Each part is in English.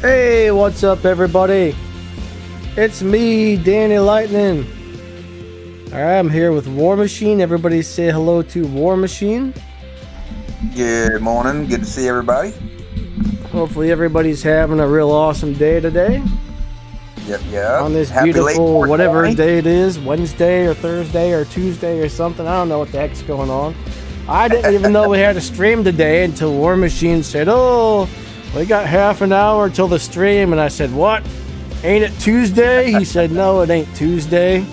Hey, what's up, everybody? It's me, Danny Lightning. Alright, I'm here with War Machine. Everybody say hello to War Machine. Good morning. Good to see everybody. Hopefully everybody's having a real awesome day today. Yep. On this Happy late beautiful, 420. whatever day it is, Wednesday or Thursday or Tuesday or something. I don't know what the heck's going on. I didn't even know we had a stream today until War Machine said, oh, we got half an hour till the stream. And I said, what? Ain't it Tuesday? He said, no, it ain't Tuesday.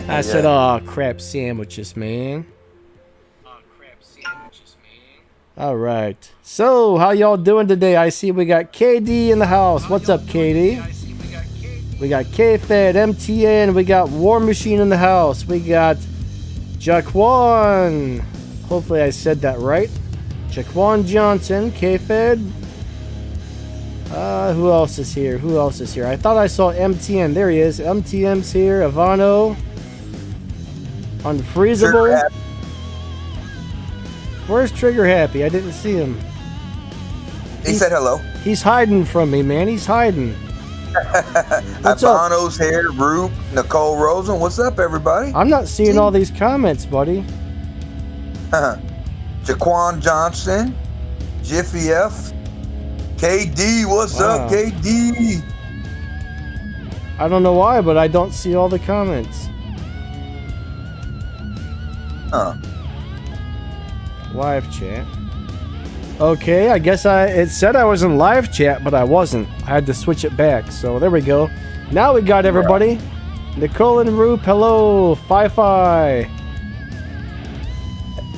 I said, oh, crap sandwiches, man. All right. So, how y'all doing today? I see we got KD in the house. What's up, KD? We got K-Fed, MTN. We got War Machine in the house. We got Jaquan. Hopefully I said that right. Jaquan Johnson, K-Fed. Who else is here? I thought I saw MTN. There he is. MTN's here. Ivano. Unfreezable. Where's Trigger Happy? I didn't see him. He said hello. He's hiding from me, man. He's hiding. What's up? Ivano's here. Rube, Nicole Rosen. What's up, everybody? I'm not seeing all these comments, buddy. Jaquan Johnson. Jiffy F. KD. What's up, KD? I don't know why, but I don't see all the comments. Live chat. Okay, I guess it said I was in live chat, but I wasn't. I had to switch it back. So there we go. Now we got everybody. Nicole and Roop, hello. Fi.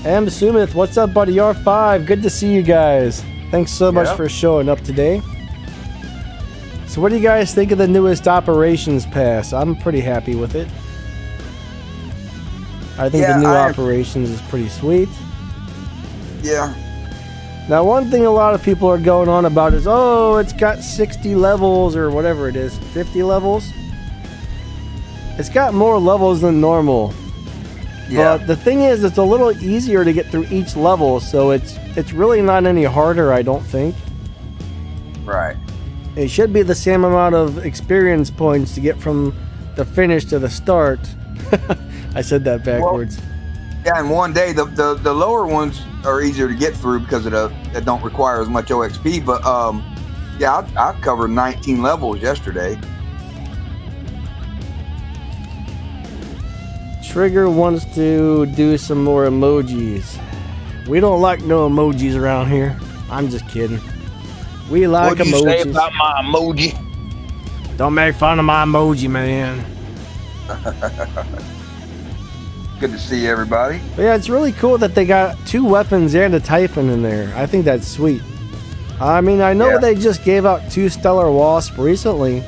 M. Sumith, what's up, buddy? R5, good to see you guys. Thanks so much for showing up today. So what do you guys think of the newest Operations Pass? I'm pretty happy with it. I think the new Operations is pretty sweet. Yeah. Now, one thing a lot of people are going on about is, oh, it's got 60 levels or whatever it is, 50 levels. It's got more levels than normal. Yeah. But the thing is, it's a little easier to get through each level, so it's really not any harder, I don't think. Right. It should be the same amount of experience points to get from the finish to the start. I said that backwards. Well, yeah, in one day, the lower ones are easier to get through because it don't require as much OXP. But yeah, I covered 19 levels yesterday. Trigger wants to do some more emojis. We don't like no emojis around here. I'm just kidding. We like emojis. What do you say about my emoji? Don't make fun of my emoji, man. Good to see everybody. But yeah, it's really cool that they got 2 weapons and a Typhon in there. I think that's sweet. I mean, I know they just gave out 2 Stellar Wasp recently.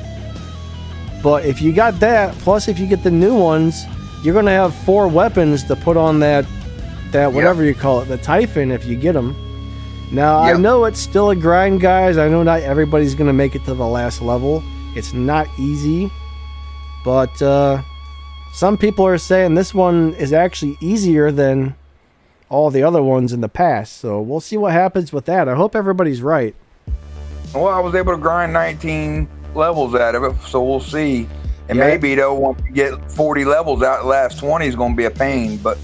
But if you got that, plus if you get the new ones, you're going to have 4 weapons to put on that whatever you call it, the Typhon, if you get them. Now, I know it's still a grind, guys. I know not everybody's going to make it to the last level. It's not easy. But some people are saying this one is actually easier than all the other ones in the past. So we'll see what happens with that. I hope everybody's right. Well, I was able to grind 19 levels out of it, so we'll see. And maybe, though, once you get 40 levels out, the last 20 is going to be a pain. But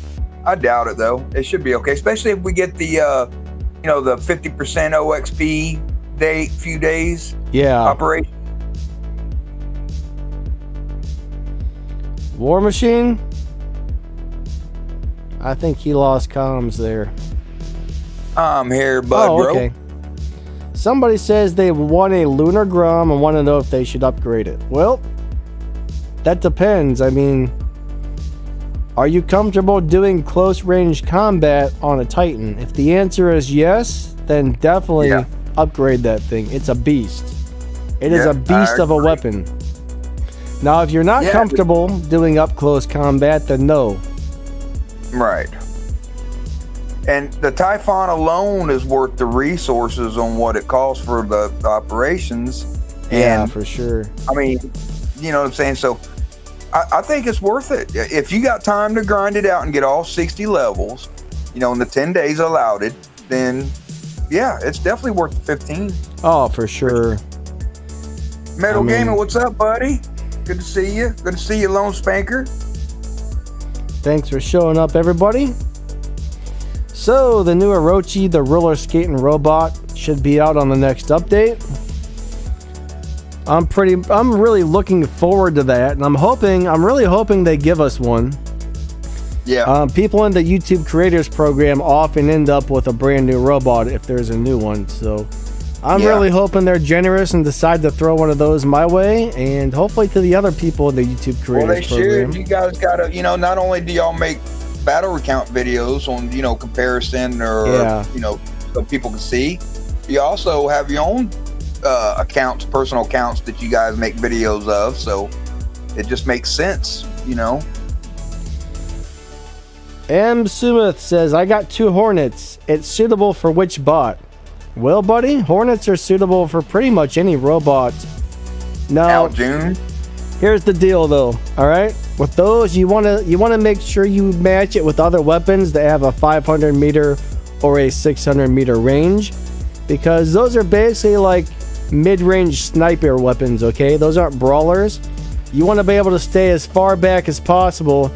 I doubt it, though. It should be okay, especially if we get the, the 50% OXP few days operation. War Machine? I think he lost comms there. I'm here, bud, bro. Okay. Somebody says they won a Lunar Grom and want to know if they should upgrade it. Well, that depends. I mean, are you comfortable doing close range combat on a Titan? If the answer is yes, then definitely upgrade that thing. It's a beast. It is a beast of a weapon. Now, if you're not comfortable doing up close combat, then no. Right. And the Typhon alone is worth the resources on what it costs for the operations. Yeah, for sure. I mean, you know what I'm saying? So I think it's worth it. If you got time to grind it out and get all 60 levels, in the 10 days allowed it, then yeah, it's definitely worth the 15. Oh, for sure. Metal Gamer, what's up, buddy? Good to see you. Good to see you, Lone Spanker. Thanks for showing up, everybody. So, the new Orochi, the roller skating robot, should be out on the next update. I'm really looking forward to that, and I'm really hoping they give us one. Yeah. People in the YouTube Creators Program often end up with a brand new robot if there's a new one, so I'm really hoping they're generous and decide to throw one of those my way, and hopefully to the other people in the YouTube Creators Program. Well, they should. You guys gotta, not only do y'all make battle recount videos on, comparison or, so people can see, you also have your own accounts, personal accounts that you guys make videos of, so it just makes sense, M. Sumith says, I got 2 Hornets. It's suitable for which bot? Well, buddy, Hornets are suitable for pretty much any robot. Now, June. Here's the deal, though. All right, with those, you wanna make sure you match it with other weapons that have a 500 meter or a 600 meter range, because those are basically like mid-range sniper weapons. Okay, those aren't brawlers. You want to be able to stay as far back as possible.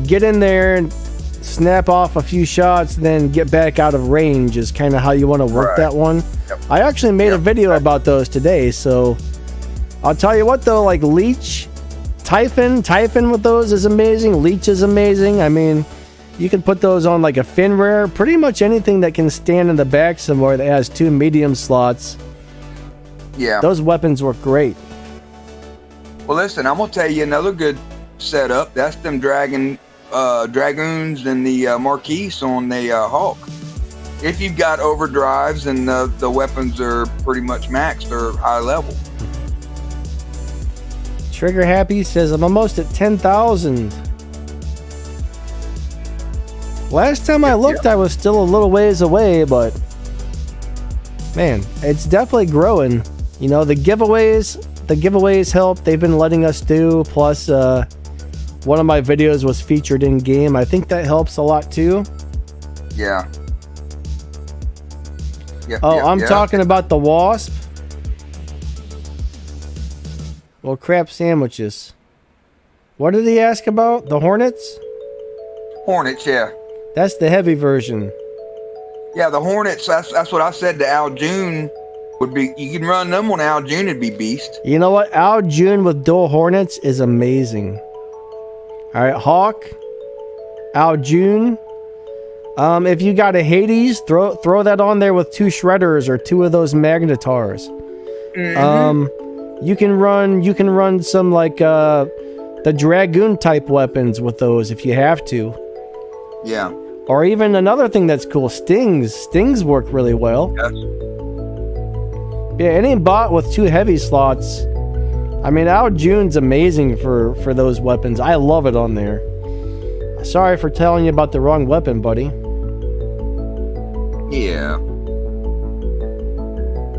Get in there and snap off a few shots, then get back out of range is kind of how you want to work that one. Yep. I actually made a video about those today, so I'll tell you what though, like Leech, Typhon with those is amazing. Leech is amazing. I mean, you can put those on like a Finrare, pretty much anything that can stand in the back somewhere that has 2 medium slots. Yeah. Those weapons work great. Well, listen, I'm gonna tell you another good setup. That's them dragoons and the Marquise on the Hawk. If you've got overdrives and the weapons are pretty much maxed or high level. Trigger Happy says, I'm almost at 10,000. Last time I looked, I was still a little ways away, but man, it's definitely growing. The giveaways help. They've been letting us do. Plus, one of my videos was featured in game. I think that helps a lot too. Yeah. I'm talking about the Wasp. Well, crap sandwiches. What did he ask about? The Hornets? Hornets, yeah. That's the heavy version. Yeah, the Hornets, that's what I said to Al June. Would be, you can run them on Al June, it'd be beast. You know what? Al June with dual Hornets is amazing. Alright, Hawk, Al June. If you got a Hades, throw that on there with 2 Shredders or 2 of those Magnetars. You can run some like the Dragoon type weapons with those if you have to. Yeah. Or even another thing that's cool, Stings. Stings work really well. Yes. Yeah, any bot with 2 heavy slots. I mean, Al June's amazing for those weapons. I love it on there. Sorry for telling you about the wrong weapon, buddy. Yeah.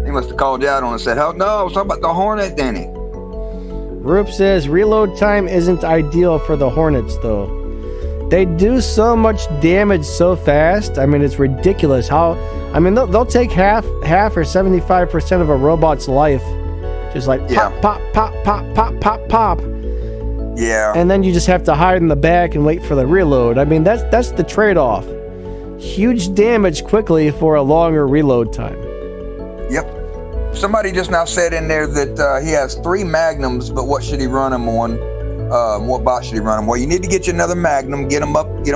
He must have called you out on it and said, no, I was talking about the Hornet, Danny. Roop says, reload time isn't ideal for the Hornets, though. They do so much damage so fast. I mean, it's ridiculous how... I mean, they'll take half or 75% of a robot's life. Just like pop, pop, pop, pop, pop, pop, pop. Yeah. And then you just have to hide in the back and wait for the reload. I mean, that's the trade-off. Huge damage quickly for a longer reload time. Yep. Somebody just now said in there that he has 3 Magnums, but what should he run them on? What bot should he run them? Well, you need to get you another Magnum, get them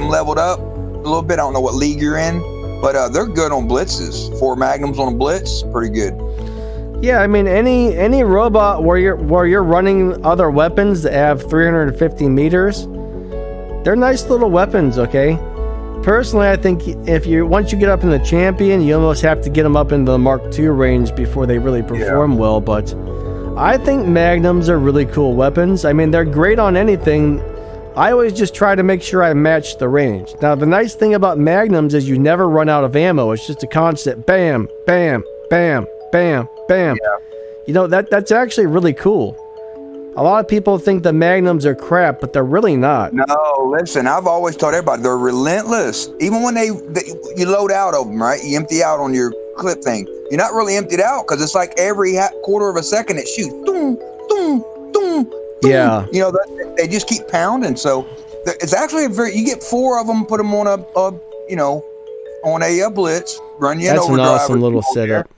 leveled up a little bit. I don't know what league you're in, but they're good on blitzes. 4 Magnums on a blitz, pretty good. Yeah, I mean, any robot where you're running other weapons that have 350 meters, they're nice little weapons, okay? Personally, I think once you get up in the champion, you almost have to get them up into the Mark II range before they really perform well, but I think Magnums are really cool weapons. I mean, they're great on anything. I always just try to make sure I match the range. Now, the nice thing about Magnums is you never run out of ammo. It's just a constant bam, bam, bam, bam, bam. Yeah. That's actually really cool. A lot of people think the Magnums are crap, but they're really not. No, listen, I've always told everybody they're relentless. Even when you load out of them, right? You empty out on your clip thing. You're not really emptied out because it's like every quarter of a second it shoots. Doom, doom, doom, doom. Yeah. You know, they just keep pounding. So it's actually you get 4 of them, put them on on a blitz, run you an overdrive. That's an awesome little setup.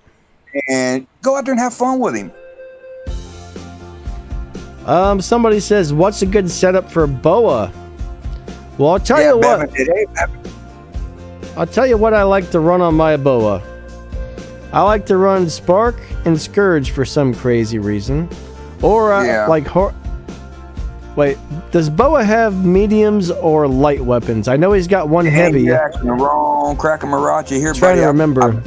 And go out there and have fun with him. Somebody says, what's a good setup for BOA? Well, I'll tell you what. I'll tell you what I like to run on my BOA. I like to run Spark and Scourge for some crazy reason. Or wait, does BOA have mediums or light weapons? I know he's got one heavy. Jackson, wrong, cracking Marachi here, trying to remember.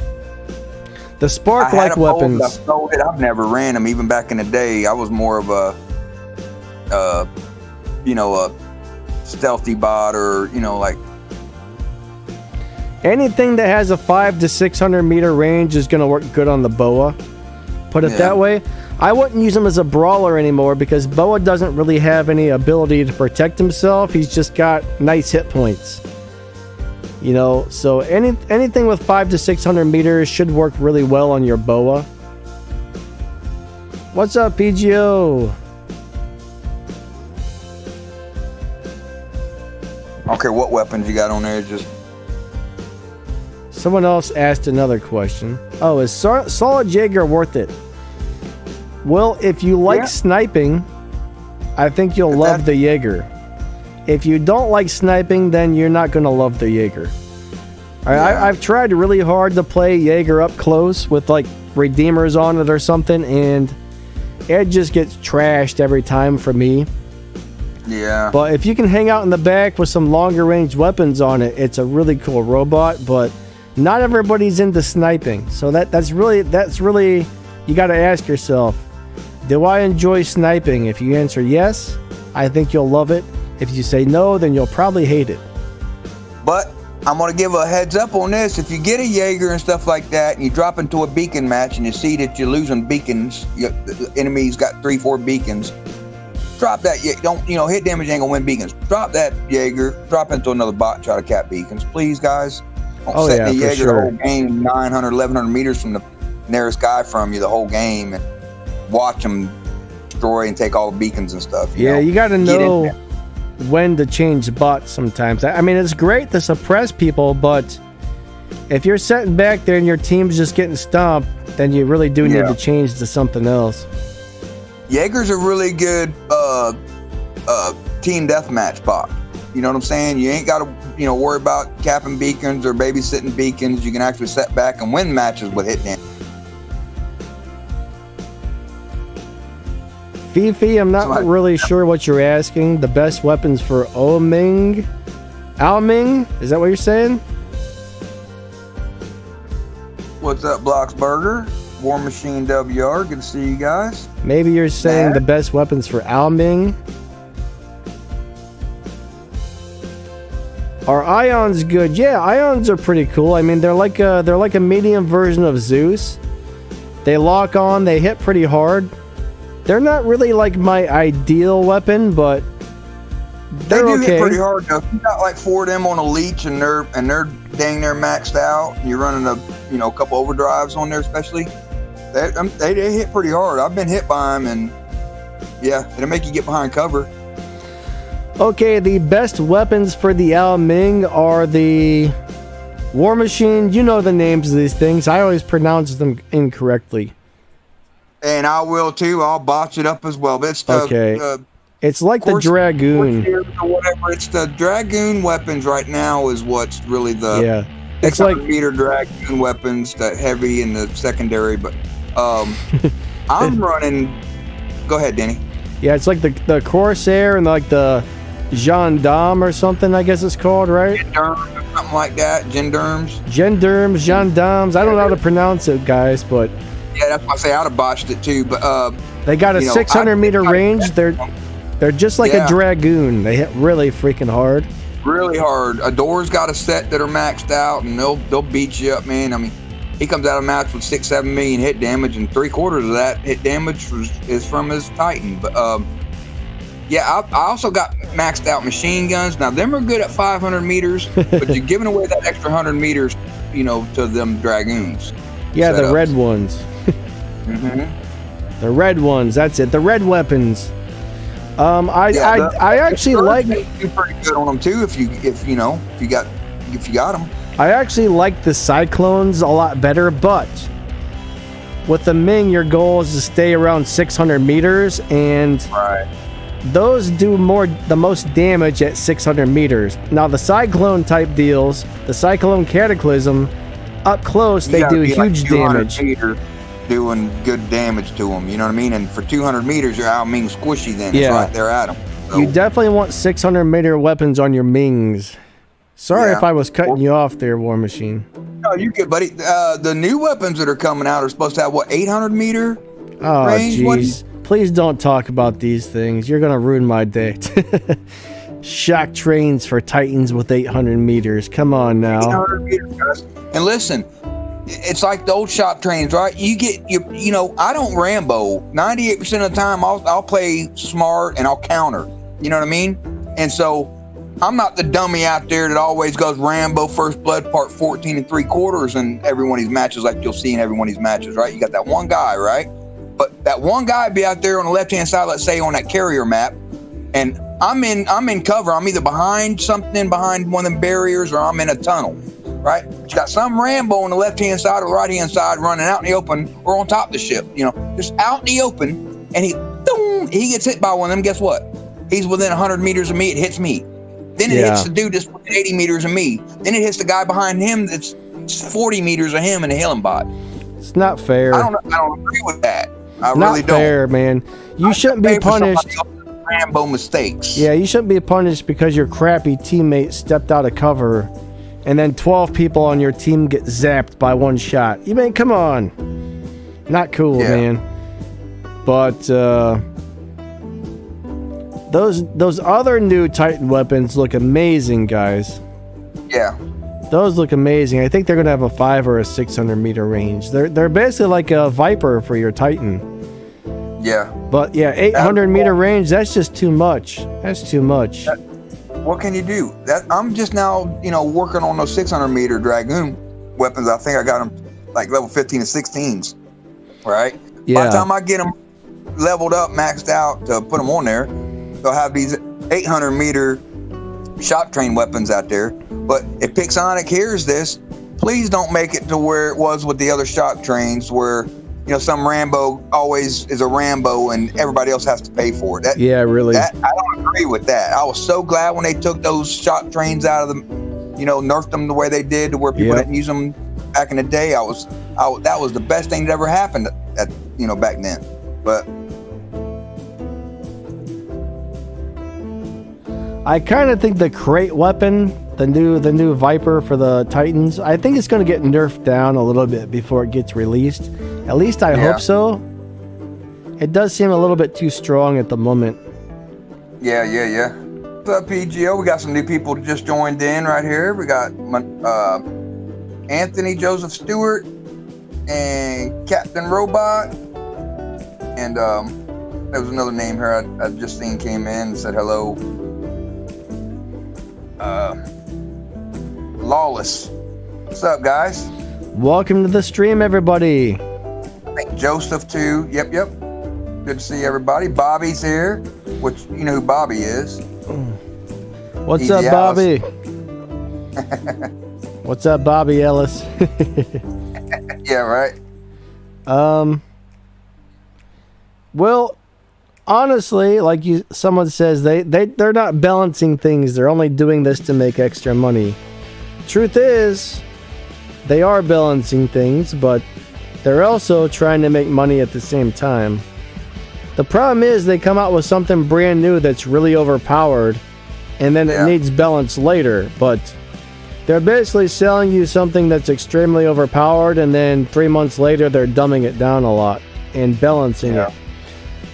The Spark like weapons. I've never ran them even back in the day. I was more of a stealthy bot, or like anything that has a 500 to 600 meter range is going to work good on the BOA. Put it that way. I wouldn't use him as a brawler anymore because BOA doesn't really have any ability to protect himself. He's just got nice hit points. So anything with 500 to 600 meters should work really well on your BOA. What's up, PGO? Okay, what weapons you got on there? Just someone else asked another question. Oh, is Solid Jaeger worth it? Well, if you like sniping, I think you'll love the Jaeger. If you don't like sniping, then you're not going to love the Jaeger. I've tried really hard to play Jaeger up close with like Redeemers on it or something, and it just gets trashed every time for me. Yeah. But if you can hang out in the back with some longer range weapons on it, it's a really cool robot, but not everybody's into sniping. So that's really you got to ask yourself, do I enjoy sniping? If you answer yes, I think you'll love it. If you say no, then you'll probably hate it. But I'm going to give a heads up on this. If you get a Jaeger and stuff like that, and you drop into a beacon match and you see that you're losing beacons, the enemy's got 3-4 beacons, drop that. Don't, hit damage ain't going to win beacons. Drop that Jaeger, drop into another bot, try to cap beacons. Please, guys. Don't set the Jaeger the whole game 900, 1100 meters from the nearest guy from you the whole game and watch them destroy and take all the beacons and stuff. You got to know when to change bots sometimes. I mean, it's great to suppress people, but if you're sitting back there and your team's just getting stomped, then you really do need to change to something else. Jaeger's a really good team deathmatch bot. You know what I'm saying? You ain't got to, worry about capping beacons or babysitting beacons. You can actually sit back and win matches with hit damage. Fifi, I'm not really sure what you're asking. The best weapons for Alming? Is that what you're saying? What's up, Blocksburger? War Machine WR, good to see you guys. Maybe you're saying the best weapons for Alming. Are Ions good? Yeah, Ions are pretty cool. I mean, they're like a medium version of Zeus. They lock on, they hit pretty hard. They're not really like my ideal weapon, but they're okay. They do hit pretty hard though. You got like 4 of them on a leech, and they're dang near maxed out. And you're running a couple overdrives on there, especially. They hit pretty hard. I've been hit by them, and it'll make you get behind cover. Okay, the best weapons for the Ao Ming are the War Machine. You know the names of these things. I always pronounce them incorrectly. And I will too. I'll botch it up as well. But it's like the Dragoon. Or whatever. It's the Dragoon weapons right now is what's really the It's like meter Dragoon weapons, the heavy and the secondary. But I'm running. Go ahead, Denny. Yeah, it's like the Corsair and like the Gendarme or something, I guess it's called, right? Gendarme, something like that. Gendarmes, Gendarmes. I don't know how to pronounce it, guys, but yeah, that's why I say I'd have botched it too. But they got a 600 meter range. They're just like a Dragoon. They hit really freaking hard. Really hard. Ador's got a set that are maxed out, and they'll beat you up, man. I mean, he comes out of match with 6-7 million hit damage, and 3/4 of that hit damage is from his Titan. But I also got maxed out machine guns. Now them are good at 500 meters, but you're giving away that extra 100 meters, to them Dragoons. Yeah, the setups. red ones. Mm-hmm. The red ones. That's it. The red weapons. I actually like. Do pretty good on them too. If you got them. I actually like the Cyclones a lot better, but with the Ming, your goal is to stay around 600 meters, and Right. those do the most damage at 600 meters. Now the Cyclone type deals, the Cyclone Cataclysm, up close they do huge damage. Meters doing good damage to them. You know what I mean? And for 200 meters, you're out Ming squishy. Then it's right there at them. So, You definitely want 600 meter weapons on your Mings. Sorry Yeah. if I was cutting you off there, War Machine. no, you good, buddy. The new weapons that are coming out are supposed to have 800 meter Oh, range. jeez. Please don't talk about these things. You're going to ruin my day. Shock trains for Titans with 800 meters. Come on now. 800 meters, guys. And listen, it's like the old shop trains, right? You know, I don't Rambo. 98% of the time, I'll play smart and I'll counter. You know what I mean? And so I'm not the dummy out there that always goes Rambo First Blood Part 14 and 3/4 in every one of these matches, like you'll see in every one of these matches, right? You got that one guy, right? But that one guy be out there on the left-hand side, let's say on that carrier map, and I'm in cover. I'm either behind one of them barriers, or I'm in a tunnel, right? But you got some Rambo on the left-hand side or the right-hand side running out in the open or on top of the ship, you know, just out in the open, and he gets hit by one of them. Guess what? He's within 100 meters of me. It hits me. Then it hits the dude that's within 80 meters of me. Then it hits the guy behind him that's 40 meters of him in a healing bot. It's not fair. I don't agree with that. I Not really don't. fair, man. You shouldn't be punished. Rambo mistakes. Yeah, you shouldn't be punished because your crappy teammate stepped out of cover, and then 12 people on your team get zapped by one shot. You mean, come on. Not cool, man. But those other new Titan weapons look amazing, guys. Yeah. Those look amazing. I think they're gonna have a 500 or a 600 meter range. They're basically like a Viper for your Titan. Yeah. But yeah, 800 meter range. That's just too much. That's too much. What can you do? I'm just now, working on those 600 meter Dragoon weapons. I think I got them like level 15 and 16s. Right. Yeah. By the time I get them leveled up, maxed out to put them on there, they'll have these 800 meter shock train weapons out there. But if Pixonic hears this, please don't make it to where it was with the other shock trains, where some Rambo always is a Rambo and everybody else has to pay for it. Yeah, really. I don't agree with that. I was so glad when they took those shock trains out of them, nerfed them the way they did, to where people didn't use them back in the day. That was the best thing that ever happened back then. But I kind of think the crate weapon, the new Viper for the Titans, I think it's going to get nerfed down a little bit before it gets released. At least I hope so. It does seem a little bit too strong at the moment. Yeah. What's up, PGO? We got some new people that just joined in right here. We got Anthony Joseph Stewart and Captain Robot. And there was another name here I just seen came in and said hello. Lawless. What's up, guys? Welcome to the stream, everybody. I think Joseph too. Yep. Good to see everybody. Bobby's here, which you know who Bobby is. What's up, Bobby? What's up, Bobby Ellis? Yeah, right. Well, honestly, like someone says, they're not balancing things. They're only doing this to make extra money. Truth is, they are balancing things, but they're also trying to make money at the same time. The problem is they come out with something brand new that's really overpowered, and then it needs balance later. But they're basically selling you something that's extremely overpowered, and then 3 months later they're dumbing it down a lot and balancing it.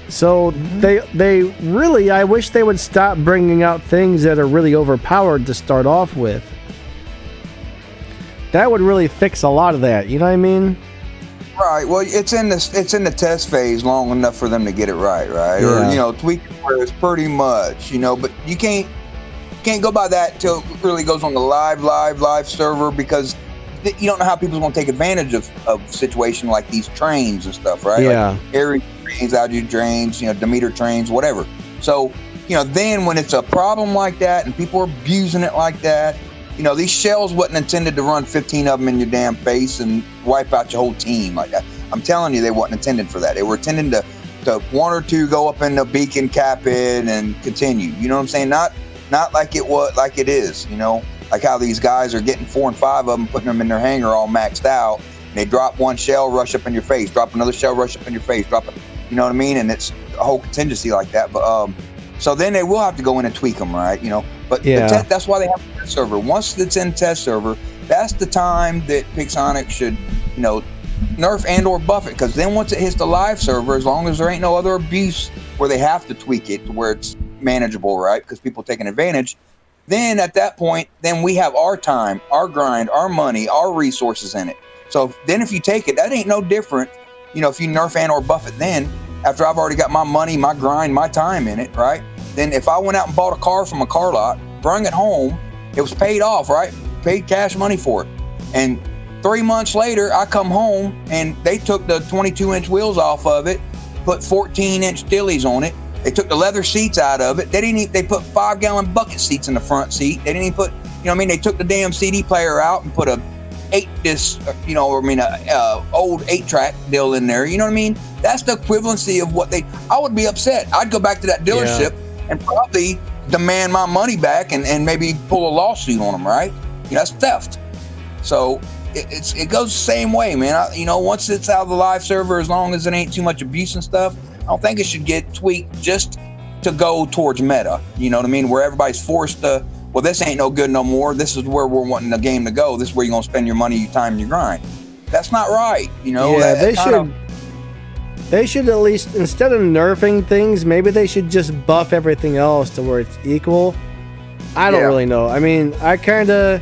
So they really, I wish they would stop bringing out things that are really overpowered to start off with. That would really fix a lot of that. You know what I mean? Right. Well, it's in the test phase long enough for them to get it right? Yeah. Or tweak it where it's pretty much, but you can't go by that till it really goes on the live server, because you don't know how people's going to take advantage of situation like these trains and stuff, right? Yeah. Like Ares trains, algae trains, Demeter trains, whatever. So, then when it's a problem like that and people are abusing it like that, these shells wasn't intended to run 15 of them in your damn face and wipe out your whole team like that. I'm telling you, they wasn't intended for that. They were intended to one or two go up in the beacon, cap it, and continue. You know what I'm saying? Not like it was, like it is, like how these guys are getting 4 and 5 of them, putting them in their hangar all maxed out. And they drop one shell, rush up in your face, drop another shell, rush up in your face, drop it. You know what I mean? And it's a whole contingency like that. But so then they will have to go in and tweak them, right? But that's why they have a test server. Once it's in test server, that's the time that Pixonic should, nerf and or buff it, because then once it hits the live server, as long as there ain't no other abuse where they have to tweak it to where it's manageable, right? Because people taking advantage, then at that point, then we have our time, our grind, our money, our resources in it. So then if you take it, that ain't no different, if you nerf and or buff it, then after I've already got my money, my grind, my time in it, right? Then if I went out and bought a car from a car lot, brung it home, it was paid off, right? Paid cash money for it. And 3 months later, I come home and they took the 22-inch wheels off of it, put 14-inch dillies on it. They took the leather seats out of it. They put 5-gallon bucket seats in the front seat. They didn't even put, they took the damn CD player out and put a 8-disc, old 8-track deal in there. You know what I mean? That's the equivalency of what I would be upset. I'd go back to that dealership and probably demand my money back and maybe pull a lawsuit on them, right? That's theft. So it goes the same way, man. Once it's out of the live server, as long as it ain't too much abuse and stuff, I don't think it should get tweaked just to go towards meta. You know what I mean? Where everybody's forced to, well, this ain't no good no more. This is where we're wanting the game to go. This is where you're going to spend your money, your time, and your grind. That's not right. Yeah, they should at least, instead of nerfing things, maybe they should just buff everything else to where it's equal. I don't really know. I mean, I kind of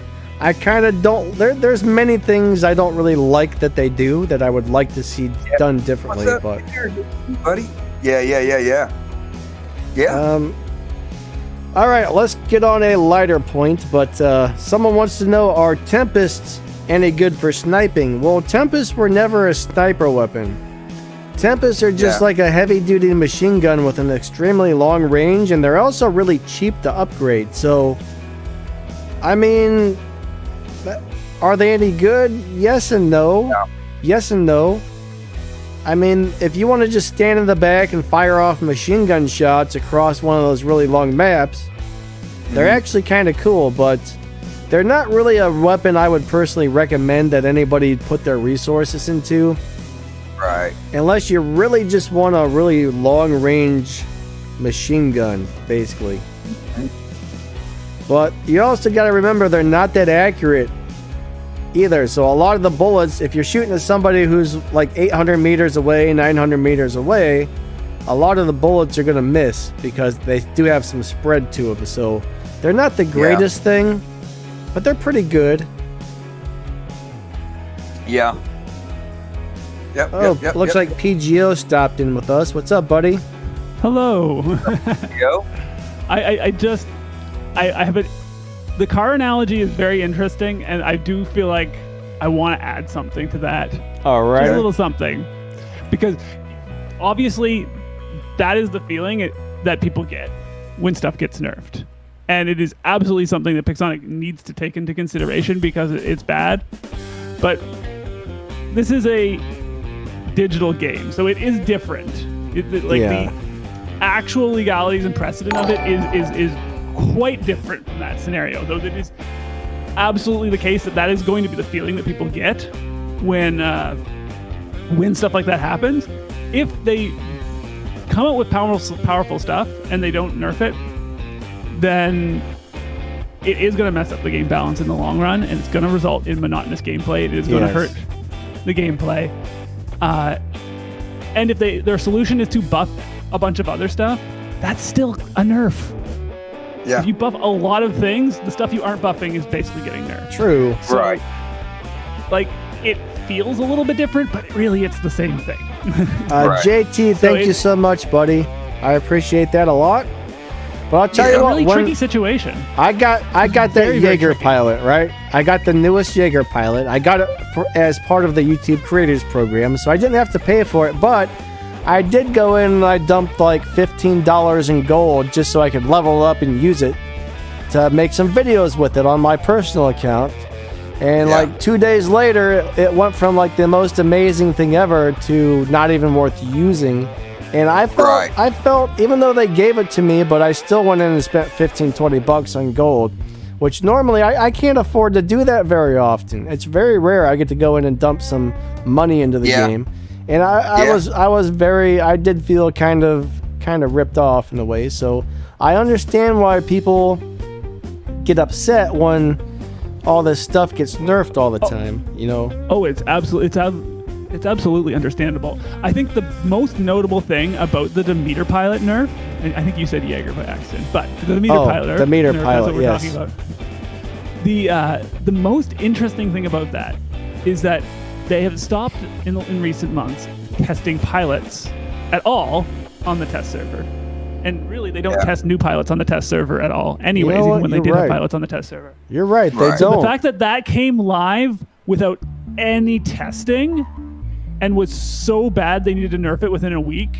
don't. There's many things I don't really like that they do that I would like to see done differently. What's up, but buddy? Yeah. All right, let's get on a lighter point. But someone wants to know: are Tempests any good for sniping? Well, Tempests were never a sniper weapon. Tempests are just like a heavy-duty machine gun with an extremely long range, and they're also really cheap to upgrade. So, I mean, are they any good? Yes and no. Yeah. Yes and no. I mean, if you want to just stand in the back and fire off machine gun shots across one of those really long maps, they're actually kind of cool, but they're not really a weapon I would personally recommend that anybody put their resources into. Right. Unless you really just want a really long-range machine gun, basically. But you also got to remember they're not that accurate either. So a lot of the bullets, if you're shooting at somebody who's like 800 meters away, 900 meters away, a lot of the bullets are going to miss because they do have some spread to them. So they're not the greatest thing, but they're pretty good. Yeah. Looks like PGO stopped in with us. What's up, buddy? Hello. Yo. I have the car analogy is very interesting, and I do feel like I want to add something to that. All right. Just a little something, because obviously that is the feeling that people get when stuff gets nerfed, and it is absolutely something that Pixonic needs to take into consideration because it's bad. But this is a digital game, so it is different. The actual legalities and precedent of it is quite different from that scenario, though it is absolutely the case that is going to be the feeling that people get when stuff like that happens. If they come up with powerful stuff and they don't nerf it, then it is going to mess up the game balance in the long run, and it's going to result in monotonous gameplay. It is going to hurt the gameplay. And if their solution is to buff a bunch of other stuff, that's still a nerf. Yeah. If you buff a lot of things, the stuff you aren't buffing is basically getting nerfed. True. So, right. Like, it feels a little bit different, but really it's the same thing. JT, thank you so much, buddy. I appreciate that a lot. But I'll tell It's you a what, really when tricky situation. I got that Very, very Jaeger tricky. pilot, right? I got the newest Jaeger pilot. I got it as part of the YouTube Creators Program, so I didn't have to pay for it, but I did go in and I dumped like $15 in gold just so I could level up and use it to make some videos with it on my personal account. And like 2 days later, it went from like the most amazing thing ever to not even worth using. And I felt, even though they gave it to me, but I still went in and spent $15-20 on gold, which normally I can't afford to do that very often. It's very rare I get to go in and dump some money into the game. And I did feel kind of ripped off in a way. So I understand why people get upset when all this stuff gets nerfed all the time, you know? Oh, it's absolutely understandable. I think the most notable thing about the Demeter pilot nerf, and I think you said Jaeger by accident, but the Demeter pilot nerf, Demeter that's pilot, what we're yes. talking about. The most interesting thing about that is that they have stopped in recent months testing pilots at all on the test server. And really, they don't test new pilots on the test server at all anyways, You know even when they what? did You're have right. pilots on the test server. You're right, they Right. don't. The fact that that came live without any testing and was so bad they needed to nerf it within a week,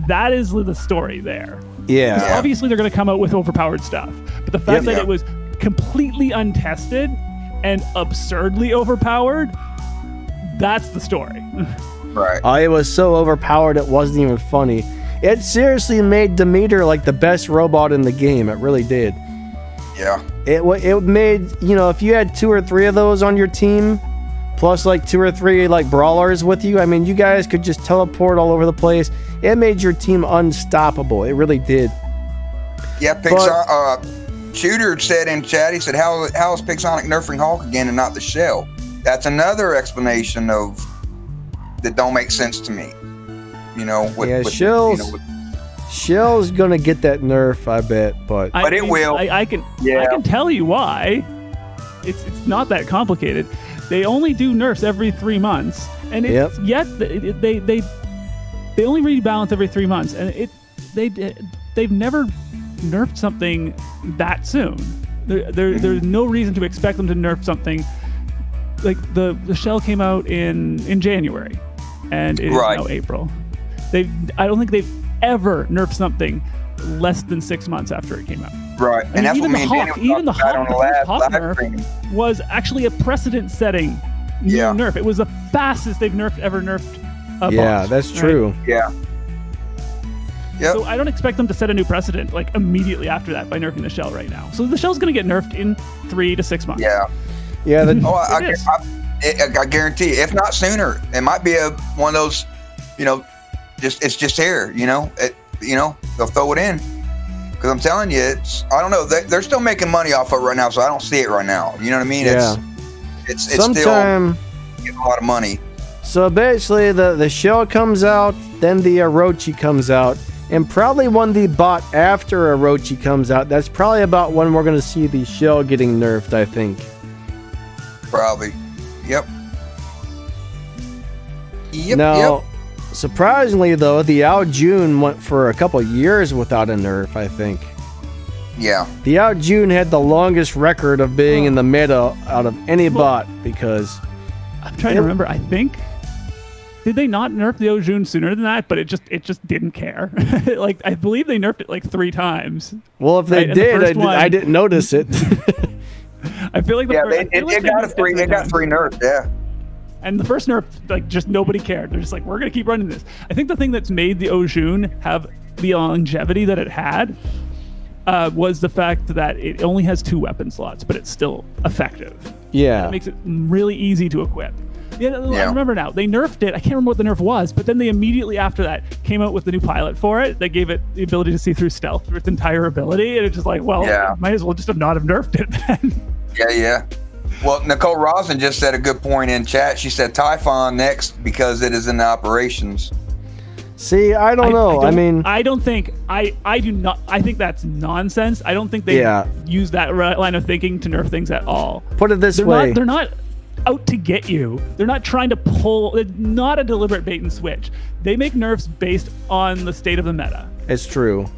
that is the story there. yeah. Obviously, they're going to come out with overpowered stuff. But the fact that it was completely untested and absurdly overpowered, that's the story. Right. It was so overpowered it wasn't even funny. It seriously made Demeter like the best robot in the game. It really did. Yeah. It made, you know, if you had 2 or 3 of those on your team, plus like 2 or 3 like brawlers with you, I mean, you guys could just teleport all over the place. It made your team unstoppable. It really did. Yeah, Shooter said in chat, he said, how is Pixonic nerfing Hulk again and not the shell? That's another explanation of that don't make sense to me. You know, Shell's gonna get that nerf, I bet, but it will. I can tell you why. It's not that complicated. They only do nerfs every 3 months, and they only rebalance every 3 months, and they've never nerfed something that soon. There's no reason to expect them to nerf something like the shell came out in January, and it is now April. I don't think they've ever nerfed something less than 6 months after it came out. Right, and that's what me and Daniel Even the talked about Hawk, on the the last Hawk live nerf stream. was actually a precedent-setting new nerf. It was the fastest they've ever nerfed a boss. that's right? true. Yeah. Yep. So I don't expect them to set a new precedent like immediately after that by nerfing the shell right now. So the shell's going to get nerfed in 3 to 6 months. Yeah. Yeah. I guarantee, if not sooner, it might be one of those, you know, it's just here, you know, they'll throw it in. Because I'm telling you, I don't know, they're still making money off of it right now, so I don't see it right now. You know what I mean? Yeah. It's still getting a lot of money. So basically, the shell comes out, then the Orochi comes out, and probably when the bot after Orochi comes out, that's probably about when we're going to see the shell getting nerfed, I think. Probably. Yep. Now, surprisingly though, the Ao Jun went for a couple years without a nerf, I think. Yeah. The Ao Jun had the longest record of being in the meta out of any bot because... I'm trying to remember. I think... Did they not nerf the Ao Jun sooner than that? But it just didn't care. Like, I believe they nerfed it like 3 times. Well, if they did, I didn't notice it. I feel like it got 3 nerfs, yeah. And the first nerf, like, just nobody cared. They're just like, we're gonna keep running this. I think the thing that's made the Ao Jun have the longevity that it had was the fact that it only has 2 weapon slots, but it's still effective. Yeah. It makes it really easy to equip. Yeah, I remember now. They nerfed it. I can't remember what the nerf was, but then they immediately after that came out with the new pilot for it. They gave it the ability to see through stealth through its entire ability, and it's just like, well, might as well just not have nerfed it then. Yeah. Well, Nicole Rosin just said a good point in chat. She said Typhon next because it is in the operations. See, I don't know. I do not. I think that's nonsense. I don't think they use that line of thinking to nerf things at all. Put it this way. They're not out to get you. They're not trying to pull. It's not a deliberate bait and switch. They make nerfs based on the state of the meta. It's true.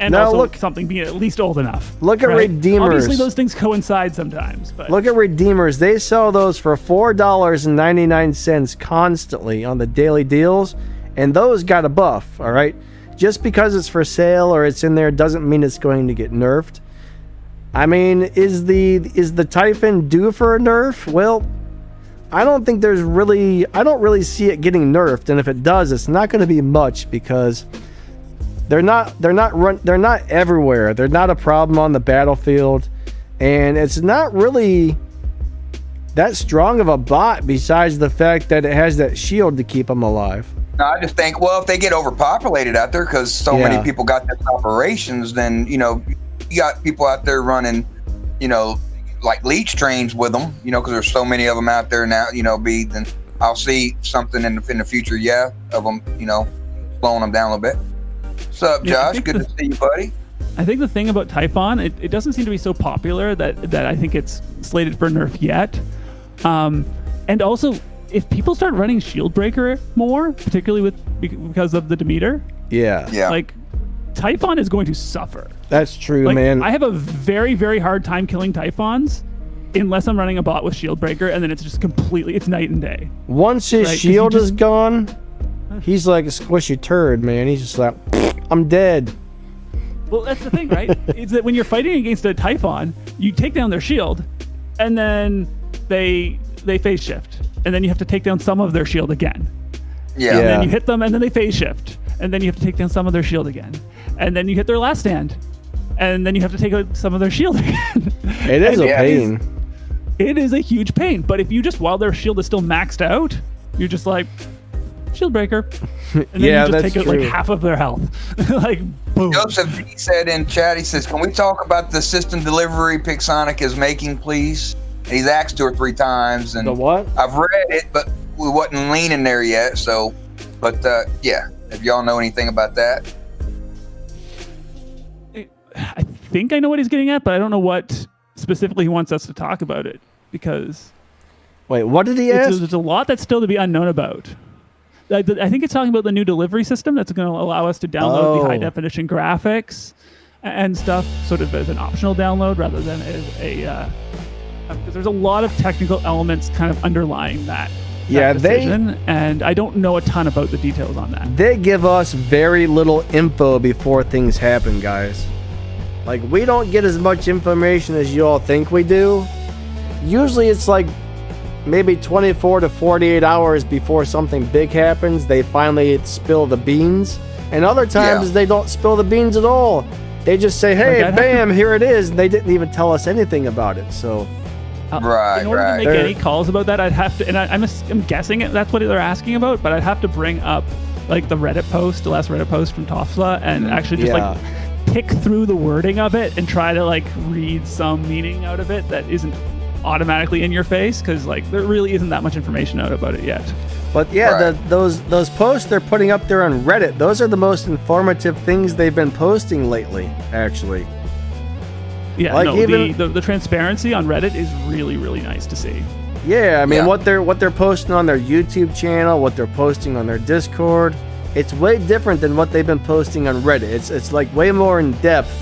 and Now also look- something being at least old enough. Look at right? Redeemers. Obviously, those things coincide sometimes, but Look at Redeemers. They sell those for $4.99 constantly on the daily deals, and those got a buff, all right? Just because it's for sale or it's in there doesn't mean it's going to get nerfed. I mean, is the Typhon due for a nerf? Well, I don't really see it getting nerfed, and if it does, it's not going to be much because they're not everywhere. They're not a problem on the battlefield, and it's not really that strong of a bot besides the fact that it has that shield to keep them alive. No, I just think, well, if they get overpopulated out there because so Yeah. many people got their operations, then, you got people out there running, like leech trains with them, because there's so many of them out there now, then I'll see something in the future, of them, slowing them down a little bit. What's up, Yeah, I Josh? think Good to see you, buddy. I think the thing about Typhon, it doesn't seem to be so popular that I think it's slated for nerf yet. And also, if people start running Shieldbreaker more, particularly because of the Demeter, Yeah. like Typhon is going to suffer. That's true, Like, man. I have a very, very hard time killing Typhons unless I'm running a bot with Shieldbreaker, and then it's just it's night and day. Once his Right, 'cause shield you is gone, he's like a squishy turd, man. He's just like, I'm dead. Well, that's the thing, right? Is that when you're fighting against a Typhon, you take down their shield, and then they phase shift, and then you have to take down some of their shield again. Yeah. And Yeah. then you hit them, and then they phase shift, and then you have to take down some of their shield again, and then you hit their last stand, and then you have to take out some of their shield again. It is a Yeah, pain. It is a huge pain. But if you just, while their shield is still maxed out, you're just like, Shieldbreaker, and then Yeah, you just that's take out like true. half of their health. Like, boom. Joseph D said in chat, he says, can we talk about the system delivery Pixonic is making, please? And he's asked 2 or 3 times, and The what? I've read it, but we wasn't leaning there yet. So, but yeah, if y'all know anything about that. I think I know what he's getting at, but I don't know what specifically he wants us to talk about it, because Wait, what did he ask? there's a lot that's still to be unknown about. I think it's talking about the new delivery system that's going to allow us to download the Oh. high definition graphics and stuff sort of as an optional download rather than as a because there's a lot of technical elements kind of underlying that Yeah, decision, and I don't know a ton about the details on that. They give us very little info before things happen, guys. Like, we don't get as much information as you all think we do. Usually it's like maybe 24 to 48 hours before something big happens, they finally spill the beans. And other times Yeah. they don't spill the beans at all. They just say, hey, Like, bam, here it is. And they didn't even tell us anything about it. So, Right, In order right. to make They're- any calls about that, I'd have to, and I'm guessing that's what they're asking about, but I'd have to bring up like the Reddit post, the last Reddit post from Tofsla, and actually just Yeah. like pick through the wording of it and try to like read some meaning out of it that isn't automatically in your face, because like there really isn't that much information out about it yet. but yeah, Right. those posts they're putting up there on Reddit, those are the most informative things they've been posting lately, actually. Yeah, Like, no, even- the transparency on Reddit is really, really nice to see. Yeah, I mean Yeah. what they're posting on their YouTube channel, what they're posting on their Discord, it's way different than what they've been posting on Reddit. It's like way more in depth.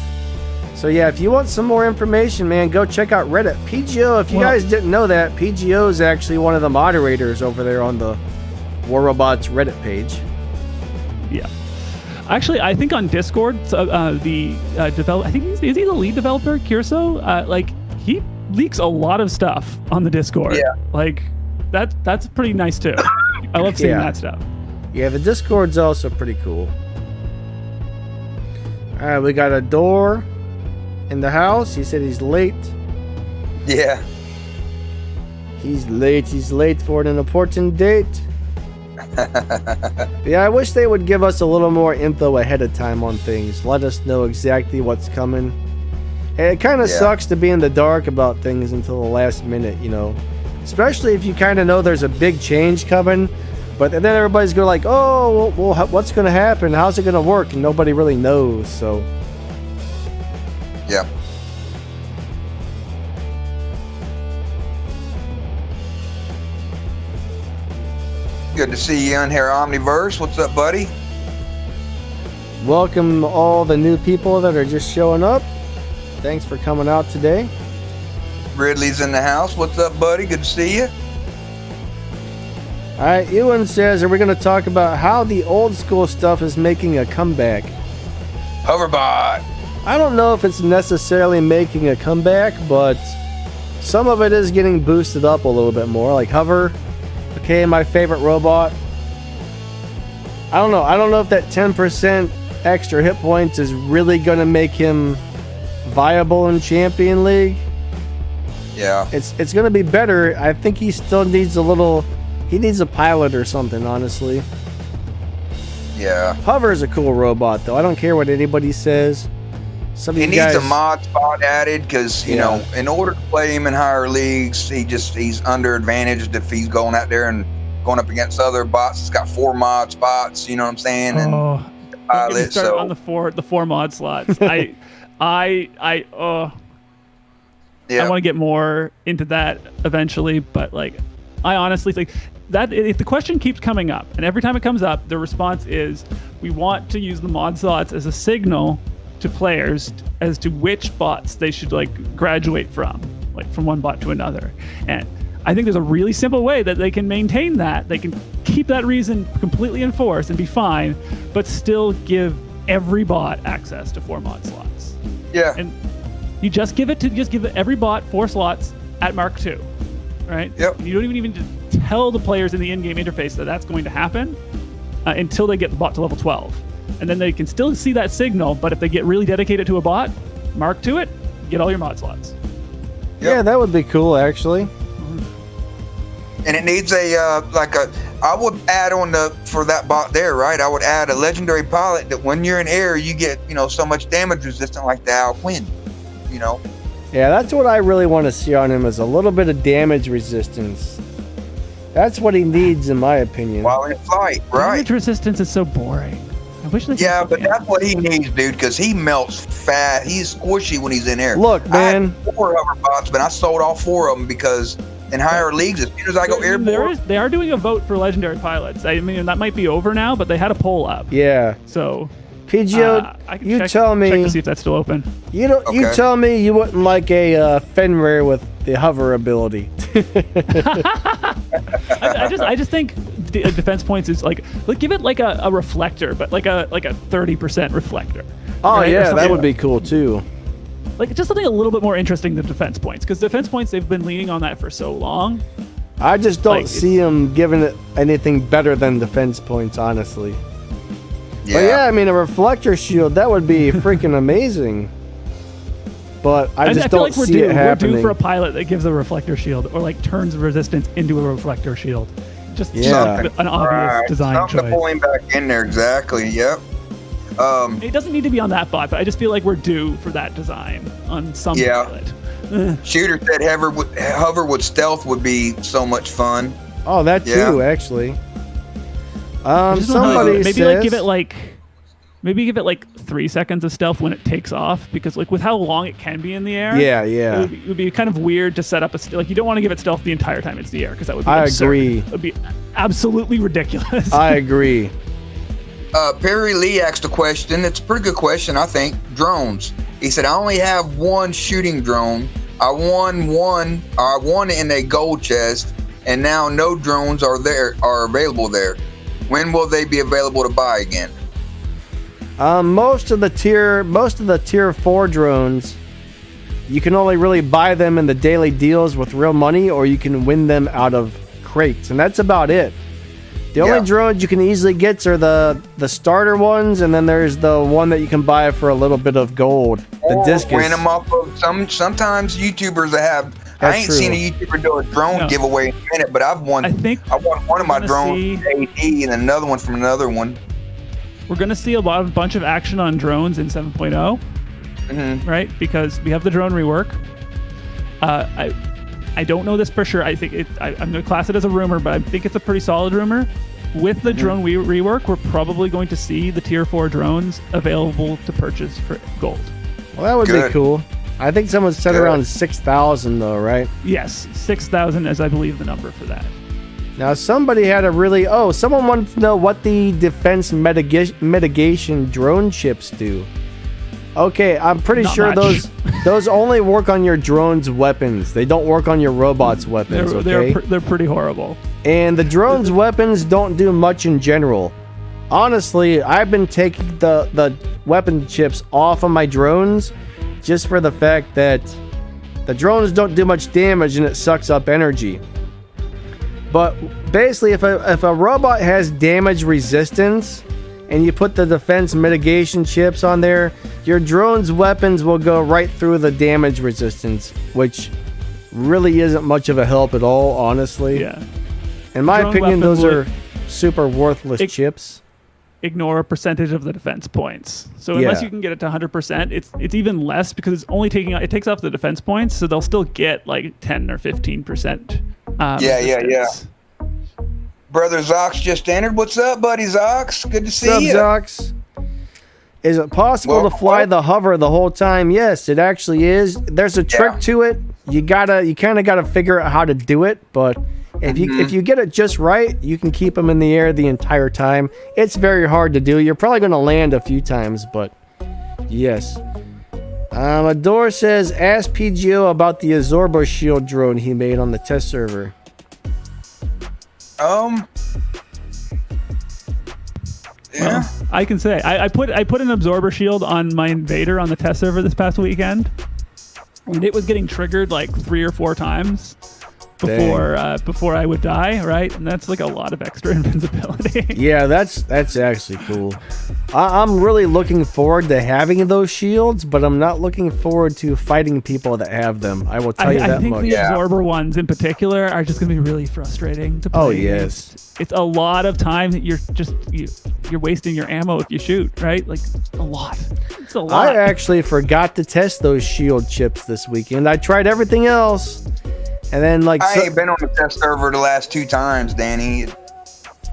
So yeah, if you want some more information, man, go check out Reddit. PGO, if you Well- guys didn't know that, PGO is actually one of the moderators over there on the War Robots Reddit page. Yeah. Actually, I think on Discord, the develop, I think is he the lead developer, Kirso? Like he leaks a lot of stuff on the Discord. Yeah. Like that's pretty nice too. I love seeing Yeah. that stuff. Yeah, the Discord's also pretty cool. Alright, we got a door in the house. He said he's late. Yeah. He's late for an important date. Yeah, I wish they would give us a little more info ahead of time on things. Let us know exactly what's coming. And it kind of Yeah. sucks to be in the dark about things until the last minute, you know. Especially if you kind of know there's a big change coming, but then everybody's going like, oh, well, what's going to happen? How's it going to work? And nobody really knows, so... Yeah. Good to see you in here, Omniverse. What's up, buddy? welcome all the new people that are just showing up. Thanks for coming out today. Ridley's in the house. What's up, buddy? Good to see you. All right, Ewan says, are we going to talk about how the old school stuff is making a comeback? Hoverbot. I don't know if it's necessarily making a comeback, but some of it is getting boosted up a little bit more. Like Hover, okay, my favorite robot. I don't know. I don't know if that 10% extra hit points is really going to make him viable in Champion League. Yeah. It's going to be better. I think he still needs he needs a pilot or something, honestly. Yeah. Hover is a cool robot, though. I don't care what anybody says. He needs a mod spot added because, you know, in order to play him in higher leagues, he's under advantaged if he's going out there and going up against other bots. It's got 4 mod spots, you know what I'm saying? And pilot, so on the four mod slots. I want to get more into that eventually, but like I honestly think that if the question keeps coming up, and every time it comes up, the response is we want to use the mod slots as a signal to players as to which bots they should like graduate from one bot to another. And I think there's a really simple way that they can maintain that. They can keep that reason completely in force and be fine, but still give every bot access to 4 mod slots. Yeah. And you just give every bot 4 slots at Mark II, right? Yep. You don't even tell the players in the in-game interface that that's going to happen until they get the bot to level 12. And then they can still see that signal, but if they get really dedicated to a bot, Mark to it, get all your mod slots. Yep. Yeah, that would be cool, actually. And it needs I would add on for that bot there, right? I would add a legendary pilot that when you're in air, you get, so much damage resistant like the Alquin, Yeah, that's what I really want to see on him, is a little bit of damage resistance. That's what he needs, in my opinion. While in flight, right? Damage resistance is so boring. I wish they but that's what he needs, dude, because he melts fast. He's squishy when he's in air. Look, man. I had 4 hover bots, but I sold all 4 of them because in higher leagues, as soon as I go airborne. They are doing a vote for legendary pilots. I mean, that might be over now, but they had a poll up. Yeah. So, PGO, you tell me. Check to see if that's still open. You tell me you wouldn't like a Fenrir with the hover ability. I just think defense points is like give it like a reflector, but like a 30% reflector. Oh right? yeah, that would be cool too. Like just something a little bit more interesting than defense points, because defense points, they've been leaning on that for so long. I just don't see him giving it anything better than defense points, honestly. Yeah. But yeah, I mean, a reflector shield, that would be freaking amazing. But I just don't see it happening. We're due for a pilot that gives a reflector shield, or like turns resistance into a reflector shield. Just an obvious design choice. Something to pull him back in there, exactly. Yep. It doesn't need to be on that bot, but I just feel like we're due for that design on some pilot. Shooter said hover with stealth would be so much fun. Oh, that too, actually. Somebody says maybe give it like 3 seconds of stealth when it takes off, because like with how long it can be in the air, it would be kind of weird to set up you don't want to give it stealth the entire time it's in the air, because that would be absurd. Agree. It would be absolutely ridiculous. I agree. Perry Lee asked a question. It's a pretty good question, I think. Drones. He said, I only have 1 shooting drone. I won one in a gold chest, and now no drones are available there. When will they be available to buy again? Most of the tier 4 drones, you can only really buy them in the daily deals with real money, or you can win them out of crates, and that's about it. The only drones you can easily get are the starter ones, and then there's the one that you can buy for a little bit of gold. The discus. Win them off of sometimes YouTubers that have. I ain't seen a YouTuber do a drone giveaway in a minute, but I've won. I won one of my drones AD and another one from another one. We're gonna see a bunch of action on drones in 7.0, right? Because we have the drone rework. I don't know this for sure. I think I'm going to class it as a rumor, but I think it's a pretty solid rumor. With the drone rework, we're probably going to see the tier 4 drones available to purchase for gold. Well, that would be cool. I think someone said around 6,000 though, right? Yes, 6,000 is, I believe, the number for that. Now, somebody had a really... Oh, someone wanted to know what the defense mitigation drone chips do. Okay, I'm pretty Not sure much. those only work on your drone's weapons. They don't work on your robot's weapons, okay? They're pretty horrible. And the drone's weapons don't do much in general. Honestly, I've been taking the weapon chips off of my drones just for the fact that the drones don't do much damage and it sucks up energy. But basically, if a robot has damage resistance and you put the defense mitigation chips on there, your drone's weapons will go right through the damage resistance, which really isn't much of a help at all, honestly. Yeah. In my Drone opinion, those weapons are super worthless chips. Ignore a percentage of the defense points. So unless Yeah. you can get it to 100%, it's even less because it's only it takes off the defense points, so they'll still get like 10 or 15%. Yeah. Brother Zox just entered. What's up, buddy Zox? Good to see What's you. up, Zox? Is it possible Well, to fly the hover the whole time? Yes, it actually is. There's a trick Yeah. to it. You kind of gotta figure out how to do it, but if you get it just right, you can keep them in the air the entire time. It's very hard to do. You're probably gonna land a few times, but yes. Adore says, ask PGO about the Azorba shield drone he made on the test server. Yeah. I can say I put an absorber shield on my invader on the test server this past weekend, and it was getting triggered like 3 or 4 times before I would die, right? And that's like a lot of extra invincibility. Yeah, that's actually cool. I'm really looking forward to having those shields, but I'm not looking forward to fighting people that have them. I will tell you that I think much. the absorber ones in particular are just going to be really frustrating to play. Oh, yes. It's a lot of time that you're wasting your ammo if you shoot, right? Like a lot. It's a lot. I actually forgot to test those shield chips this weekend. I tried everything else, and then I ain't been on the test server the last 2 times, Danny.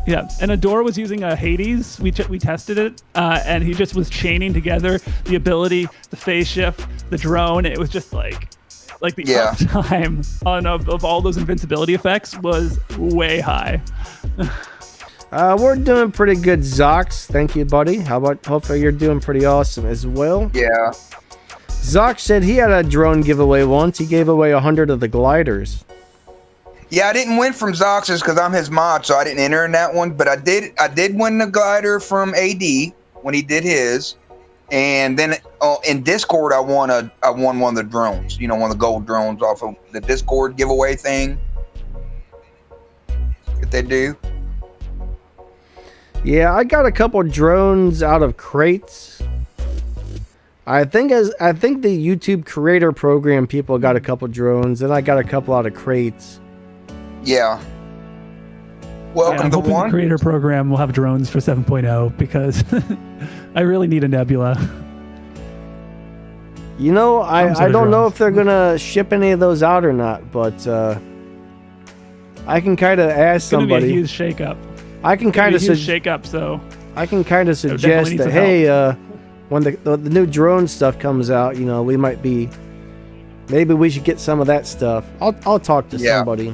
Yeah, and Adore was using a Hades. We tested it, and he just was chaining together the ability, the phase shift, the drone. It was just like the uptime of all those invincibility effects was way high. We're doing pretty good, Zox. Thank you, buddy. Hopefully you're doing pretty awesome as well. Yeah. Zox said he had a drone giveaway once. He gave away 100 of the gliders. Yeah, I didn't win from Zox's because I'm his mod, so I didn't enter in that one. But I did win the glider from AD when he did his, and then in Discord I won one of the drones. You know, one of the gold drones off of the Discord giveaway thing that they do. Yeah, I got a couple drones out of crates. I think the YouTube creator program people got a couple drones, and I got a couple out of crates. Yeah. Welcome I'm to hoping one. the creator program will have drones for 7.0 because I really need a Nebula. You know, I don't know drones. if they're gonna ship any of those out or not, but I can kind of ask It's going to be a somebody. huge shakeup. I can kind of shakeup. So suggest need that some hey, when the new drone stuff comes out, you know, maybe we should get some of that stuff. I'll talk to somebody,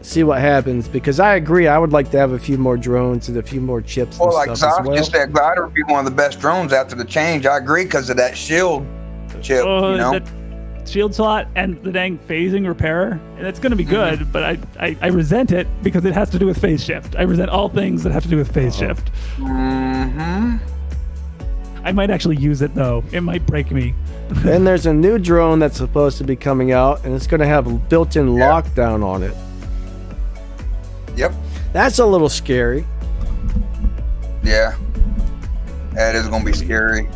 see what happens, because I agree. I would like to have a few more drones and a few more chips and Well, like stuff as Zox well. just said, glider would be one of the best drones after the change. I agree because of that shield chip. You know. The shield slot and the dang phasing repairer, and it's going to be good, but I resent it because it has to do with phase shift. I resent all things that have to do with phase shift. Mm-hmm. I might actually use it though. It might break me. Then there's a new drone that's supposed to be coming out, and it's going to have built-in lockdown on it. Yep. That's a little scary. Yeah. That is going to be scary.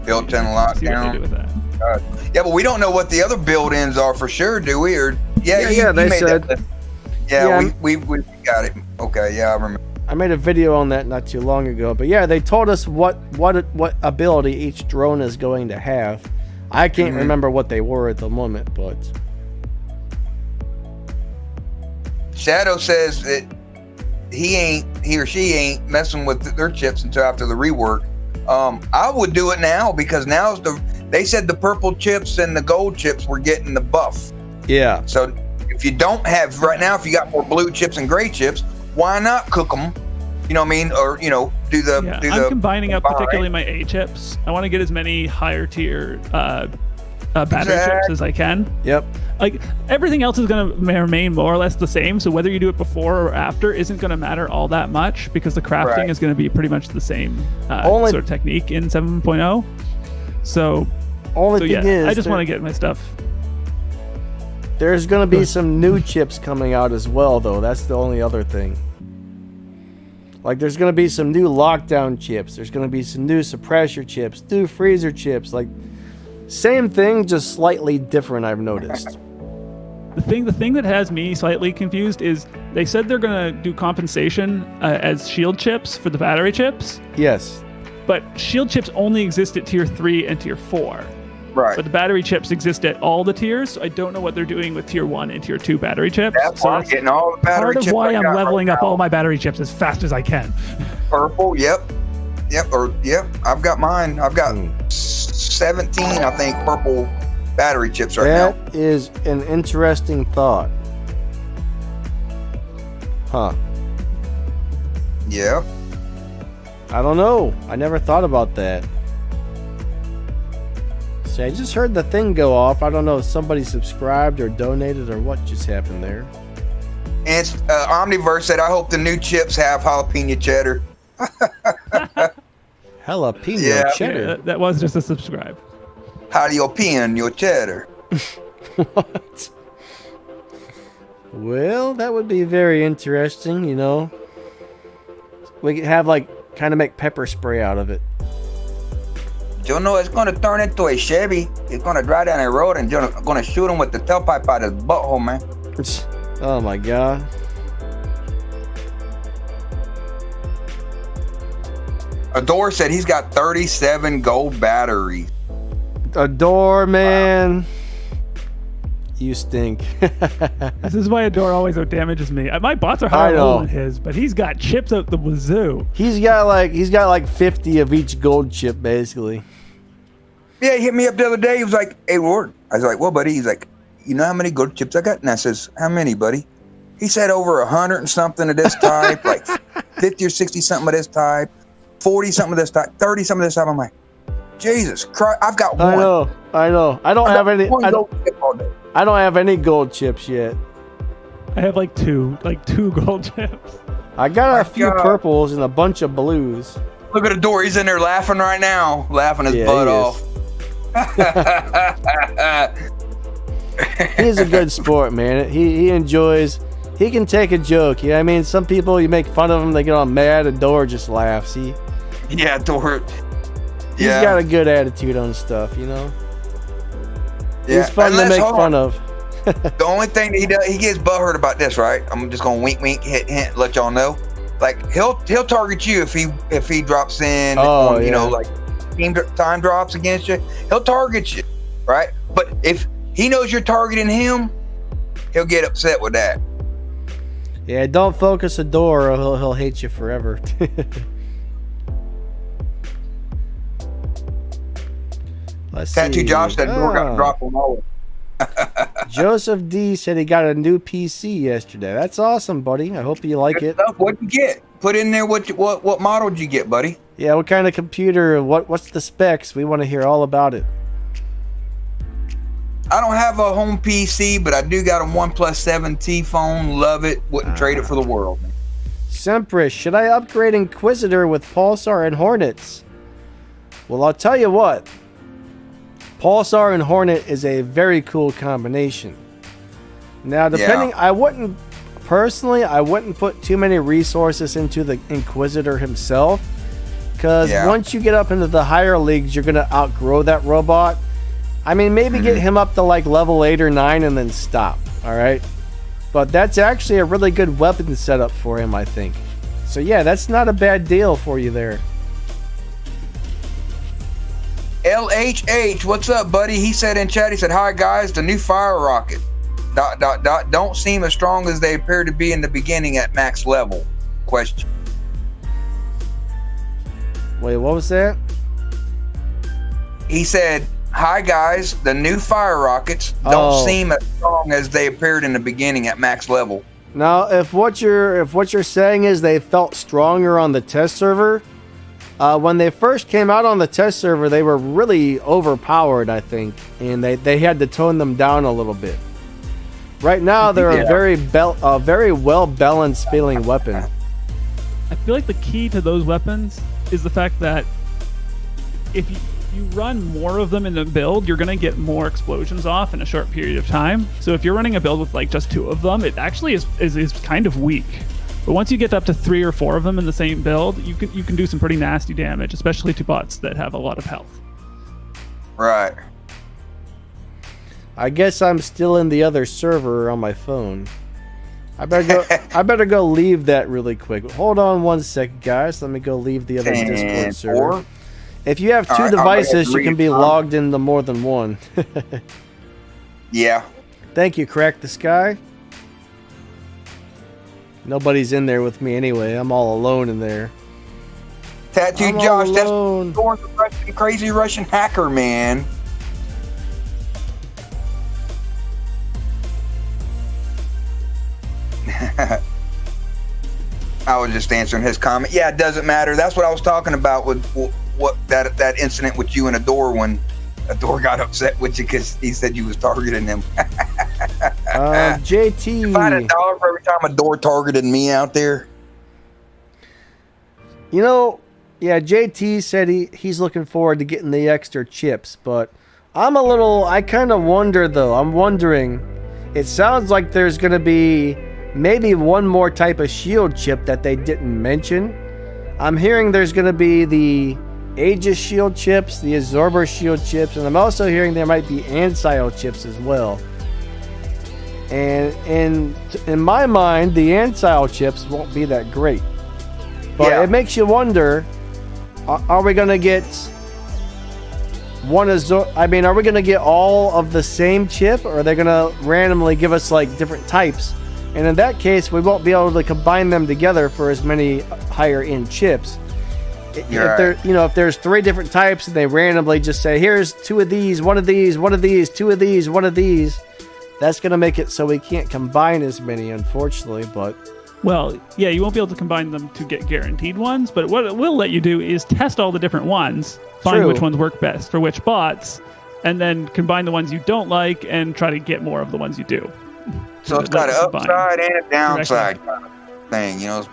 Built-in See what they do lockdown. with that. Yeah, but we don't know what the other build-ins are for sure, do we? Or Yeah, you they made said. that. Yeah, Yeah. we got it. Okay, yeah, I remember. I made a video on that not too long ago, but yeah, they told us what ability each drone is going to have. I can't remember what they were at the moment, but Shadow says that he or she ain't messing with their chips until after the rework. I would do it now because they said the purple chips and the gold chips were getting the buff. yeah, So if you don't have right now, if you got more blue chips and gray chips, why not cook them? You know what I mean? Or do the. I'm combining up particularly my A chips. I want to get as many higher tier battery chips as I can. Yep. Like everything else is going to remain more or less the same. So whether you do it before or after isn't going to matter all that much because the crafting is going to be pretty much the same sort of technique in 7.0. So, I just want to get my stuff. There's going to be some new chips coming out as well, though. That's the only other thing. Like, there's going to be some new lockdown chips. There's going to be some new suppressor chips, new freezer chips. Like, same thing, just slightly different, I've noticed. The thing that has me slightly confused is they said they're going to do compensation as shield chips for the battery chips. Yes. But shield chips only exist at tier 3 and tier 4. Right. But the battery chips exist at all the tiers. So I don't know what they're doing with tier 1 and tier 2 battery chips. That's why I'm getting all the battery chips. Part of why I'm leveling up all my battery chips as fast as I can. Purple, yep. I've got mine. I've got 17, I think, purple battery chips right now. That is an interesting thought. Huh. Yeah. I don't know. I never thought about that. See, I just heard the thing go off. I don't know if somebody subscribed or donated or what just happened there. And Omniverse said, I hope the new chips have jalapeno cheddar. Jalapeno cheddar? Yeah, that was just a subscribe. Jalapeno cheddar. What? Well, that would be very interesting, you know. We could have, like, kind of make pepper spray out of it. You know, it's going to turn into a Chevy. It's going to drive down the road and you're going to shoot him with the tailpipe out of his butthole, man. Oh, my God. Adore said he's got 37 gold batteries. Adore, man. Wow. You stink. This is why Adore always damages me. My bots are higher than his, but he's got chips out the wazoo. He's got like 50 of each gold chip, basically. Yeah, he hit me up the other day. He was like, "Hey, Ward." I was like, "Well, buddy." He's like, "You know how many gold chips I got?" And I says, "How many, buddy?" He said over 100 and something of this type, like 50 or 60 something of this type, 40 something of this type, 30 something of this type. I'm like, Jesus Christ, I've got one. I know. I don't have any. I don't have any gold chips yet. I have like two gold chips. I got a few purples and a bunch of blues. Look at the door. He's in there laughing right now, laughing his butt off. He's a good sport, man. He enjoys. He can take a joke. You know what I mean? Some people, you make fun of them, they get all mad, and Dor just laughs. Yeah, Dor. He's got a good attitude on stuff, you know? Yeah. He's fun to make fun of. The only thing that he does, he gets butthurt about this, right? I'm just gonna wink, hint, let y'all know. Like he'll target you if he drops in, you know, like time drops against you. He'll target you, right? But if he knows you're targeting him, he'll get upset with that. Yeah, don't focus a door, or he'll hate you forever. Let's Tattoo see. Josh, that door got dropped on all. Joseph D said he got a new PC yesterday. That's awesome, buddy. I hope you like it. What'd you get? Put in there what model did you get, buddy? Yeah, what kind of computer? What's the specs? We want to hear all about it. I don't have a home PC, but I do got a OnePlus 7T phone. Love it. Wouldn't trade it for the world. Sempris, should I upgrade Inquisitor with Pulsar and Hornets? Well, I'll tell you what. Pulsar and Hornet is a very cool combination. Now, depending, I wouldn't put too many resources into the Inquisitor himself, because once you get up into the higher leagues, you're going to outgrow that robot. I mean, maybe get him up to like level 8 or 9 and then stop, all right? But that's actually a really good weapon setup for him, I think. So yeah, that's not a bad deal for you there. LHH, what's up, buddy? He said in chat, he said, "Hi guys, the new fire rocket ... don't seem as strong as they appear to be in the beginning at max level." Question. Wait, what was that? He said, Hi guys, the new fire rockets don't seem as strong as they appeared in the beginning at max level. Now, if what you're saying is they felt stronger on the test server, when they first came out on the test server, they were really overpowered, I think, and they had to tone them down a little bit. Right now, they're a very well balanced feeling weapon. I feel like the key to those weapons is the fact that if you run more of them in a build, you're going to get more explosions off in a short period of time. So if you're running a build with like just 2 of them, it actually is kind of weak. But once you get up to 3 or 4 of them in the same build, you can do some pretty nasty damage, especially to bots that have a lot of health. Right. I guess I'm still in the other server on my phone. I better go leave that really quick. Hold on 1 second, guys. Let me go leave the other Discord server. If you have 2 devices, you can be logged into more than one. Yeah. Thank you, Crack the Sky. Nobody's in there with me anyway. I'm all alone in there. Tattoo Josh, that's the crazy Russian hacker, man. I was just answering his comment. Yeah, it doesn't matter. That's what I was talking about with what that incident with you and Adore when Adore got upset with you because he said you was targeting him. JT. If I had $1 for every time Adore targeted me out there. You know, yeah, JT said he's looking forward to getting the extra chips, but I kind of wonder though. I'm wondering, it sounds like there's going to be maybe one more type of shield chip that they didn't mention. I'm hearing there's going to be the Aegis shield chips, the Absorber shield chips, and I'm also hearing there might be Ancile chips as well. And in my mind, the Ancile chips won't be that great. But it makes you wonder, are we going to get are we going to get all of the same chip, or are they going to randomly give us like different types? And in that case, we won't be able to combine them together for as many higher end chips. If there's 3 different types and they randomly just say, here's 2 of these, 1 of these, 1 of these, 2 of these, 1 of these, that's going to make it so we can't combine as many, unfortunately. But well, yeah, you won't be able to combine them to get guaranteed ones, but what it will let you do is test all the different ones, find which ones work best for which bots, and then combine the ones you don't like and try to get more of the ones you do. So it's got an upside and a downside kind of thing, you know.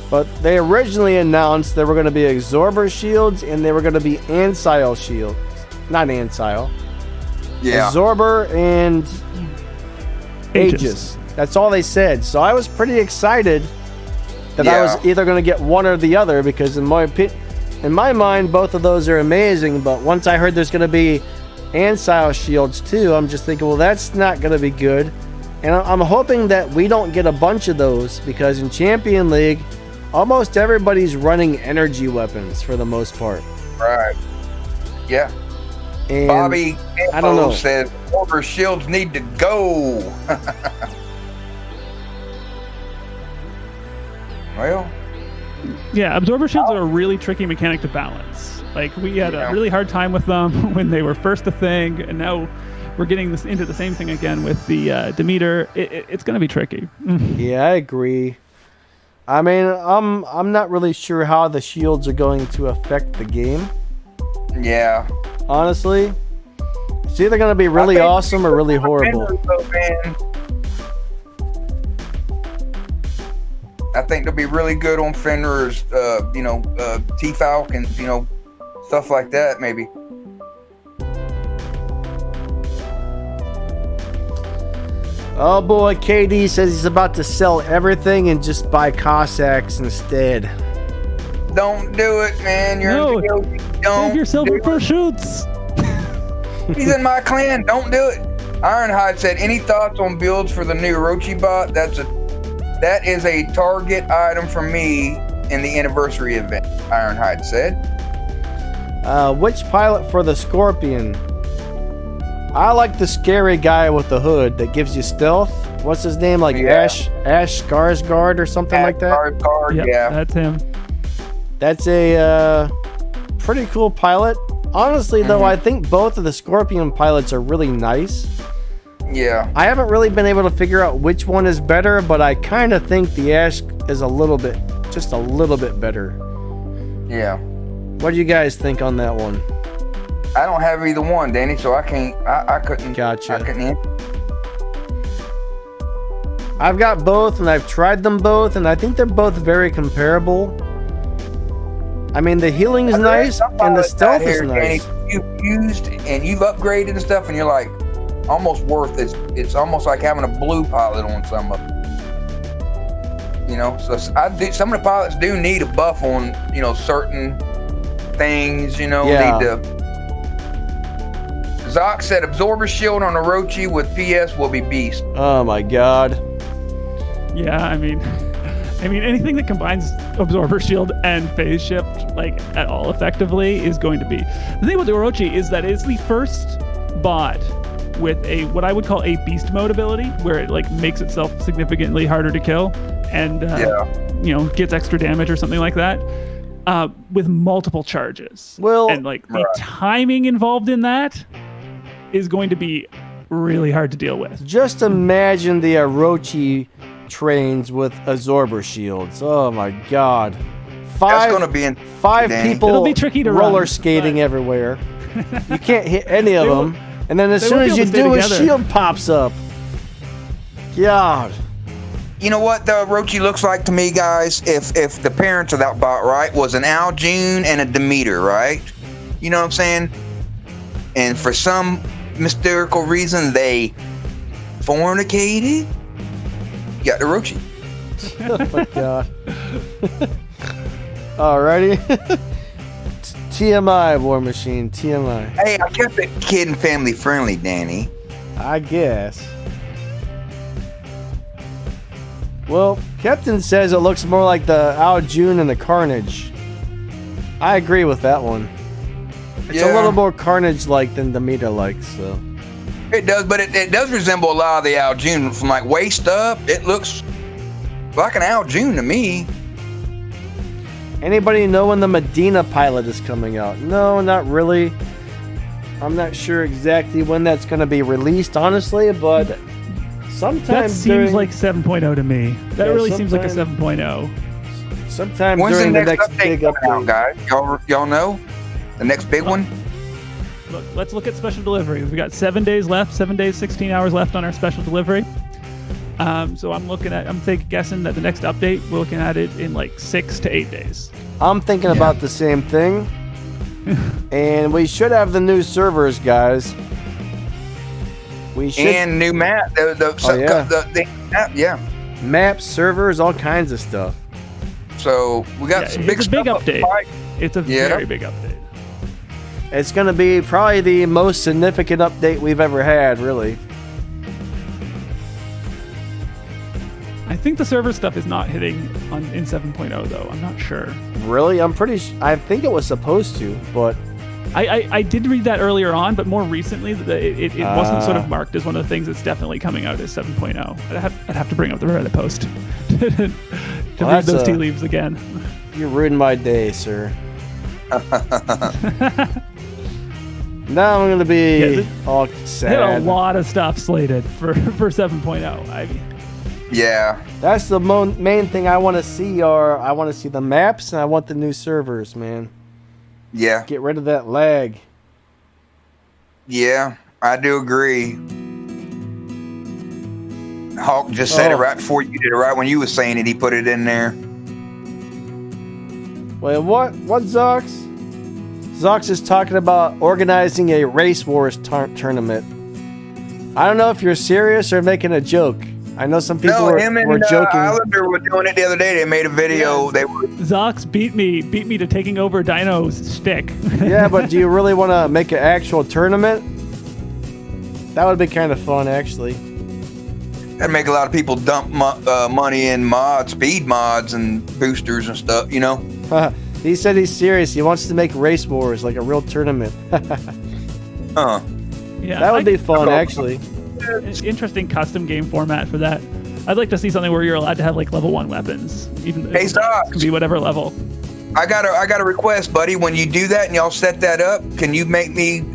But they originally announced there were going to be Absorber shields and they were going to be Ancile shields. Not Ancile. Yeah. Absorber and Aegis. That's all they said. So I was pretty excited that I was either going to get one or the other, because in my mind, both of those are amazing. But once I heard there's going to be Ancile shields too, I'm just thinking, well, that's not going to be good. And I'm hoping that we don't get a bunch of those, because in Champion League, almost everybody's running energy weapons for the most part. Right. Yeah. And Bobby I don't know. says Absorber shields need to go. Well. Yeah, Absorber shields are a really tricky mechanic to balance. Like, we had a really hard time with them when they were first a thing, and now we're getting this into the same thing again with the Demeter. It's going to be tricky. Yeah, I agree. I mean, I'm not really sure how the shields are going to affect the game. Yeah. Honestly, it's either going to be really awesome or really horrible. I think they'll be really good on Fenrir's, T-Falc and, stuff like that, maybe. Oh boy, KD says he's about to sell everything and just buy Cossacks instead. Don't do it, man. Don't save yourself for shoots. He's in my clan. Don't do it. Ironhide said, any thoughts on builds for the new Orochi bot? That is a target item for me in the anniversary event, Ironhide said. Which pilot for the Scorpion? I like the scary guy with the hood that gives you stealth. What's his name? Ash Skarsgård or something like that? Skarsgård, yep, yeah. That's him. That's a pretty cool pilot. Honestly, though, I think both of the Scorpion pilots are really nice. Yeah. I haven't really been able to figure out which one is better, but I kind of think the Ash is just a little bit better. Yeah. What do you guys think on that one? I don't have either one, Danny, so I couldn't. Gotcha. I couldn't answer. I've got both, and I've tried them both, and I think they're both very comparable. I mean, the healing is nice, and the stealth is nice. Danny, you've used and you've upgraded and stuff, and you're like almost worth it. It's almost like having a blue pilot on some of them. You know, so some of the pilots do need a buff on, you know, certain things. You know, Yeah. need to. Zoc said absorber shield on Orochi with PS will be beast. Oh my god. Yeah, I mean, anything that combines absorber shield and phase shift like at all effectively is going to be. The thing with the Orochi is that it's the first bot with a what I would call a beast mode ability, where it like makes itself significantly harder to kill and you know, gets extra damage or something like that. With multiple charges. Well, and like the timing involved in that is going to be really hard to deal with. just imagine the Orochi trains with absorber shields. Oh my god. That's going to be in Five Danny. people It'll be tricky to roller run, skating but- everywhere. You can't hit any of They will- them. And then as they soon won't as be you able to stay do, a together. shield pops up. God. You know what the Orochi looks like to me, guys? If the parents of that bot, right, was an Aljun and a Demeter, right? You know what I'm saying? And for some mystical reason, they fornicated. You got the Orochi. Oh my god. Alrighty. TMI, War Machine. TMI. Hey, I kept it kid and family friendly, Danny. I guess. Well, Captain says it looks more like the Aljun and the Carnage. I agree with that one. It's a Yeah. little more Carnage-like than Demeter-like, so. It does, but it does resemble a lot of the Aljun from like waist up. It looks like an Aljun to me. Anybody know when the Medina pilot is coming out? No, not really. I'm not sure exactly when that's going to be released, honestly, but sometime That seems during, like 7.0 to me. That Yeah, really seems like a sometime- 7.0. sometime When's during the the next next big update coming out, upgrade. guys? Y'all know the next big one? Look, let's look at special delivery. We've got 7 days left, 7 days, 16 hours left on our special delivery. So I'm guessing that the next update, we're looking at it in like 6 to 8 days. I'm thinking about the same thing. And we should have the new servers, guys. We should And new map. The map, yeah. maps, servers, all kinds of stuff. So we got Yeah, some it's big a big stuff. update. It's a Yeah. very big update. It's going to be probably the most significant update we've ever had, really. I think the server stuff is not hitting in 7.0 though. I'm not sure. Really? I'm pretty I think it was supposed to, but I did read that earlier on, but more recently it wasn't sort of marked as one of the things that's definitely coming out as 7.0. I'd have to bring up the Reddit post to Well, read that's those a- tea leaves again. you ruined my day, sir. Now I'm going to be Yeah, all They had a sad. lot of stuff slated for 7.0. I mean, Yeah. That's the main thing I want to see. I want to see the maps and I want the new servers, man. Yeah. Get rid of that lag. Yeah. I do agree. Hawk just said it Oh. right before you did it, right when you was saying it, he put it in there. Wait, what? What, Zox? Zox is talking about organizing a Race Wars tournament. I don't know if you're serious or making a joke. I know some people No, him and were joking. Islander were doing it the other day. They made a video. Yes. They were Zox beat me to taking over Dino's stick. Yeah, but do you really want to make an actual tournament? That would be kind of fun, actually. that'd make a lot of people dump money in mods, speed mods, and boosters and stuff. You know. He said he's serious. He wants to make Race Wars like a real tournament. Huh. Yeah, That would be fun, actually. Interesting custom game format for that. I'd like to see something where you're allowed to have like level 1 weapons, even Hey, Zox. it can be whatever level. I got a request, buddy. When you do that and y'all set that up, can you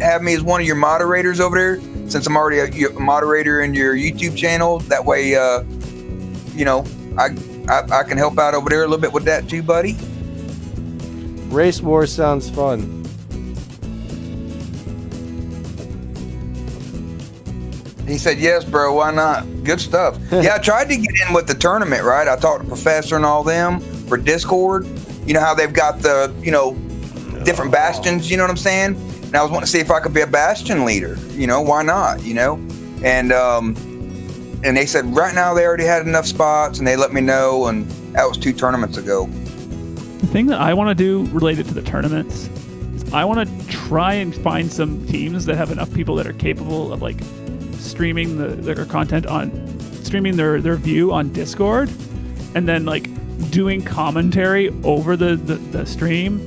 have me as one of your moderators over there? Since I'm already a moderator in your YouTube channel, that way, you know, I can help out over there a little bit with that too, buddy. Race War sounds fun. He said, yes, bro, why not? Good stuff. Yeah, I tried to get in with the tournament, right? I talked to Professor and all them for Discord. You know how they've got the, you know, different bastions, you know what I'm saying? And I was wanting to see if I could be a bastion leader. You know, why not, you know? And they said right now they already had enough spots, and they let me know, and that was 2 tournaments ago. The thing that I want to do related to the tournaments is I want to try and find some teams that have enough people that are capable of, like, streaming their content streaming their view on Discord, and then, like, doing commentary over the stream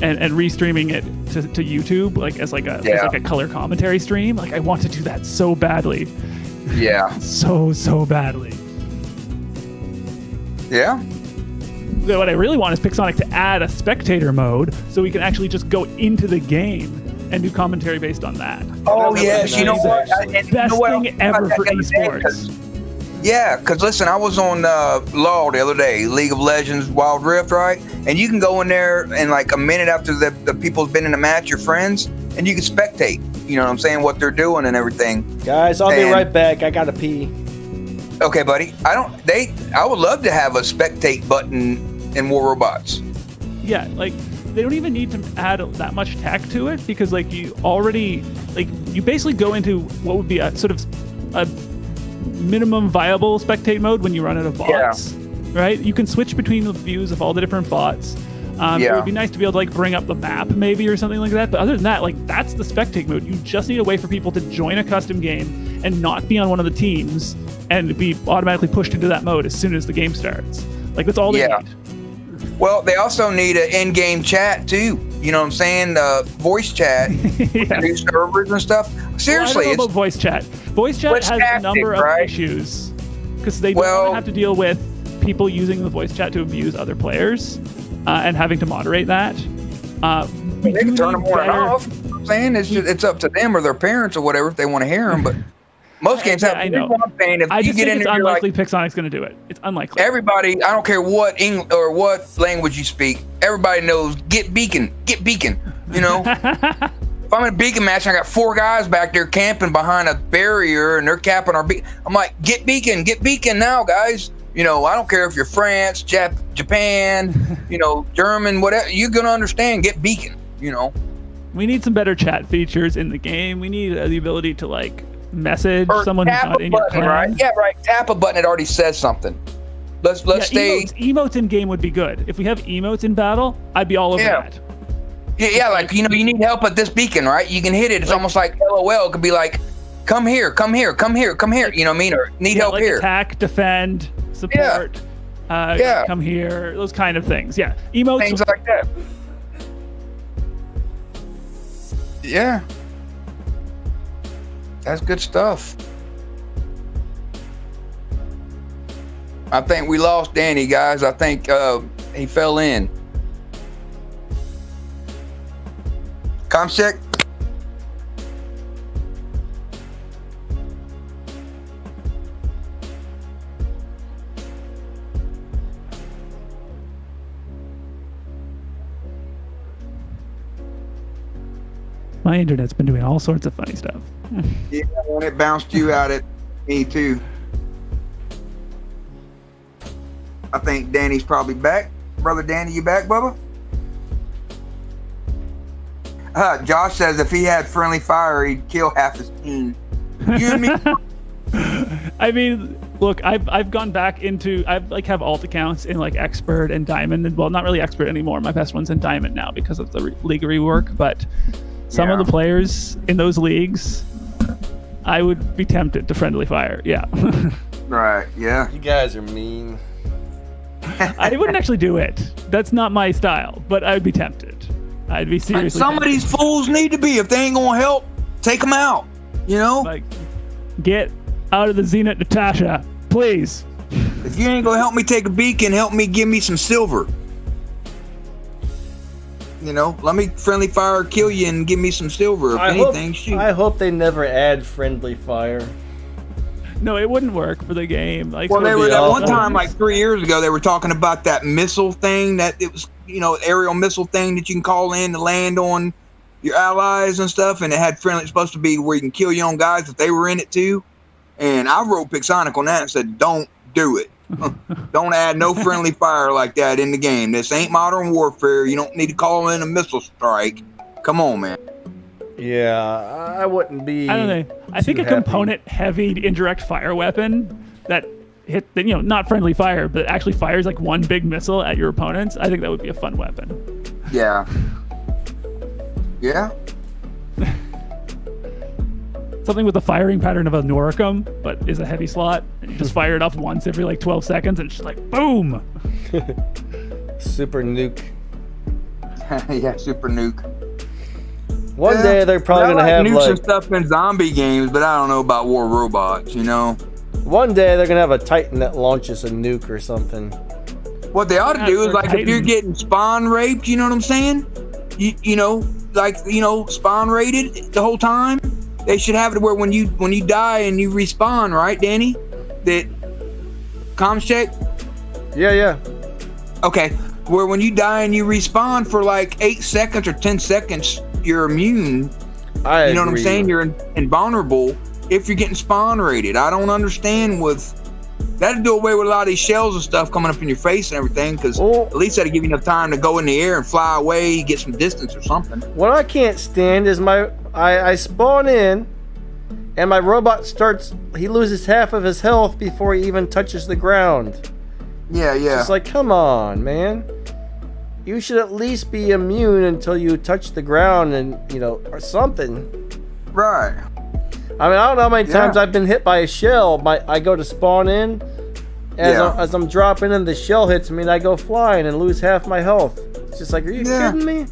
and restreaming it to YouTube, like as a color commentary stream. Like, I want to do that so badly. Yeah. so badly. Yeah. What I really want is Pixonic to add a spectator mode so we can actually just go into the game and do commentary based on that. Oh, yes. You know what? Best thing ever for esports. Yeah, because listen, I was on Law the other day, League of Legends Wild Rift, right? And you can go in there and like a minute after the people's been in the match, your friends, and you can spectate, you know what I'm saying, what they're doing and everything. Guys, I'll be right back. I gotta pee. Okay, buddy. I would love to have a spectate button in War Robots. Yeah, like they don't even need to add that much tech to it, because like you already, like, you basically go into what would be a sort of a minimum viable spectate mode when you run out of bots, right? You can switch between the views of all the different bots. It would be nice to be able to like bring up the map maybe or something like that. But other than that, like, that's the spectate mode. You just need a way for people to join a custom game and not be on one of the teams and be automatically pushed into that mode as soon as the game starts. Like, that's all they need. Well, they also need an in-game chat too. You know what I'm saying? Voice chat, new servers and stuff. Seriously, well, I don't know about voice chat. Voice chat has a number of issues because they don't have to deal with people using the voice chat to abuse other players and having to moderate that. They can turn them on and off. I'm saying it's up to them or their parents or whatever if they want to hear them, but. Most games have. I know. I just think it's unlikely Pixonic's going to do it. It's unlikely. Everybody, I don't care what or what language you speak, everybody knows get beacon. You know, if I'm in a beacon match and I got 4 guys back there camping behind a barrier and they're capping our beacon, I'm like, get beacon now, guys. You know, I don't care if you're France, Japan, you know, German, whatever. You're gonna understand. Get beacon. You know. We need some better chat features in the game. We need the ability to like message someone who's not in your clan. Right? Yeah, right. Tap a button. It already says something. Let's stay. Emotes in game would be good. If we have emotes in battle, I'd be all over that. Yeah, like, you know, you need help at this beacon, right? You can hit it. It's almost like LOL. It could be like, come here. You know what I mean? Or need help like here. Attack, defend, support. Come here. Those kind of things. Yeah. Emotes. Things like that. Yeah. That's good stuff. I think we lost Danny, guys. I think he fell in. Comms check. My internet's been doing all sorts of funny stuff. Yeah, when it bounced you out at me too. I think Danny's probably back. Brother Danny, you back, Bubba? Josh says if he had friendly fire, he'd kill half his team. You and me? I mean, look, I've gone back into, I've like have alt accounts in like expert and diamond, and well, not really expert anymore. My best one's in diamond now because of the league rework, but some of the players in those leagues, I would be tempted to friendly fire. Yeah. Right. Yeah. You guys are mean. I wouldn't actually do it. That's not my style, but I'd be tempted. I'd be seriously Some of these fools need to be. If they ain't going to help, take them out. You know? Like, get out of the Zenith, Natasha, please. If you ain't going to help me take a beacon, help me give me some silver. let me friendly fire kill you and give me some silver. If anything, shoot. I hope they never add friendly fire. No, it wouldn't work for the game. Like, Well, so they were that one awful. time, like 3 years ago, they were talking about that missile thing that it was, aerial missile thing that you can call in to land on your allies and stuff, and it had friendly. It's supposed to be where you can kill your own guys if they were in it too. And I wrote Pixonic on that and said, "Don't do it. Don't add no friendly fire like that in the game. This ain't Modern Warfare. You don't need to call in a missile strike. Come on, man." Yeah, I wouldn't be. I don't know. I think too a happy. component-heavy indirect fire weapon that hit, not friendly fire, but actually fires like one big missile at your opponents. I think that would be a fun weapon. Yeah. Yeah. Something with the firing pattern of a Noricum, but is a heavy slot. And you just fire it off once every like 12 seconds, and it's just like boom. Super nuke. Yeah, super nuke. One day they're probably I gonna have nukes like. and stuff in zombie games, but I don't know about war robots. One day they're gonna have a Titan that launches a nuke or something. What they ought to do is, Or like, if you're Titan. getting spawn raped, you know what I'm saying? Spawn rated the whole time. They should have it where when you die and you respawn, right, Danny? That comms check. Yeah. Okay, where when you die and you respawn for like 8 seconds or 10 seconds, you're immune. I You know what I'm agree. saying? You're invulnerable if you're getting spawn rated. I don't understand that'd do away with a lot of these shells and stuff coming up in your face and everything, because Well- at least that'd give you enough time to go in the air and fly away, get some distance or something. What I can't stand is I spawn in, and my robot he loses half of his health before he even touches the ground. Yeah. It's like, come on, man. You should at least be immune until you touch the ground and, or something. Right. I mean, I don't know how many times Yeah. I've been hit by a shell. I go to spawn in, as I'm dropping in, the shell hits me, and I go flying and lose half my health. It's just like, are you Yeah. kidding me?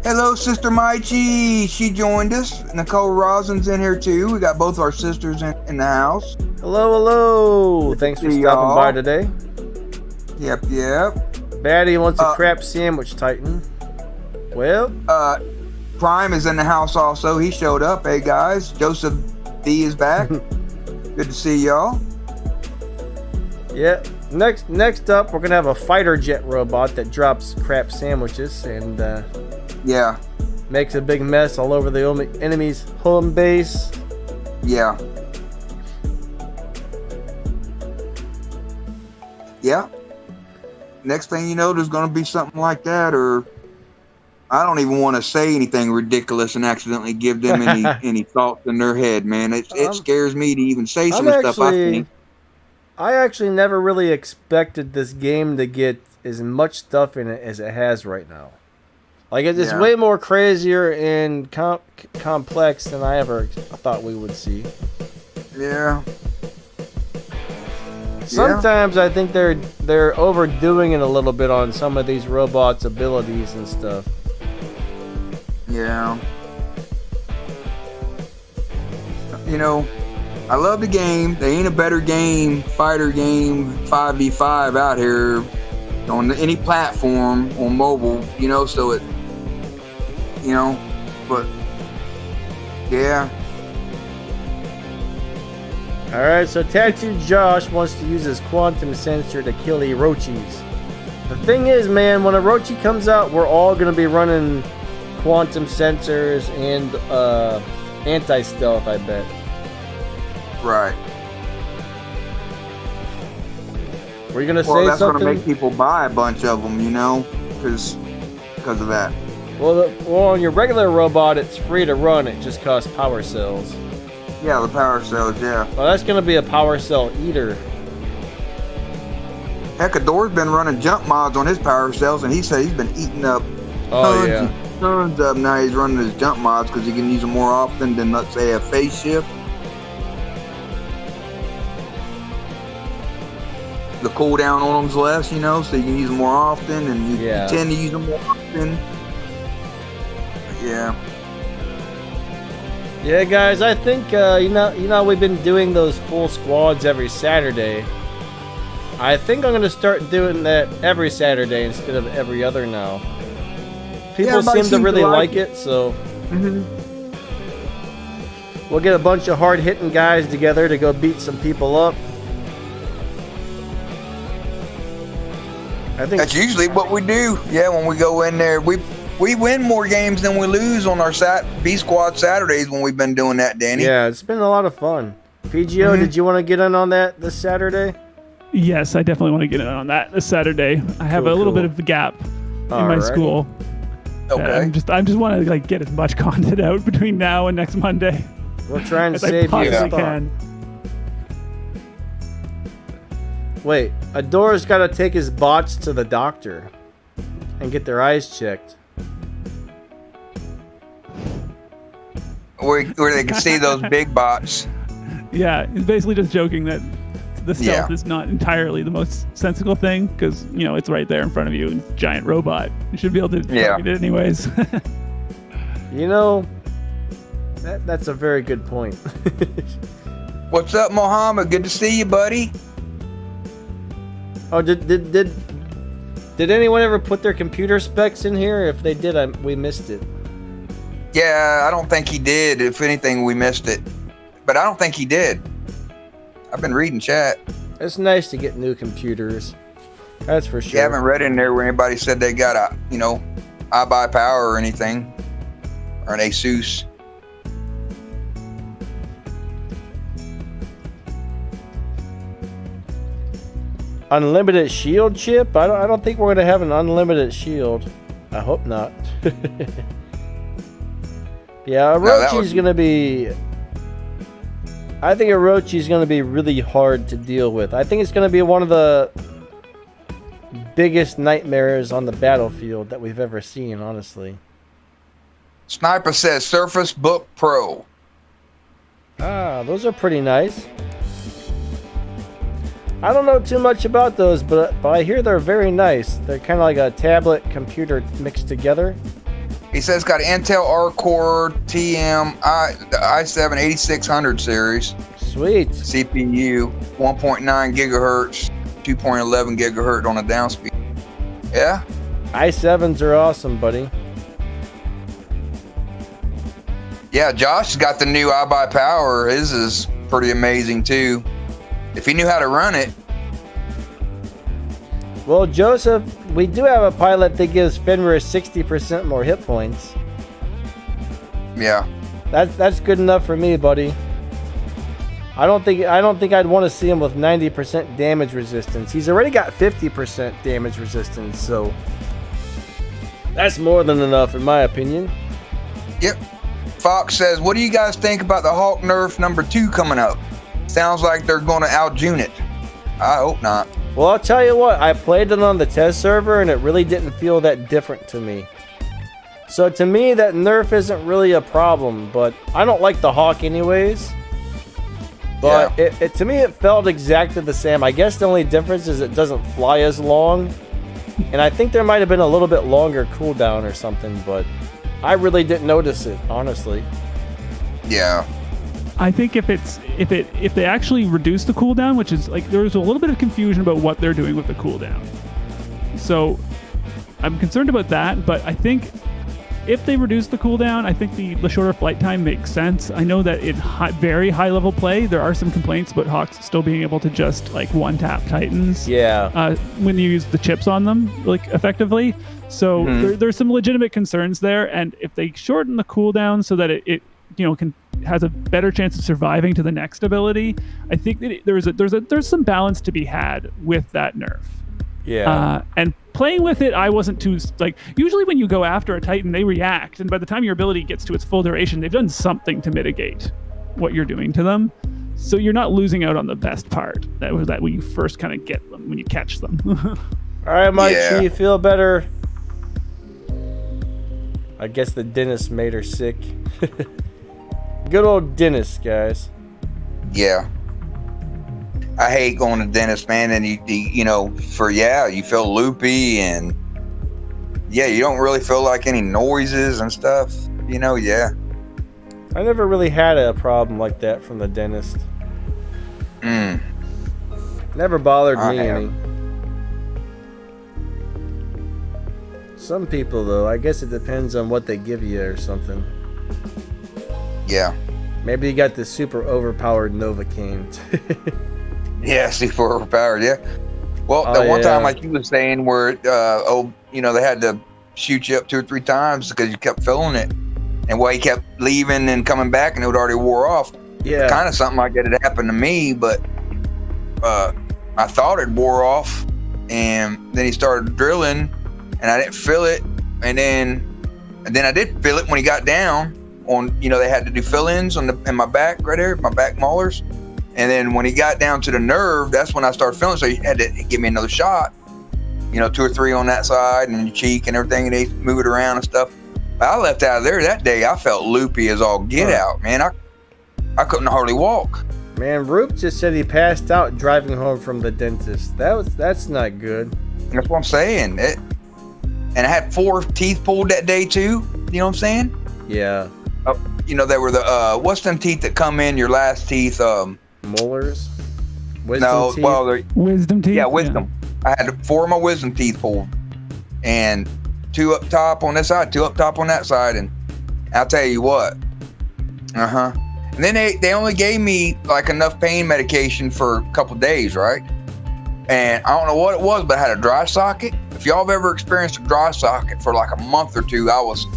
Hello, Sister Maichi. She joined us. Nicole Rosin's in here too. We got both our sisters in the house. Hello. Thanks for See stopping y'all. by today. Yep. Batty wants a crap sandwich, Titan. Well, Prime is in the house also. He showed up. Hey guys, Joseph D is back. Good to see y'all. yeah. Next up, we're gonna have a fighter jet robot that drops crap sandwiches and Yeah. makes a big mess all over the enemy's home base. Yeah. Yeah. Next thing you know, there's going to be something like that, or I don't even want to say anything ridiculous and accidentally give them any thoughts in their head, man. It scares me to even say some of the stuff I think. I actually never really expected this game to get as much stuff in it as it has right now. Like, it's Yeah. way more crazier and complex than I ever thought we would see. Yeah. Sometimes I think they're overdoing it a little bit on some of these robots' abilities and stuff. Yeah. I love the game. There ain't a better fighter game 5v5 out here on any platform on mobile, so it, but yeah. Alright, so Tattoo Josh wants to use his quantum sensor to kill Orochis. The thing is, man, when Orochi comes out, we're all going to be running quantum sensors and anti-stealth, I bet. Right. Were you going to Well, say that's something? going to make people buy a bunch of them, because of that. Well, on your regular robot, it's free to run. It just costs power cells. Yeah, the power cells, yeah. Well, that's going to be a power cell eater. Heck, Ador's been running jump mods on his power cells, and he said he's been eating up Oh, tons yeah. and tons of them. Now he's running his jump mods because he can use them more often than, let's say, a phase shift. The cooldown on them's less, so you can use them more often, and you tend to use them more often. Yeah. Yeah, guys, I think, we've been doing those full squads every Saturday. I think I'm going to start doing that every Saturday instead of every other now. People everybody seem to seems really to like it, so we'll get a bunch of hard-hitting guys together to go beat some people up. I think That's usually what we do. Yeah, when we go in there, we win more games than we lose on our B Squad Saturdays when we've been doing that, Danny. yeah, it's been a lot of fun. PGO, did you want to get in on that this Saturday? Yes, I definitely want to get in on that this Saturday. I have a little bit of a gap in my Alrighty. school. Okay. I just want to like get as much content out between now and next Monday We'll try and as I save you possibly a thought. can. Wait, Adora's got to take his bots to the doctor and get their eyes checked. Where they can see those big bots. Yeah, he's basically just joking that the stealth Yeah. is not entirely the most sensible thing because it's right there in front of you and it's a giant robot. You should be able to target it anyways. You know, that's a very good point. What's up, Mohammed? Good to see you, buddy. Oh, did anyone ever put their computer specs in here? If they did, we missed it. Yeah, I don't think he did. If anything, we missed it. But I don't think he did. I've been reading chat. It's nice to get new computers. That's for sure. You haven't read in there where anybody said they got a, iBuyPower or anything. Or an Asus. Unlimited shield chip? I don't think we're gonna have an unlimited shield. I hope not. Yeah, Orochi's gonna be. I think Orochi's gonna be really hard to deal with. I think it's gonna be one of the biggest nightmares on the battlefield that we've ever seen, honestly. Sniper says Surface Book Pro. Ah, those are pretty nice. I don't know too much about those, but I hear they're very nice. They're kind of like a tablet computer mixed together. He says it's got an Intel R-Core TM the i7 8600 series. Sweet. CPU, 1.9 gigahertz, 2.11 gigahertz on a down speed. Yeah? i7s are awesome, buddy. Yeah, Josh has got the new iBuyPower. His is pretty amazing too. If he knew how to run it. Well, Joseph, we do have a pilot that gives Fenrir 60% more hit points. Yeah. That's good enough for me, buddy. I don't think I'd want to see him with 90% damage resistance. He's already got 50% damage resistance, so that's more than enough in my opinion. Yep. Fox says, what do you guys think about the Hawk Nerf number 2 coming up? Sounds like they're going to out-June it. I hope not. Well, I'll tell you what, I played it on the test server and it really didn't feel that different to me. So to me, that nerf isn't really a problem, but I don't like the Hawk anyways. But Yeah. to me, it felt exactly the same. I guess the only difference is it doesn't fly as long. And I think there might have been a little bit longer cooldown or something, but I really didn't notice it, honestly. Yeah. I think if they actually reduce the cooldown, which is like there's a little bit of confusion about what they're doing with the cooldown. So I'm concerned about that, but I think if they reduce the cooldown, I think the shorter flight time makes sense. I know that in very high level play, there are some complaints about Hawks still being able to just like one tap Titans. Yeah. When you use the chips on them like effectively. So there's some legitimate concerns there, and if they shorten the cooldown so that it has a better chance of surviving to the next ability, I think that there's some balance to be had with that nerf. Yeah. And playing with it, I wasn't too usually when you go after a Titan, they react, and by the time your ability gets to its full duration, they've done something to mitigate what you're doing to them. So you're not losing out on the best part. That was that when you first kind of get them, when you catch them. All right, Mike, Yeah. so you feel better? I guess the dentist made her sick. Good old dentist, guys. Yeah. I hate going to the dentist, man, and you feel loopy and you don't really feel like any noises and stuff. Yeah. I never really had a problem like that from the dentist. Never bothered I me have. any. Some people, though, I guess it depends on what they give you or something. Yeah. Maybe you got the super overpowered Novocaine. Yeah, super overpowered, yeah. Well, Oh, the one yeah. time, like you were saying, where, they had to shoot you up 2 or 3 times because you kept filling it. And while you kept leaving and coming back and it would already wore off. Yeah. Kind of something like that had happened to me, but I thought it wore off. And then he started drilling and I didn't feel it. And then I did feel it when he got down on, they had to do fill-ins in my back right there, my back molars. And then when he got down to the nerve, that's when I started feeling. So he had to give me another shot, 2 or 3 on that side and your cheek and everything. And they move it around and stuff. But I left out of there that day. I felt loopy as all get out, man. I couldn't hardly walk. Man, Roop just said he passed out driving home from the dentist. That's not good. That's what I'm saying. And I had 4 teeth pulled that day too. You know what I'm saying? Yeah. They were the what's them teeth that come in your last teeth? Molars? Wisdom teeth? Well, they're Wisdom teeth. yeah, wisdom. I had 4 of my wisdom teeth pulled, and 2 up top on this side, 2 up top on that side, and I'll tell you what. And then they only gave me like enough pain medication for a couple days, right? And I don't know what it was, but I had a dry socket. If y'all have ever experienced a dry socket for like a month or 2,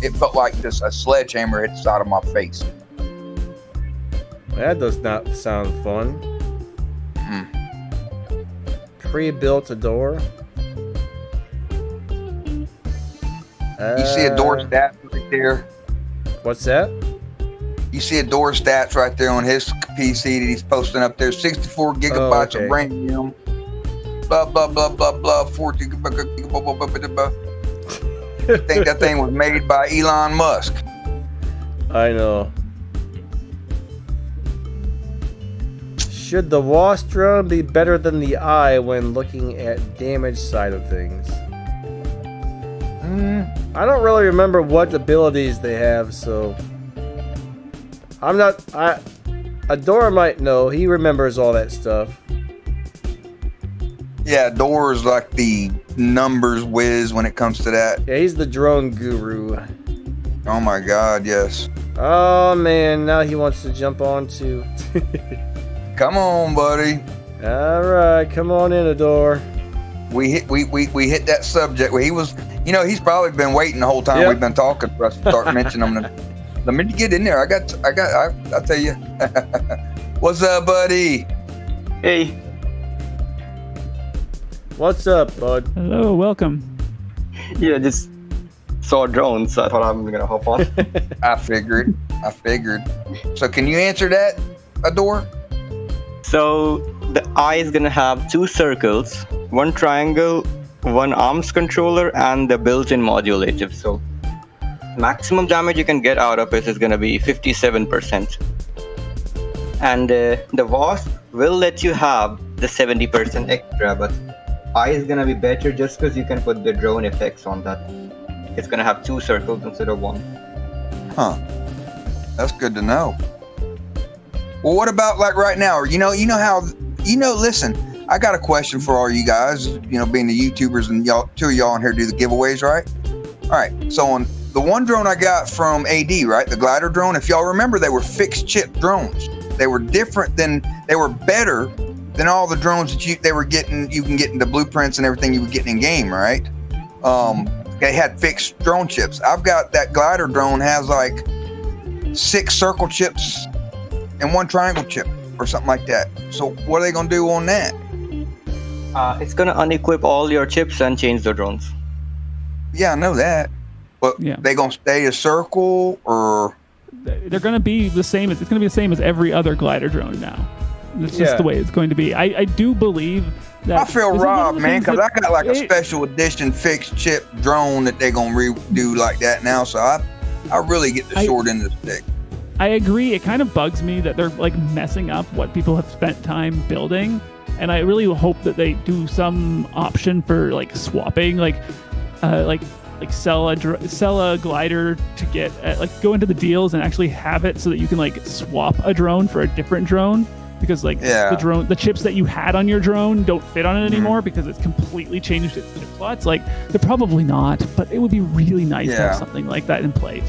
it felt like just a sledgehammer hit the side of my face. That does not sound fun. Pre-built a door. You see a door stat right there. What's that? You see a door stats right there on his PC that he's posting up there. 64 gigabytes of RAM. Blah, blah, blah, blah, blah. 40 blah, blah, blah, blah, blah, blah. I think that thing was made by Elon Musk. I know. Should the WASP drone be better than the eye when looking at damage side of things? I don't really remember what abilities they have, so Adora might know. He remembers all that stuff. Yeah, Door's like the numbers whiz when it comes to that. Yeah, he's the drone guru. Oh my God, yes. Oh man, now he wants to jump on too. Come on, buddy. All right, come on in, Adore. We hit that subject where he was. He's probably been waiting the whole time Yep. we've been talking for us to start mentioning them. Let me get in there. I'll tell you. What's up, buddy? Hey, What's up, bud? Hello, welcome. yeah, just saw drones, so I thought I'm gonna hop on. I figured. So can you answer that, Adore? So the eye is gonna have 2 circles, 1 triangle, 1 arms controller, and the built-in modulative. So maximum damage you can get out of it is gonna be 57%. And the WASP will let you have the 70% extra, but eye is gonna be better just because you can put the drone effects on that. It's gonna have 2 circles instead of 1. Huh. That's good to know. Well, what about like right now? Listen, I got a question for all you guys, being the YouTubers and y'all, 2 of y'all in here do the giveaways, right? All right. So on the one drone I got from AD, right? The glider drone, if y'all remember, they were fixed chip drones. They were they were better than all the drones that you can get in the blueprints and everything you were getting in game, right? They had fixed drone chips. I've got that glider drone has like 6 circle chips and 1 triangle chip or something like that. So what are they gonna do on that? It's gonna unequip all your chips and change the drones. Yeah, I know that. But Yeah. they gonna stay a circle or? They're going to be the same as every other glider drone now. It's just Yeah. the way it's going to be. I do believe that. I feel this is one of robbed, the man, things because that I got like a it- special edition fixed chip drone that they gonna redo like that now. So I really get the short end of the stick. I agree. It kind of bugs me that they're like messing up what people have spent time building, and I really hope that they do some option for like swapping, like sell a glider to get go into the deals and actually have it so that you can like swap a drone for a different drone. because like Yeah. the chips that you had on your drone don't fit on it anymore because it's completely changed its chip slots. Like they're probably not, but it would be really nice to Yeah. have something like that in place.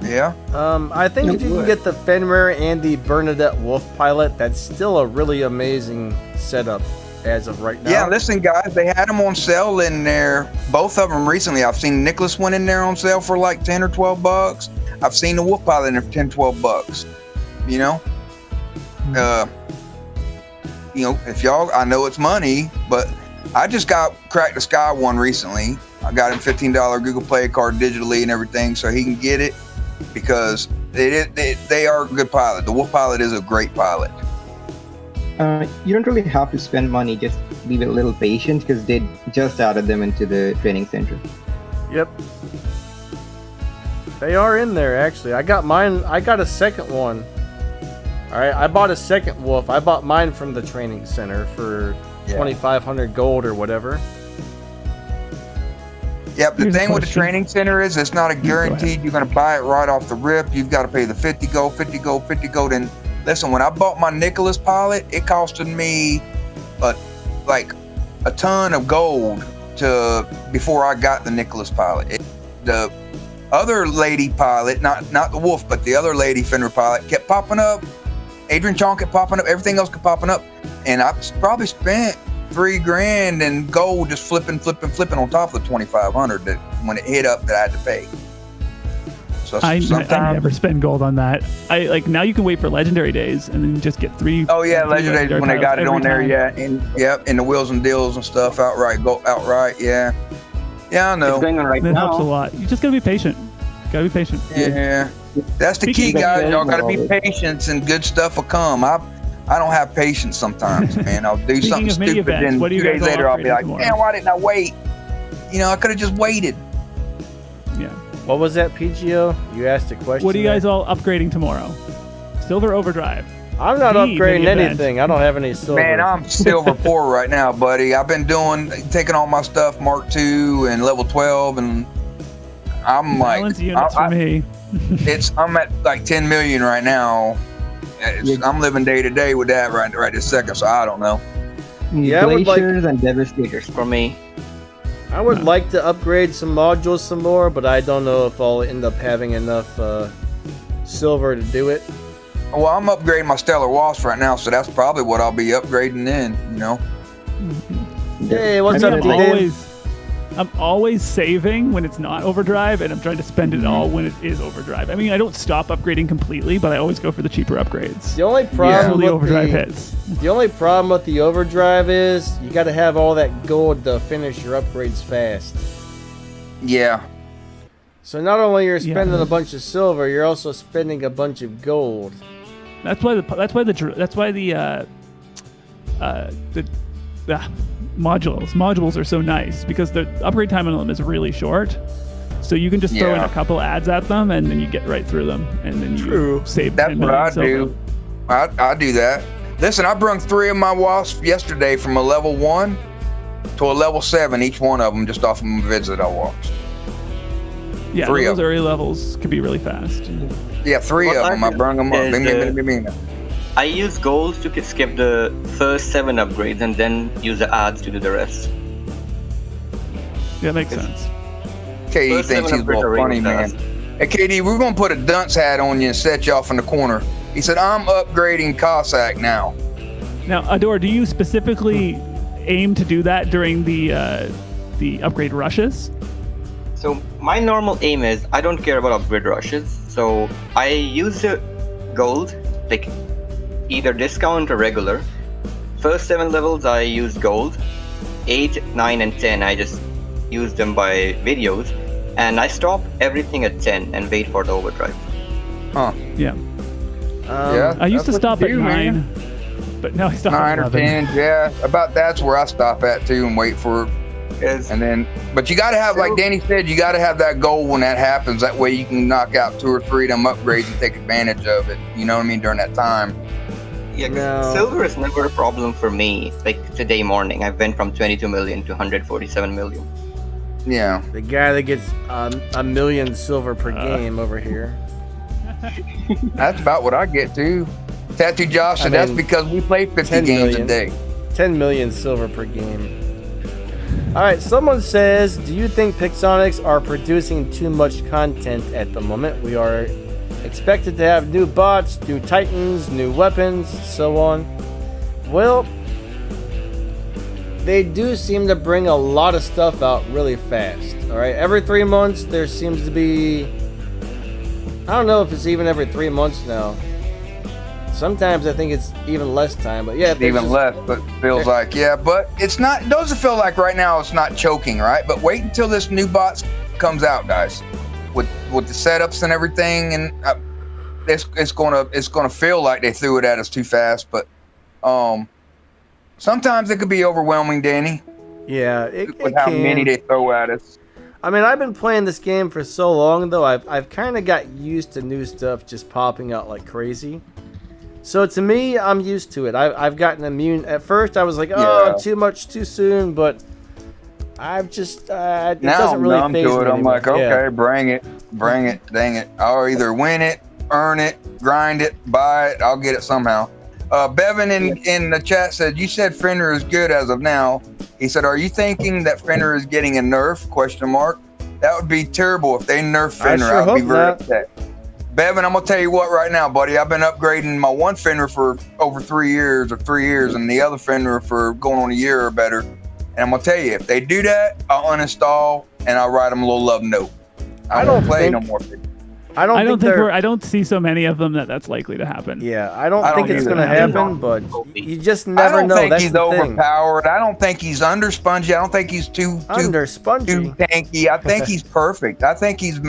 Yeah. I think if you can get the Fenrir and the Bernadette Wolf pilot, that's still a really amazing setup as of right now. Yeah, listen, guys, they had them on sale in there. Both of them recently. I've seen Nicholas went in there on sale for like 10 or 12 bucks. I've seen the Wolf Pilot in there for 10, 12 bucks. You know, if y'all, I know it's money, but I just got Crack the Sky one recently. I got him $15 Google Play card digitally and everything, so he can get it because they are a good pilot. The Wolf Pilot is a great pilot. You don't really have to spend money, just be a little patient because they just added them into the training center. Yep. They are in there, actually. I got mine. I got a second one. All right, I bought a second Wolf. I bought mine from the training center for 2,500 gold or whatever. Yep, the Here's a thing with the question. training center is it's not a guaranteed you're going to buy it right off the rip. You've got to pay the 50 gold, 50 gold, 50 gold. And listen, when I bought my Nicholas Pilot, it costed me like a ton of gold before I got the Nicholas Pilot. The other lady pilot, not the Wolf, but the other lady Fenrir pilot kept popping up. Adrian Chong kept popping up. Everything else kept popping up. And I probably spent $3,000 in gold just flipping on top of the 2,500 that when it hit up that I had to pay. So I sometimes, never spend gold on that. I like now you can wait for legendary days and then just get three. oh yeah, three legendary when they got it every on there, time. yeah, and the wheels and deals and stuff outright, yeah, I It's know, going on right That helps a now. lot. You just gotta be patient. Gotta be patient. yeah. That's the key, Speaking of guys. Y'all got to be gold. patient, and good stuff will come. I don't have patience sometimes, man. I'll do Speaking something of mini stupid, events, and what do 2 you days guys all later I'll be upgrading like, tomorrow? man, why didn't I wait? I could have just waited. Yeah. What was that, PGO? You asked a question. What are you there. guys all upgrading tomorrow? Silver Overdrive. I'm not the upgrading event? anything. I don't have any silver. Man, I'm silver poor right now, buddy. I've been taking all my stuff Mark II and level 12, and I'm like, Balance units for me. I'm at like 10 million right now. I'm living day to day with that right this second, so I don't know. Yeah, I would like- Glaciers and Devastators. For me, I would like to upgrade some modules some more, but I don't know if I'll end up having enough silver to do it. Well, I'm upgrading my Stellar Wasp right now, so that's probably what I'll be upgrading then, Hey, what's I up, mean, D-Dan? I'm always saving when it's not overdrive, and I'm trying to spend it all when it is overdrive. I mean, I don't stop upgrading completely, but I always go for the cheaper upgrades. The only Until problem the with overdrive hits. the only problem with the overdrive is you got to have all that gold to finish your upgrades fast. Yeah. So not only you're Yeah. spending a bunch of silver, you're also spending a bunch of gold. That's why the modules are so nice because the upgrade time on them is really short. So you can just throw in Yeah. a couple ads at them and then you get right through them and then you True. save That's 10 what million I silver. do. I do that. Listen, I brung 3 of my wasps yesterday from a level 1 to a level 7, each one of them, just off of my visit I walked. Yeah, 3 those of them. early levels can be really fast. Yeah, 3 What of I them. I do brung them up. is, Bing, bing. I use gold to skip the first 7 upgrades and then use the ads to do the rest. Yeah, makes sense. KD First thinks 7 he's upgrades more are funny, really man. fast. Hey, KD, we're going to put a dunce hat on you and set you off in the corner. He said, I'm upgrading Cossack now. Now, Ador, do you specifically aim to do that during the upgrade rushes? So my normal aim is I don't care about upgrade rushes. So I use the gold, like either discount or regular. First 7 levels I use gold. 8, 9, and 10 I just use them by videos. And I stop everything at 10 and wait for the overdrive. Huh. Yeah. Yeah. I used to That's what stop at you do, 9, man. but now I stop 9 at or 11. 10, yeah. About that's where I stop at, too, and wait for it. Is And then, but you got to have, like Danny said, you got to have that goal when that happens. That way you can knock out 2 or 3 of them upgrades and take advantage of it. You know what I mean? During that time. yeah, 'cause No. silver is never a problem for me. Like today morning, I went from 22 million to 147 million. Yeah. The guy that gets a million silver per game over here. That's about what I get, too. Tattoo Josh said that's mean, because we play 50 10 games million. a day. 10 million silver per game. All right, someone says, do you think Pixonics are producing too much content at the moment? We are expected to have new bots, new titans, new weapons, so on. Well, they do seem to bring a lot of stuff out really fast. All right, every 3 months there seems to be, I don't know if it's even every 3 months now. Sometimes I think it's even less time, but yeah, there's Even just- less, but feels like, yeah, but it's not, it doesn't feel like right now it's not choking, right? But wait until this new bot comes out, guys, with the setups and everything, and it's gonna feel like they threw it at us too fast, but sometimes it could be overwhelming, Danny, Yeah, it with how can. many they throw at us. I mean, I've been playing this game for so long, though. I've kind of got used to new stuff just popping out like crazy. So to me, I'm used to it. I've gotten immune. At first, I was like, oh, Yeah. too much too soon, but I've just it Now doesn't I'm really numb faze to me it. I'm anymore. like, okay, bring it, dang it. I'll either win it, earn it, grind it, buy it. I'll get it somehow. Bevan in the chat said, you said Fenrir is good as of now. He said, are you thinking that Fenrir is getting a nerf? Question mark. That would be terrible if they nerf I Fenrir. sure I'd be hope very not. upset. Bevan, I'm gonna tell you what right now, buddy. I've been upgrading my one Fenrir for over 3 years, and the other Fenrir for going on a year or better. And I'm gonna tell you, if they do that, I'll uninstall and I'll write them a little love note. I don't don't play think- no more. I don't think they're. I don't see so many of them that's likely to happen. Yeah, I don't I think don't it's either. gonna I happen, don't. but you just I never don't know. think That's he's the thing. overpowered. I don't think he's under spongy. I don't think he's too Under spongy. tanky. I think he's perfect. I think he's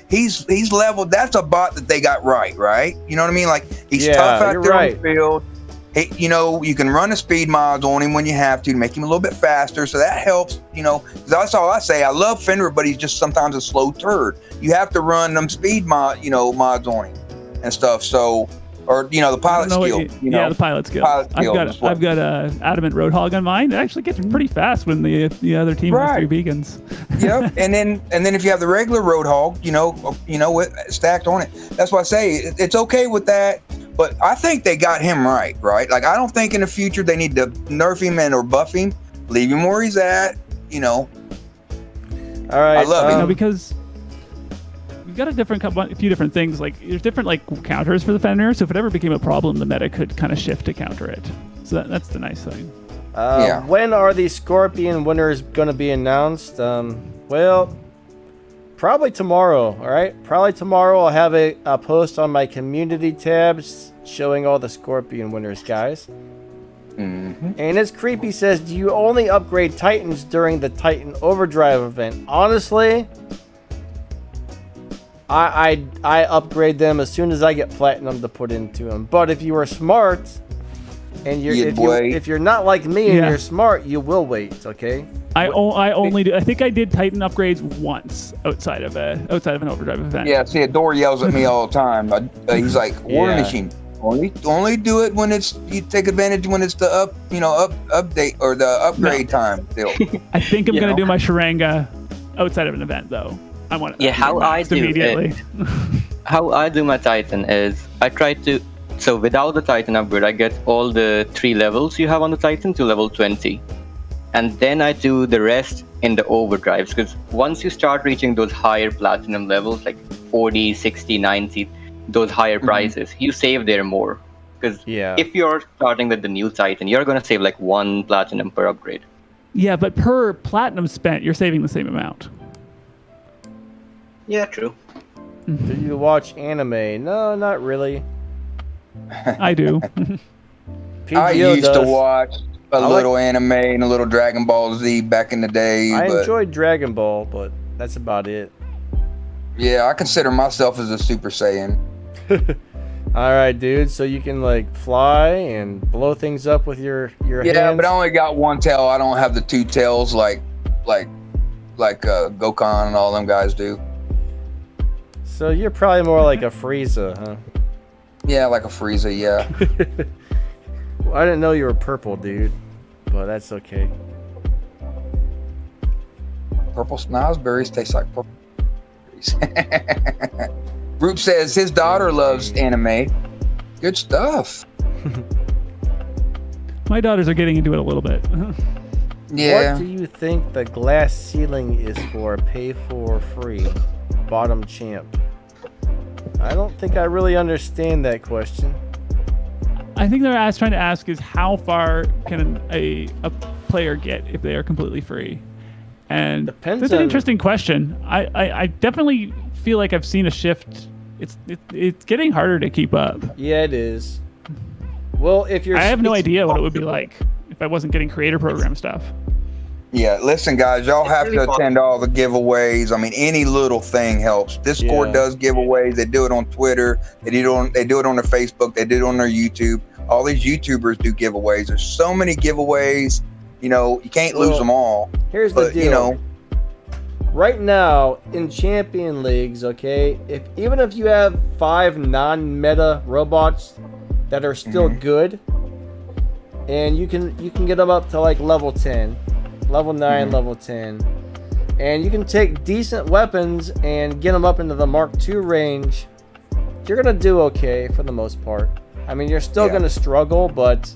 he's leveled. That's a bot that they got right? You know what I mean? Like he's Yeah, tough out you're there right. on the field. You know, you can run the speed mods on him when you have to make him a little bit faster. So that helps, you know, 'cause that's all I say. I love Fenrir, but he's just sometimes a slow turd. You have to run them speed mods on him and stuff. So, or, you know, the pilot skill. You know, yeah, the pilot skill. Pilot skill is what- I've got a adamant Roadhog on mine. It actually gets pretty fast when the other team has Right. 3 beacons. Yep. And then if you have the regular Roadhog, you know, with stacked on it, that's why I say it's okay with that. But I think they got him right? Like, I don't think in the future they need to nerf him or buff him. Leave him where he's at, you know. All right. I love it. No, because we've got a few different things. Like there's different like counters for the Fenrir. So if it ever became a problem, the meta could kind of shift to counter it. So that's the nice thing. Yeah. When are the Scorpion winners going to be announced? Well, probably tomorrow. All right. Probably tomorrow I'll have a post on my community tabs showing all the Scorpion winners, guys. Mm-hmm. And as Creepy says, do you only upgrade Titans during the Titan Overdrive event? Honestly, I upgrade them as soon as I get Platinum to put into them. But if you are smart, and if you're not like me and Yeah. you're smart, you will wait. Okay. I only do. I think I did Titan upgrades once outside of an Overdrive event. Yeah, see, Adore yells at me all the time. He's like, War Yeah. Machine. Only do it when you take advantage when it's the update or the upgrade time still. I think I'm You gonna know. do my Sharanga outside of an event though. I want to. Yeah, how I do it- immediately. How I do my Titan is I try to. So without the Titan upgrade, I get all the 3 levels you have on the Titan to level 20. And then I do the rest in the overdrives, because once you start reaching those higher platinum levels, like 40, 60, 90, those higher prices, you save there more. Because Yeah. if you're starting with the new Titan, you're going to save like 1 platinum per upgrade. Yeah, but per platinum spent, you're saving the same amount. Yeah, true. Do you watch anime? No, not really. I do. PGO I used to does. watch a like- little anime and a little Dragon Ball Z back in the day. I but enjoyed Dragon Ball, but that's about it. yeah, I consider myself as a Super Saiyan. All right, dude. So you can like fly and blow things up with your Yeah, hands. but I only got one tail. I don't have the 2 tails like Gokhan and all them guys do. So you're probably more like a Frieza, huh? Yeah, like a Frieza. Yeah. Well, I didn't know you were purple, dude. But that's okay. Purple snozberries taste like purple berries. Roop says his daughter loves anime. Good stuff. My daughters are getting into it a little bit. Yeah. What do you think the glass ceiling is for? Pay for free. Bottom champ. I don't think I really understand that question. I think they're trying to ask is how far can a player get if they are completely free? And Depends that's an on- interesting question. I definitely feel like I've seen a shift. It's getting harder to keep up. Yeah, it is. Well, if you're... I have no idea what it would be like if I wasn't getting creator program stuff. Yeah, listen, guys, y'all have really to attend all the giveaways. I mean, any little thing helps. Discord Yeah. does giveaways. They do it on Twitter. They do it on their Facebook. They do it on their YouTube. All these YouTubers do giveaways. There's so many giveaways. You know, you can't lose Well, them all. Here's the But deal. you know, Right now in champion leagues, okay, even if you have 5 non-meta robots that are still good, and you can get them up to like level 10, level 9, level 10, and you can take decent weapons and get them up into the Mark II range, you're gonna do okay for the most part. I mean, you're still Yeah. gonna struggle, but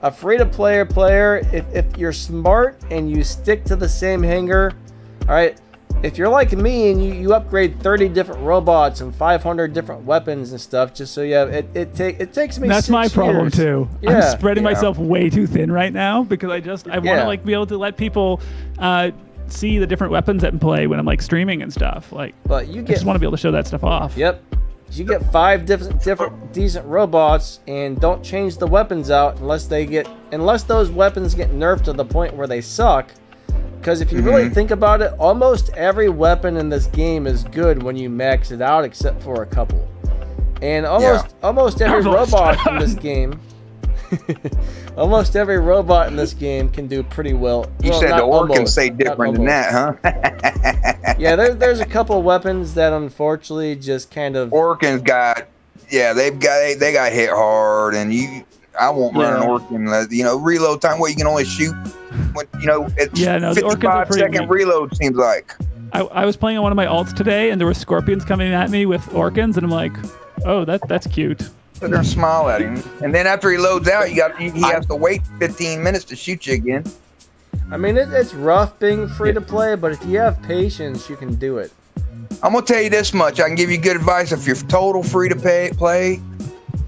a free-to-player player, if you're smart and you stick to the same hanger, all right, if you're like me and you upgrade 30 different robots and 500 different weapons and stuff just so you have it takes me That's 6 my problem years. too. Yeah. I'm spreading Yeah. myself way too thin right now because I want Yeah. to like be able to let people see the different weapons that in play when I'm like streaming and stuff. Like, But you I get just want to be able to show that stuff off. Yep. You get 5 different decent robots and don't change the weapons out unless those weapons get nerfed to the point where they suck. Because if you really think about it, almost every weapon in this game is good when you max it out, except for a couple. And almost every robot in this game, almost every robot in this game can do pretty well. you Well, said not the Orcans almost, say not different than almost. that, huh? Yeah, there's a couple weapons that unfortunately just kind of. Orcans got, they got hit hard, and I won't run an Yeah. Orcan. You know, reload time. What you can only shoot. What it's Yeah, no, the Orcans are 55 pretty second weak. reload seems like. I was playing on one of my alts today, and there were scorpions coming at me with orcans, and I'm like, oh, that's cute. Sit there and smile at him, and then after he loads out, he has to wait 15 minutes to shoot you again. I mean, it's rough being free to play, but if you have patience, you can do it. I'm gonna tell you this much. I can give you good advice. If you're total free to play,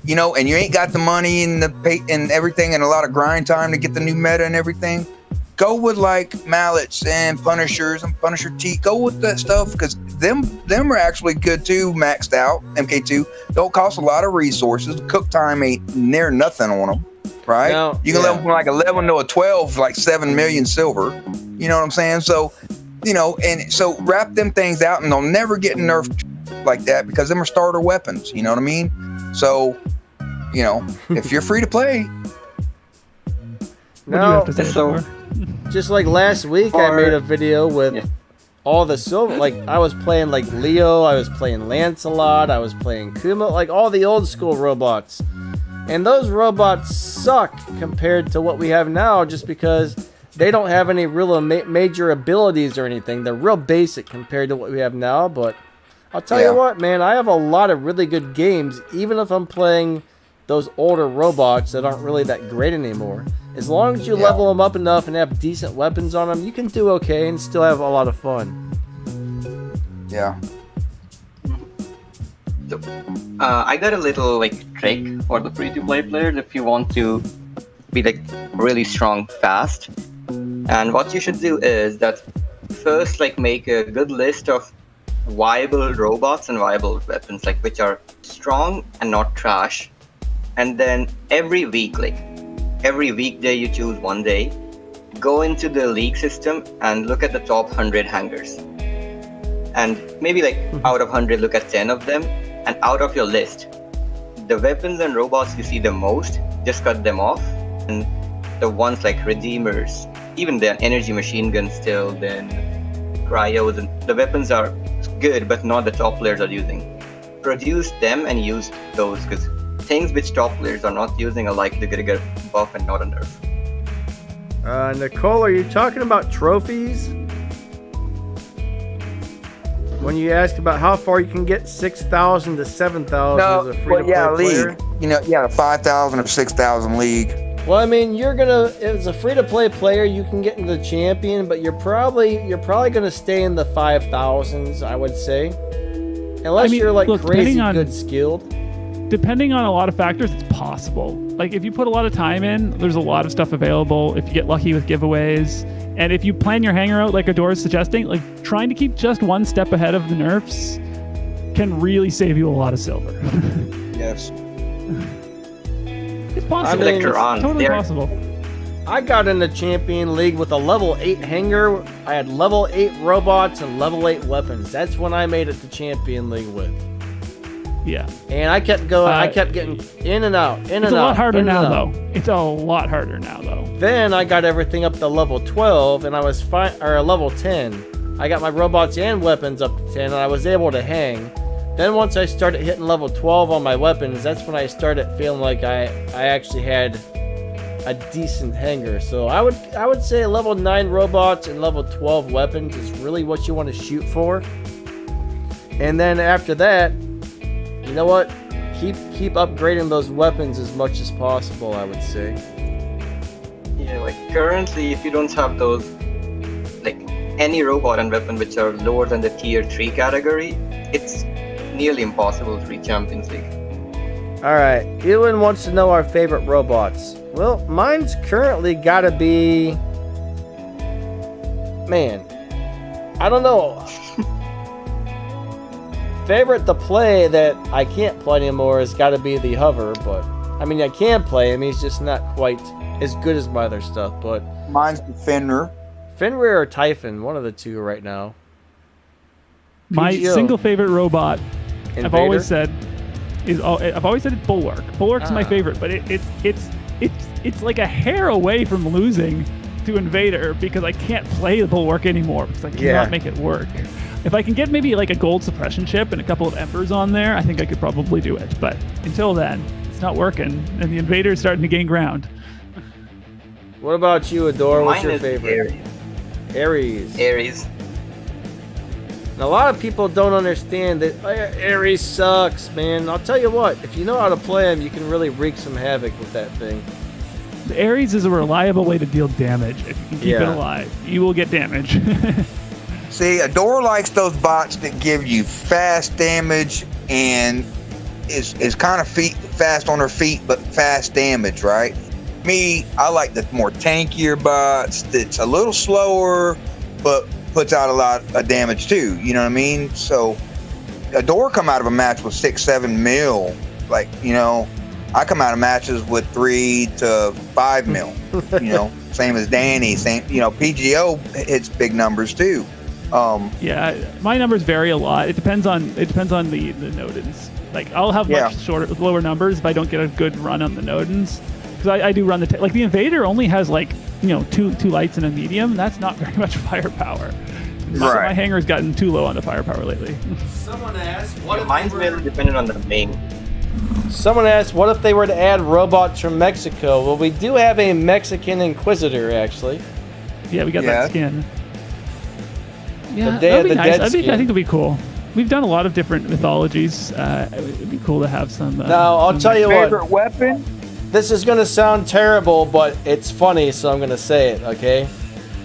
you know, and you ain't got the money and the pay and everything, and a lot of grind time to get the new meta and everything, go with like mallets and punishers and punisher T. Go with that stuff because them are actually good too. Maxed out MK2 don't cost a lot of resources. Cook time ain't near nothing on them, right? Now, You can yeah. level from like 11 to a 12, like 7 million silver. You know what I'm saying? So, you know, and so wrap them things out, and they'll never get nerfed like that because them are starter weapons. You know what I mean? So, you know, if you're free to play, What do you Now, have to say, so- Thor? just like last week, I Or- made a video with Yeah. all the silver. Like I was playing like Leo, I was playing Lancelot, I was playing Kuma, like all the old school robots. And those robots suck compared to what we have now, just because they don't have any real major abilities or anything. They're real basic compared to what we have now. But I'll tell Yeah. you what, man, I have a lot of really good games, even if I'm playing those older robots that aren't really that great anymore. As long as you Yeah. level them up enough and have decent weapons on them, you can do okay and still have a lot of fun. yeah. So, I got a little like trick for the free-to-play players if you want to be like really strong fast. And what you should do is that first like make a good list of viable robots and viable weapons, like which are strong and not trash. And then every week, like every weekday, you choose one day, go into the league system and look at the top 100 hangars. And maybe like out of 100, look at 10 of them. And out of your list, the weapons and robots you see the most, just cut them off. And the ones like Redeemers, even the energy machine gun still, then cryos, and the weapons are good, but not the top players are using. Produce them and use those, because things which top players are not using are like to get a buff and not a nerf. Nicole, are you talking about trophies? When you asked about how far you can get 6,000 to 7,000 as a free-to-play player? League. a 5,000 or 6,000 league. Well, I mean, as a free-to-play player, you can get into the champion, but you're probably gonna stay in the 5,000s, I would say, unless you're like crazy good skilled. Depending on a lot of factors, it's possible. Like if you put a lot of time in, there's a lot of stuff available. If you get lucky with giveaways, and if you plan your hanger out like Adora is suggesting, like trying to keep just one step ahead of the nerfs can really save you a lot of silver. Yes. It's possible. I mean, It's totally possible. I got in the champion league with a level 8 hanger. I had level 8 robots and level 8 weapons. That's when I made it to champion league with. Yeah. And I kept going. I kept getting in and out, in and out. It's a lot harder now, though. It's a lot harder now, though. Then I got everything up to level 12, and I was level 10. I got my robots and weapons up to 10, and I was able to hang. Then once I started hitting level 12 on my weapons, that's when I started feeling like I actually had a decent hanger. So I would say level 9 robots and level 12 weapons is really what you want to shoot for. And then after that, you know what? Keep upgrading those weapons as much as possible, I would say. Yeah, like currently, if you don't have those, like any robot and weapon which are lower than the tier 3 category, it's nearly impossible to reach Champions League. Alright, Ewan wants to know our favorite robots. Well, mine's currently gotta be... Man, I don't know. Favorite to play that I can't play anymore has gotta be the Hover, but... I mean, I can play him, he's just not quite as good as my other stuff, but... Mine's the Fenrir. Fenrir or Typhon, one of the two right now. My PGO. single favorite robot, Invader? I've always said it's Bulwark. Bulwark's my favorite, but it's like a hair away from losing to Invader because I can't play the Bulwark anymore because I cannot make it work. If I can get maybe like a gold suppression chip and a couple of Embers on there, I think I could probably do it. But until then, it's not working, and the Invader's starting to gain ground. What about you, Adora? What's Mine your is favorite? Ares. Ares. And a lot of people don't understand that Ares sucks, man. I'll tell you what, if you know how to play him, you can really wreak some havoc with that thing. The Ares is a reliable way to deal damage. If you can keep it alive, you will get damage. See, Adora likes those bots that give you fast damage and is kind of fast on her feet, but fast damage, right? Me, I like the more tankier bots that's a little slower, but puts out a lot of damage too. You know what I mean? So Adora come out of a match with 6-7 mil. Like, I come out of matches with 3 to 5 mil. Same as Danny. Same. PGO hits big numbers too. Yeah, my numbers vary a lot. It depends on the Nodens. Like I'll have much lower numbers if I don't get a good run on the Nodens. Because I do run like the Invader only has like two lights and a medium. That's not very much firepower. So my hanger's gotten too low on the firepower lately. Someone asked, what if Mine's mainly dependent on the main. Someone asked, what if they were to add robots from Mexico? Well, we do have a Mexican Inquisitor, actually. Yeah, we got that skin. Yeah, The Day that'd of be the nice. Dead I think skin. it'd be cool. We've done a lot of different mythologies. It'd be cool to have some. Now, I'll tell you Favorite what. weapon? This is going to sound terrible, but it's funny, so I'm going to say it, okay?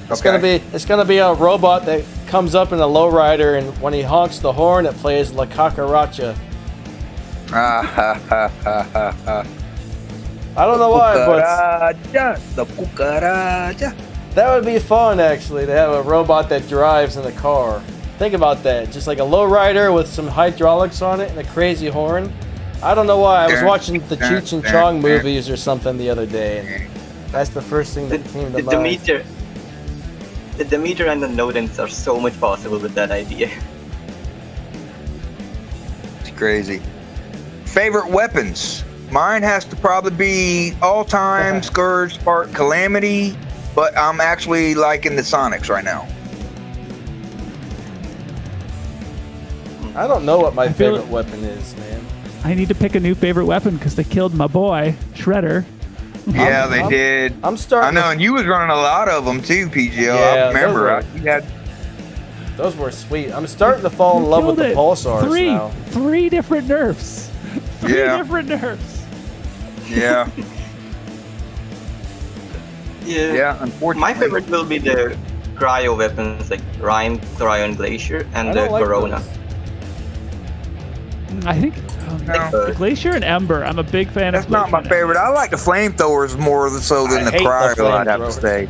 It's going to be a robot that comes up in a lowrider, and when he honks the horn, it plays La Cucaracha. I don't know why, but the cucaracha. that would be fun, actually, to have a robot that drives in a car. Think about that. Just like a lowrider with some hydraulics on it and a crazy horn. I don't know why. I was watching the Cheech and Chong movies or something the other day, and that's the first thing that came to mind. The Demeter and the Nodens are so much possible with that idea. It's crazy. Favorite weapons? Mine has to probably be all-time Scourge, Spark, Calamity, but I'm actually liking the Sonics right now. I don't know what my feel favorite weapon is, man. I need to pick a new favorite weapon because they killed my boy Shredder. Yeah, they did. I'm starting. I know, and you was running a lot of them too, PGO. Yeah, I remember. You had. Those were sweet. I'm starting to fall in love with the Pulsars now. Three different nerfs. Three Yeah. different nerfs. Yeah. Yeah. Yeah. Unfortunately. My favorite will be the cryo weapons like Rime, Cryon Glacier, and I the don't like Corona. those. I think No. the Glacier and Ember. I'm a big fan That's of. not my Glacier and favorite. I like the flamethrowers more so than I the hate the cryo. I'd have to flamethrowers. say.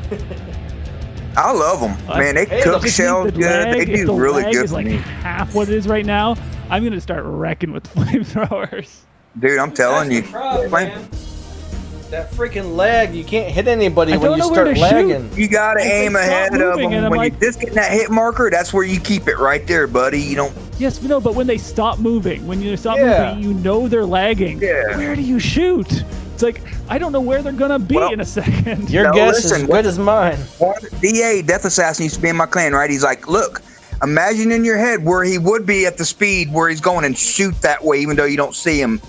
I love them, man. They Hey, cook Just shells need the good. lag. They If do the really lag good is for like me, half what it is right now, I'm gonna start wrecking with flamethrowers. dude. I'm telling That's you. the problem, Flame- man. That freaking lag, you can't hit anybody I when don't you know where start to lagging. shoot. You gotta If they aim stop ahead of moving them. and I'm When like- you just get that hit marker, that's where you keep it right there, buddy. You don't. Yes, no, but when they stop moving, when you stop Yeah. moving, you know they're lagging. Yeah. Where do you shoot? It's like I don't know where they're gonna be Well, in a second. Your No, guess is listen, as good as mine. DA Death Assassin used to be in my clan, right? He's like, look, imagine in your head where he would be at the speed where he's going and shoot that way, even though you don't see him.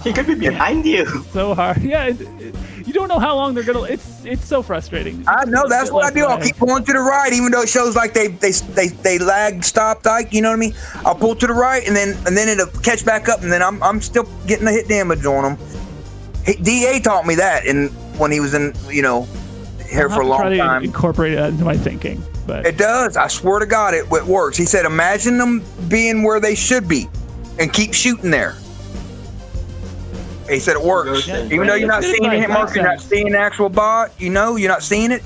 He could be behind you. So hard. Yeah, you don't know how long they're gonna. It's so frustrating. I know that's what I do. I'll keep pulling to the right, even though it shows like they lag, stop, like, you know what I mean. I'll pull to the right, and then it'll catch back up, and then I'm still getting the hit damage on him. DA taught me that, and when he was in, here I'll for a have to long try to time. incorporate that into my thinking, but It does. I swear to God, it works. He said, imagine them being where they should be, and keep shooting there. He said it works. Yeah, Even though you're not it's seeing the like hit marker, you're not sense. seeing the actual bot. You're not seeing it.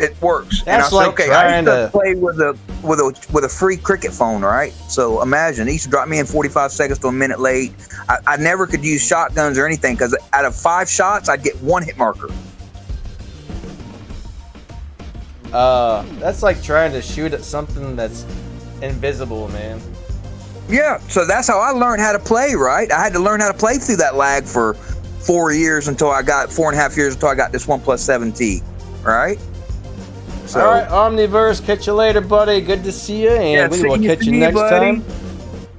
It works. And I That's said, like okay, I trying used to to- play with a free cricket phone, right? So imagine, he used to drop me in 45 seconds to a minute late. I never could use shotguns or anything because out of 5 shots, I'd get 1 hit marker. That's like trying to shoot at something that's invisible, man. Yeah, so that's how I learned how to play, right? I had to learn how to play through that lag for 4 years until I got 4.5 years until I got this OnePlus 7T, right? So, All right, Omniverse, catch you later, buddy. Good to see you, and yeah, we see will catch see you next buddy. time.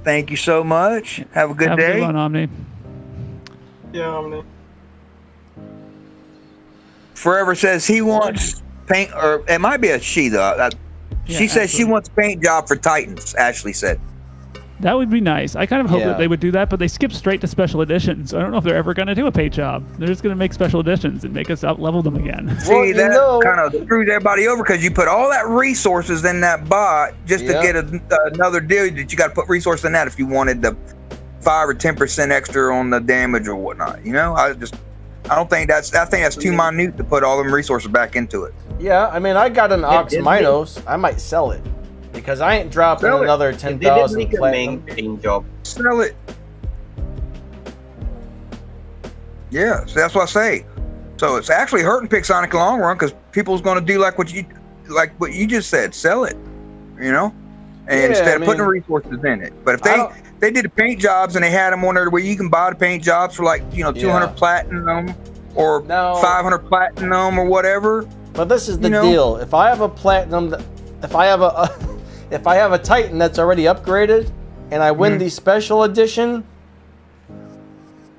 Thank you so much. Have a good have a day. good one, Omni. Yeah, Omni. Forever says he wants paint, or it might be a she though. She Yeah, says she absolutely. wants a paint job for Titans. Ashley said. That would be nice. I kind of hope Yeah. that they would do that, but they skip straight to special editions. I don't know if they're ever going to do a paint job. They're just going to make special editions and make us out level them again. See, Well, you that know- kind of screws everybody over because you put all that resources in that bot just Yeah. to get another deal that you got to put resources in that if you wanted the 5 or 10% extra on the damage or whatnot. You know, I think that's too minute to put all them resources back into it. Yeah, I mean, I got an Ox did Minos. I might sell it because I ain't dropping Sell it. another They did 10,000 make a main platinum. paint job. Sell it. Yeah, so that's what I say. So it's actually hurting Pixonic in the long run because people's going to do like what you just said, sell it, you know, and Yeah, instead I of putting mean, resources in it. But if I don't- they did the paint jobs and they had them on there where you can buy the paint jobs for like 200 Yeah. platinum or No. 500 platinum or whatever. But this is the You know? deal. If I have a platinum, if I have a if I have a Titan that's already upgraded, and I win Mhm. the special edition,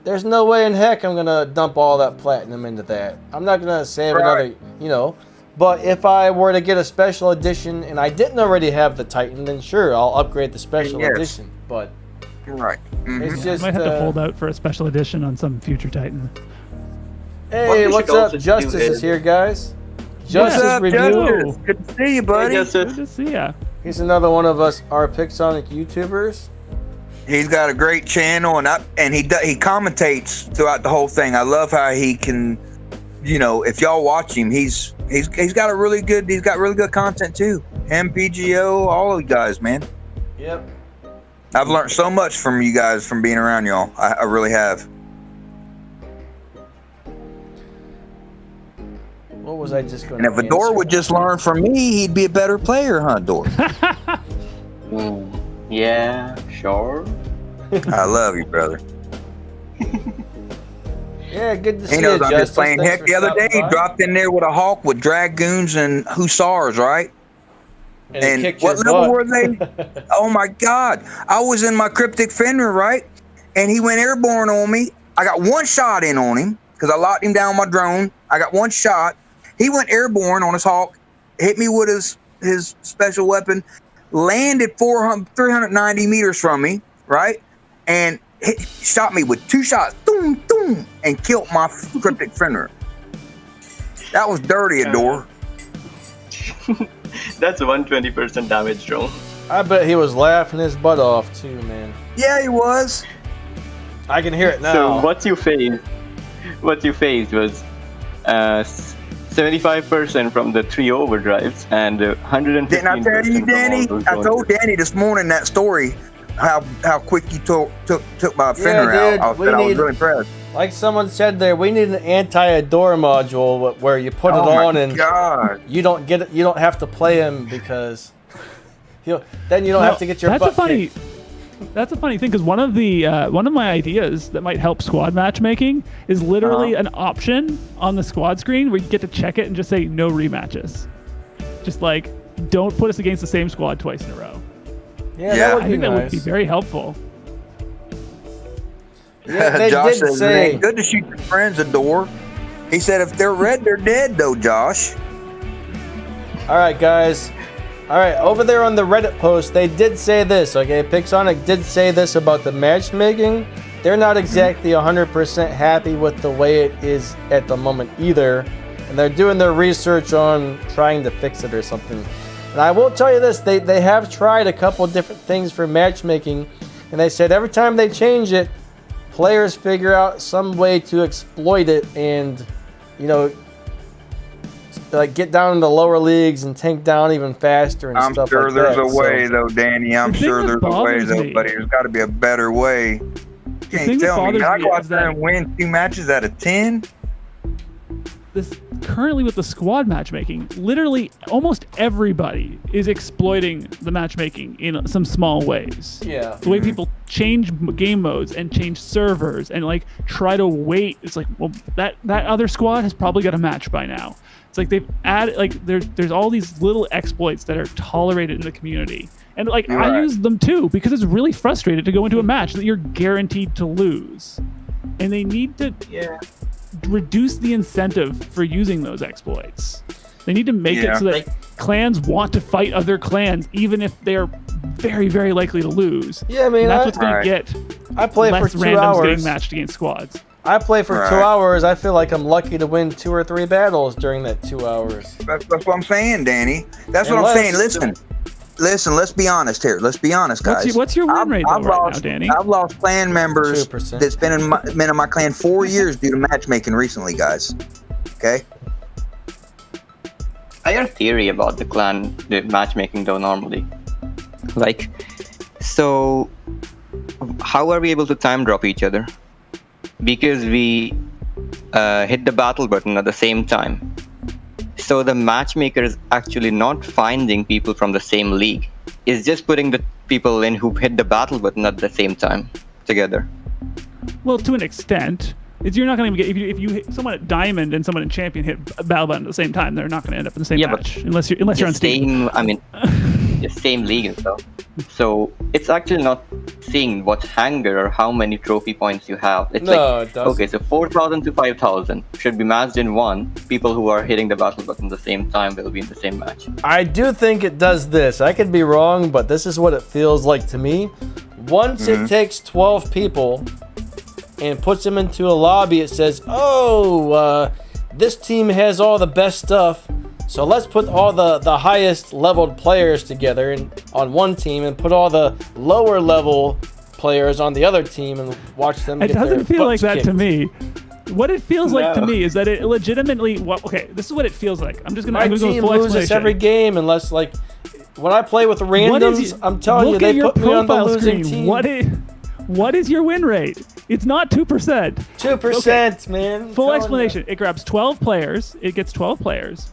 there's no way in heck I'm gonna dump all that platinum into that. I'm not gonna save Right. another, But if I were to get a special edition and I didn't already have the Titan, then sure, I'll upgrade the special Yes. edition. But Right. Mhm. it's I just, might have to hold out for a special edition on some future Titan. What hey, we what's should up? also do Justice is is- here, guys. What's Justice up, review. Justice? Good to see you, buddy. Hey, Justice. Good to see ya. He's another one of us, our Pixonic YouTubers. He's got a great channel, and he commentates throughout the whole thing. I love how he can, if y'all watch him, he's got really good content too. Him, PGO, all of you guys, man. Yep. I've learned so much from you guys from being around y'all. I really have. What was I just going And to if Adore would just learn from me, he'd be a better player, huh, Adore? Yeah, sure. I love you, brother. Yeah, good to see He you, knows I'm Justice. just playing. Thanks Heck, for the other stopping day he by. dropped in there with a Hawk with Dragoons and Hussars, right? And, he And kicked what your level butt. were they? Oh my God. I was in my Cryptic Fenrir, right? And he went airborne on me. I got one shot in on him because I locked him down with my drone. I got one shot. He went airborne on his Hawk, hit me with his special weapon, landed 390 meters from me, right? And shot me with 2 shots, boom, boom, and killed my cryptic fender. That was dirty, Adore. That's 120% damage drone. I bet he was laughing his butt off too, man. Yeah, he was. I can hear it now. So what you faced was 75% from the 3 overdrives and 115%. Didn't I tell you, from Danny? all those I told drones. Danny this morning that story, how quick you took my fender dude, out. I was really impressed. Like someone said there, we need an anti-adore module where you put it on and God. you don't have to play him because then you don't have to get your butt kicked. That's a funny thing because one of my ideas that might help squad matchmaking is literally an option on the squad screen where you get to check it and just say no rematches. Just like don't put us against the same squad twice in a row. Yeah, Yeah. that would I be think that nice. would be very helpful. Yeah, they Josh did says say- it ain't good to shoot your friends Adore. He said if they're red, they're dead though, Josh. All right, guys. All right, over there on the Reddit post, they did say this, okay? Pixonic did say this about the matchmaking. They're not exactly 100% happy with the way it is at the moment either. And they're doing their research on trying to fix it or something. And I will tell you this, they have tried a couple different things for matchmaking. And they said every time they change it, players figure out some way to exploit it and, like get down in the lower leagues and tank down even faster and I'm stuff sure like there's that. a way though, Danny. I'm The thing sure that there's a way bothers though, me- buddy. There's got to be a better way. You thing can't that tell me. bothers I me go out is there that- and win 2 matches out of 10. This currently with the squad matchmaking, literally almost everybody is exploiting the matchmaking in some small ways. Yeah. The way people change game modes and change servers and like try to wait. It's like, well, that other squad has probably got a match by now. It's like they've added like there's all these little exploits that are tolerated in the community. And like You're I right. use them too because it's really frustrating to go into a match that you're guaranteed to lose. And they need to reduce the incentive for using those exploits. They need to make Yeah. it so that clans want to fight other clans even if they're very, very likely to lose. Yeah, I mean, And that's what's going Right. to get I play for less 2 randoms hours. getting matched against squads. I play for 2 Right. hours. I feel like I'm lucky to win 2 or 3 battles during that 2 hours. That's what I'm saying, Danny. That's what I'm Unless- saying. Listen. Let's be honest here. Let's be honest, guys. What's your win rate though I've right lost, now, Danny? I've lost clan members 2%. that's been in my clan 4 years due to matchmaking recently, guys. Okay. I have a theory about the matchmaking though normally. Like, so how are we able to time drop each other? Because we hit the battle button at the same time. So the matchmaker is actually not finding people from the same league. It's just putting the people in who hit the battle button at the same time together. Well, to an extent. You're not going to get if you hit someone at Diamond and someone at Champion hit battle button at the same time, they're not going to end up in the same Yeah, but match unless you're on The Steam. the same league and stuff. So it's actually not seeing what hanger or how many trophy points you have. It's No, like, it doesn't. okay, so 4,000 to 5,000 should be matched in one. People who are hitting the battle button at the same time will be in the same match. I do think it does this. I could be wrong, but this is what it feels like to me. Once it takes 12 people and puts them into a lobby, it says, this team has all the best stuff, so let's put all the highest leveled players together on one team and put all the lower level players on the other team and watch them It get their doesn't feel like butts that to kicked. me. What it feels like to No. me is that it legitimately. Okay, this is what it feels like. I'm My go team full loses explanation. every game unless, like, when I play with What randoms, is I'm telling you, look they at your put me on the profile losing screen. team. What is your win rate? It's not 2%. 2%, man. I'm Full telling explanation. It grabs 12 players. It gets 12 players,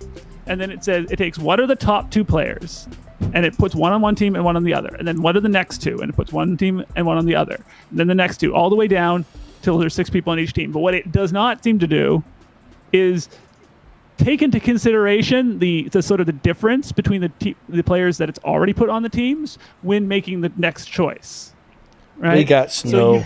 and then it says it takes what are the top 2 players, and it puts one on one team and one on the other, and then what are the next 2, and it puts one team and one on the other, and then the next 2, all the way down till there's 6 people on each team. But what it does not seem to do is take into consideration the sort of the difference between the players that it's already put on the teams when making the next choice. Right? We got snow.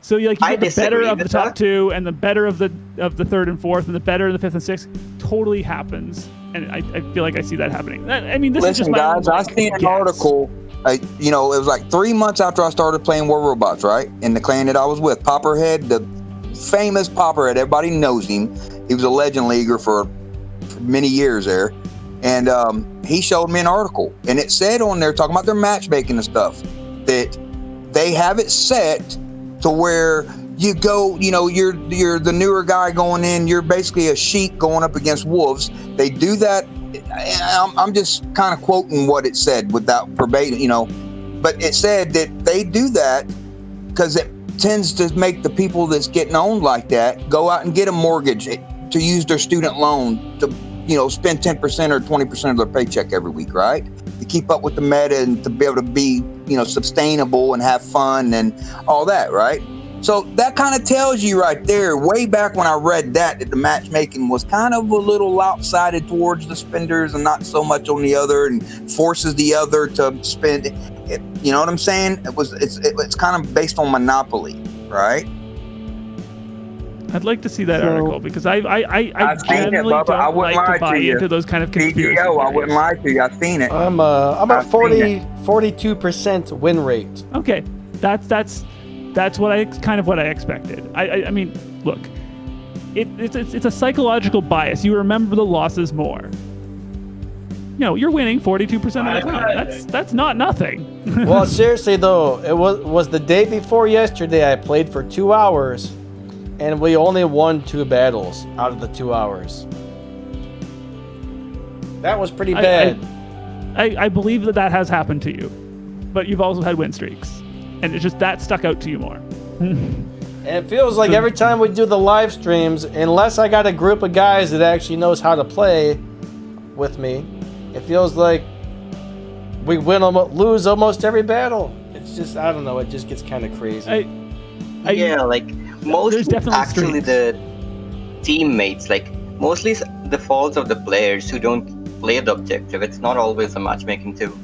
So you I get the better disagree of the with top that. 2 and the better of the 3rd and 4th and the better of the 5th and 6th totally happens, and I feel like I see that happening. I mean, this is just Listen, my guys, I seen an guess. article. it was like 3 months after I started playing War Robots, right? In the clan that I was with, Popperhead, the famous Popperhead, everybody knows him. He was a legend leaguer for many years there. And he showed me an article, and it said on there, talking about their matchmaking and stuff, that they have it set to where you go, you're the newer guy going in, you're basically a sheep going up against wolves. They do that. I'm just kind of quoting what it said without verbatim, but it said that they do that because it tends to make the people that's getting owned like that go out and get a mortgage to use their student loan to, spend 10% or 20% of their paycheck every week, right? To keep up with the meta and to be able to be, sustainable and have fun and all that, right? So that kind of tells you right there, way back when I read that the matchmaking was kind of a little lopsided towards the spenders and not so much on the other, and forces the other to spend it. You know what I'm saying? It's kind of based on monopoly, right? I'd like to see that article because I generally Bubba. I don't wouldn't like lie to buy to you. into those kind of conspiracy PGO, I theories. wouldn't lie to you. I've seen it. I'm at 42% win rate. Okay, that's what I expected. I mean, look, it's a psychological bias. You remember the losses more. You're winning 42% of the time. That's not nothing. Well, seriously though, it was the day before yesterday. I played for 2 hours, and we only won 2 battles out of the 2 hours. That was pretty bad. I believe that has happened to you, but you've also had win streaks, and it's just that stuck out to you more. And it feels like every time we do the live streams, unless I got a group of guys that actually knows how to play with me, it feels like we lose almost every battle. It's just, I don't know, it just gets kind of crazy. Most there's definitely actually streaks. the teammates, mostly the faults of the players who don't play the objective. It's not always the matchmaking too.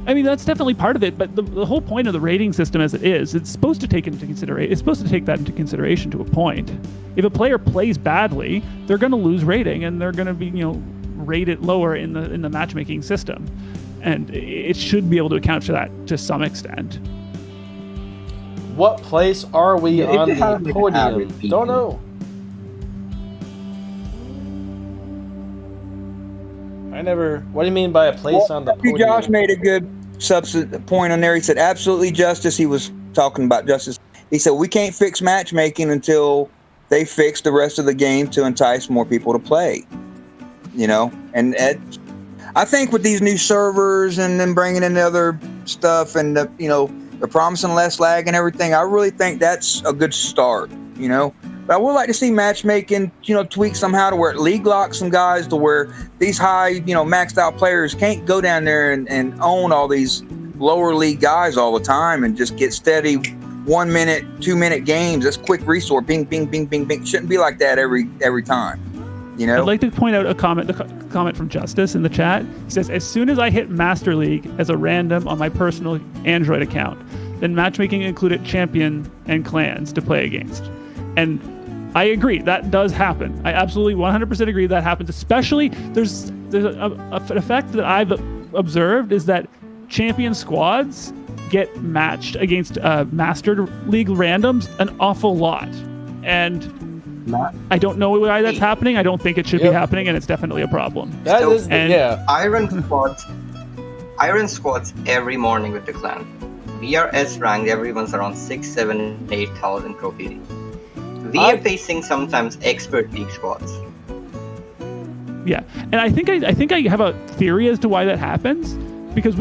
I mean, that's definitely part of it, but the whole point of the rating system as it is, it's supposed to take that into consideration to a point. If a player plays badly, they're going to lose rating, and they're going to be, rated lower in the matchmaking system. And it should be able to account for that to some extent. What place are we Yeah, on if you have, the like, podium? average people. Don't know. What do you mean by a place on the podium? Josh made a good point on there. He said, absolutely justice. He was talking about justice. He said, we can't fix matchmaking until they fix the rest of the game to entice more people to play. And I think with these new servers and then bringing in the other stuff and they're promising less lag and everything, I really think that's a good start, But I would like to see matchmaking, tweak somehow to where it league locks some guys to where these high, maxed out players can't go down there and own all these lower league guys all the time and just get steady 1 minute, 2 minute games. That's quick resource. Bing, bing, bing, bing, bing. Shouldn't be like that every time. I'd like to point out a comment from Justice in the chat. He says, as soon as I hit Master League as a random on my personal Android account, then matchmaking included champion and clans to play against. And I agree, that does happen. I absolutely 100% agree that happens. Especially, there's an effect that I've observed is that champion squads get matched against Master League randoms an awful lot. And I don't know why that's happening. I don't think it should be happening, and it's definitely a problem. I run squads every morning with the clan. We are S ranked. Everyone's around 6, 7, 8,000 trophy. We are facing sometimes expert league squads. Yeah, and I think I have a theory as to why that happens, because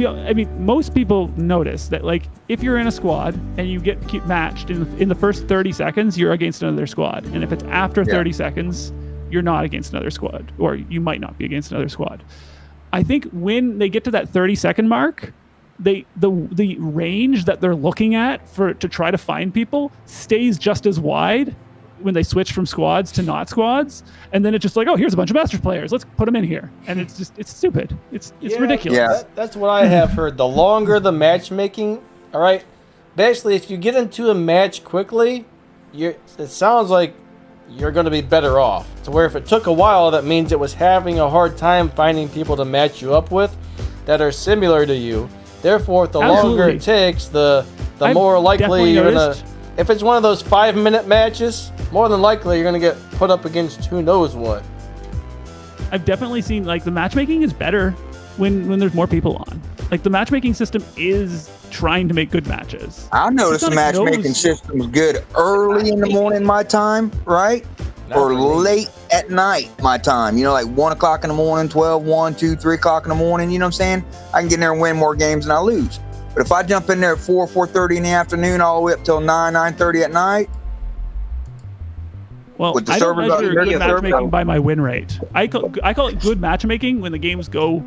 most people notice that if you're in a squad and you get matched in the first 30 seconds, you're against another squad, and if it's after 30 seconds, you're not against another squad, or you might not be against another squad. I think when they get to that 30-second mark, the range that they're looking at to try to find people stays just as wide when they switch from squads to not squads, and then it's just here's a bunch of Masters players, let's put them in here, and it's stupid. It's ridiculous. Yeah. That's what I have heard. The longer the matchmaking, all right, basically if you get into a match quickly, it sounds like you're going to be better off. To where if it took a while, that means it was having a hard time finding people to match you up with. that are similar to you. Therefore, the longer Absolutely. it takes, the I've more likely definitely you're gonna. noticed. If it's one of those 5-minute matches, more than likely you're gonna get put up against who knows what. I've definitely seen like the matchmaking is better when there's more people on. Like the matchmaking system is trying to make good matches. I noticed the Sonic matchmaking knows- system's good early in the morning my time, right? Not Or for me. late at night my time. You know, like 1 o'clock in the morning, 12, 1, 2, 3 o'clock in the morning. You know what I'm saying? I can get in there and win more games than I lose. But if I jump in there at 4, 4:30 in the afternoon, all the way up till 9, 9:30 at night, Well, With the I don't servers measure out- good yeah, servers matchmaking out. by my win rate. I call it good matchmaking when the games go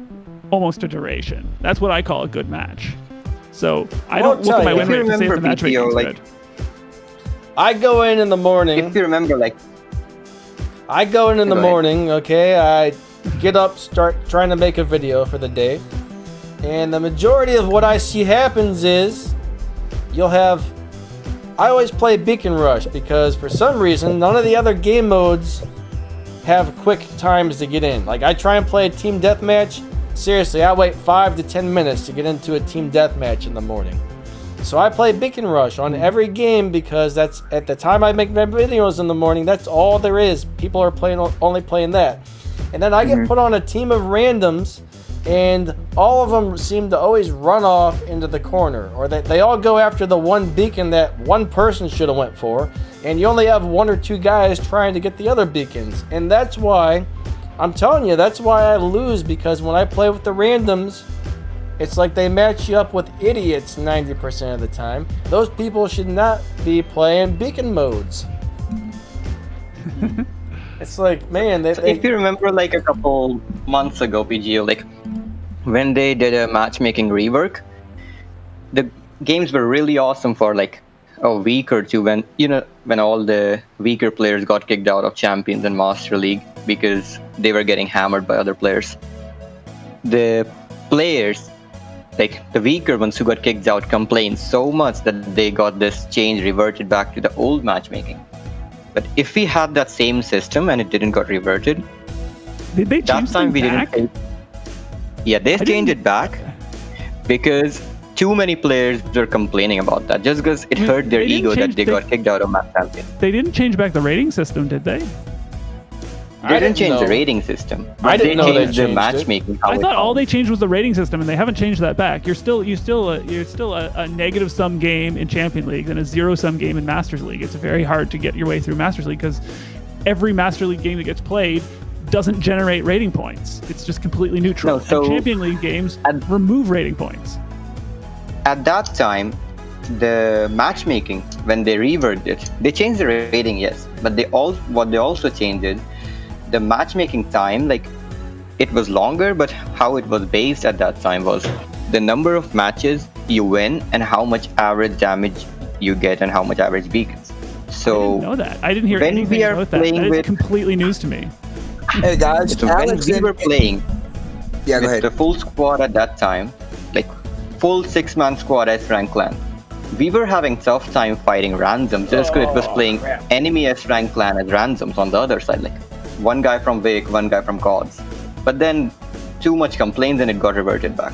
almost to duration. That's what I call a good match. So I Well, don't look at my I'll win tell you, rate to say if the if you remember matchmaking is PTO, like- good. I go in the morning. If you remember, like, I go in the Go ahead. morning, okay? I get up, start trying to make a video for the day. And the majority of what I see happens is you'll have. I always play Beacon Rush because for some reason none of the other game modes have quick times to get in. Like I try and play a team deathmatch. Seriously, I wait 5 to 10 minutes to get into a team deathmatch in the morning. So I play Beacon Rush on every game because that's at the time I make my videos in the morning. That's all there is. People are playing only playing that, and then I get put on a team of randoms, and all of them seem to always run off into the corner, or they all go after the one beacon that one person should have went for, and you only have 1 or 2 guys trying to get the other beacons, and that's why I'm telling you that's why I lose because when I play with the randoms. It's like they match you up with idiots 90% of the time. Those people should not be playing beacon modes. It's like, man, so if you remember, like a couple months ago, PGO, like when they did a matchmaking rework, the games were really awesome for like a week or two when when all the weaker players got kicked out of Champions and Master League because they were getting hammered by other players. The players, like the weaker ones who got kicked out, complained so much that they got this change reverted back to the old matchmaking. But if we had that same system and it didn't got reverted, Did they that change time them we back? didn't. Yeah, they didn't- changed it back because too many players were complaining about that. Just because it I mean, hurt their they didn't ego that change- they they- got kicked out of Match Champion. They didn't change back the rating system, did they? They didn't change know. the rating system. I But didn't know they they changed the changed it. matchmaking. how I it thought all counts. they changed was the rating system, and they haven't changed that back. You're still a negative sum game in Champion League and a zero sum game in Masters League. It's very hard to get your way through Masters League because every Master League game that gets played doesn't generate rating points. It's just completely neutral. No, so- and Champion League games And- remove rating points. At that time, the matchmaking, when they reworked it, they changed the rating, yes, but what they also changed it, the matchmaking time, like it was longer, but how it was based at that time was the number of matches you win and how much average damage you get and how much average beacons. I So didn't know that. I didn't hear when anything we are about that. playing That is with- completely news to me. hey guys, so when Alex we and- were playing yeah, go with ahead. the full squad at that time, like full 6-man squad as rank clan, we were having tough time fighting randoms just because it was playing enemy S rank clan as randoms on the other side, like one guy from Vic, one guy from Gods. But then too much complaints and it got reverted back.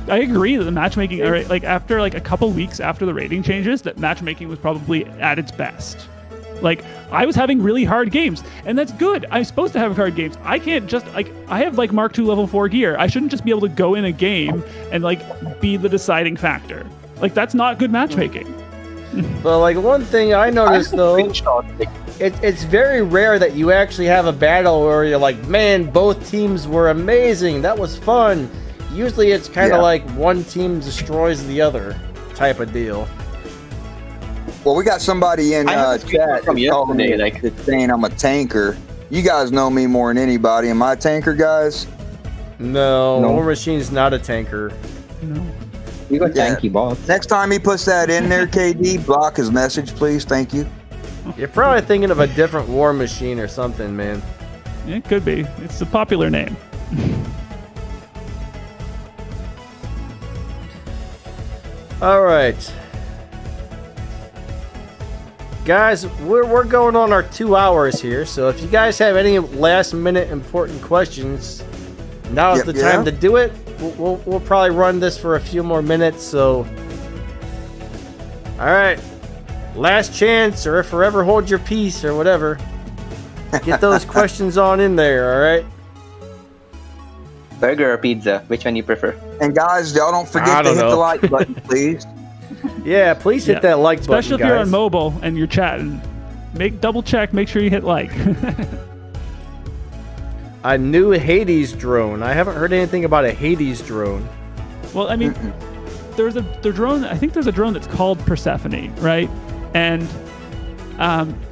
I agree that the matchmaking, or like after like a couple weeks after the rating changes, that matchmaking was probably at its best. Like I was having really hard games, and that's good. I'm supposed to have hard games. I can't just like I have like Mark II level 4 gear. I shouldn't just be able to go in a game and like be the deciding factor. Like that's not good matchmaking. But like one thing I noticed though, it's very rare that you actually have a battle where you're like, man, both teams were amazing. That was fun. Usually it's kind of Yeah. like one team destroys the other type of deal. Well, we got somebody in I have a screenshot chat from that's calling yesterday, me like- that's saying I'm a tanker. You guys know me more than anybody. Am I a tanker, guys? No, No. War Machine's not a tanker. No. We got Yeah. tanky bots. Next time he puts that in there, KD, block his message, please. Thank you. You're probably thinking of a different War Machine or something, man. It could be. It's a popular name. All right. Guys, we're going on our 2 hours here, so if you guys have any last minute important questions, Now is Yep, the yeah. time to do it. We'll probably run this for a few more minutes. So, all right, last chance, or forever hold your peace, or whatever. Get those questions on in there. All right. Burger or pizza? Which one you prefer? And guys, y'all don't I forget to don't hit know. the like button, please. Yeah, please hit that like button, Especially if you're guys. on mobile and you're chatting. Double check, make sure you hit like. A new Hades drone. I haven't heard anything about a Hades drone. Well, I mean, there's a drone. I think there's a drone that's called Persephone, right? And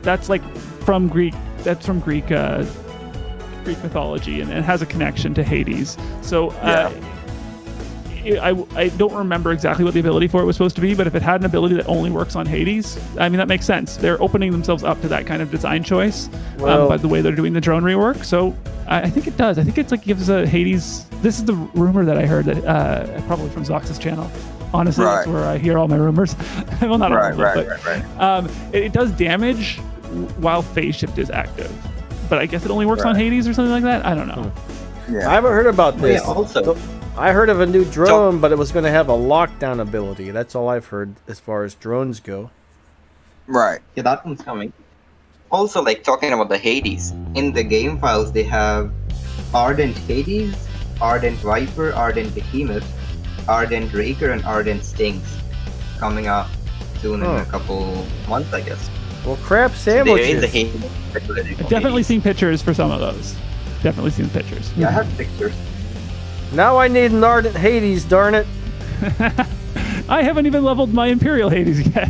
that's like from Greek. That's from Greek mythology, and it has a connection to Hades. So I don't remember exactly what the ability for it was supposed to be, but if it had an ability that only works on Hades, I mean, that makes sense. They're opening themselves up to that kind of design choice Well- by the way they're doing the drone rework. So I think it does. I think it's like gives a Hades. This is the rumor that I heard that probably from Zox's channel. Honestly, that's Right. where I hear all my rumors. Well, not all Right, of them, right, but it does damage while phase shift is active. But I guess it only works on Right. Hades or something like that. I don't know. I Yeah. haven't heard about this. Yeah, also. I heard of a new drone, but it was going to have a lockdown ability. That's all I've heard as far as drones go. Right. Yeah, that one's coming. Also, like talking about the Hades, in the game files they have Ardent Hades, Ardent Viper, Ardent Behemoth, Ardent Raker, and Ardent Stings coming out soon in a couple months, I guess. Well, crap There is a sandwiches. Hades. I've definitely seen pictures for some of those. Definitely seen pictures. Yeah, I have pictures. Now I need an Ardent Hades, darn it. I haven't even leveled my Imperial Hades yet.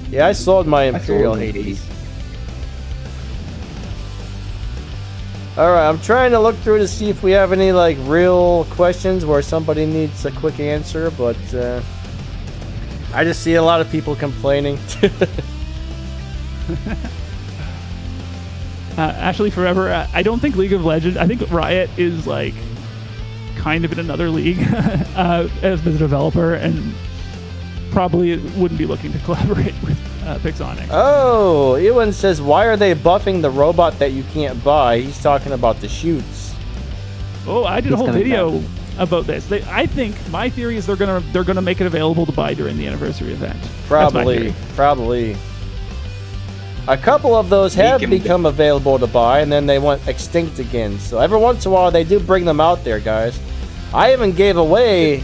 Yeah, I sold my sold Imperial my Hades. Alright, I'm trying to look through to see if we have any like real questions where somebody needs a quick answer, but I just see a lot of people complaining. Ashley Forever, I don't think League of Legends, I think Riot is like kind of in another league as the developer, and probably wouldn't be looking to collaborate with Pixonic. Oh, Ewan says, why are they buffing the robot that you can't buy? He's talking about the shoots. Oh, I did a He's whole coming video back. about this. I think my theory is they're gonna make it available to buy during the anniversary event. That's my Probably, theory. probably. A couple of those have him- become available to buy, and then they went extinct again. So every once in a while, they do bring them out there, guys. I even gave away.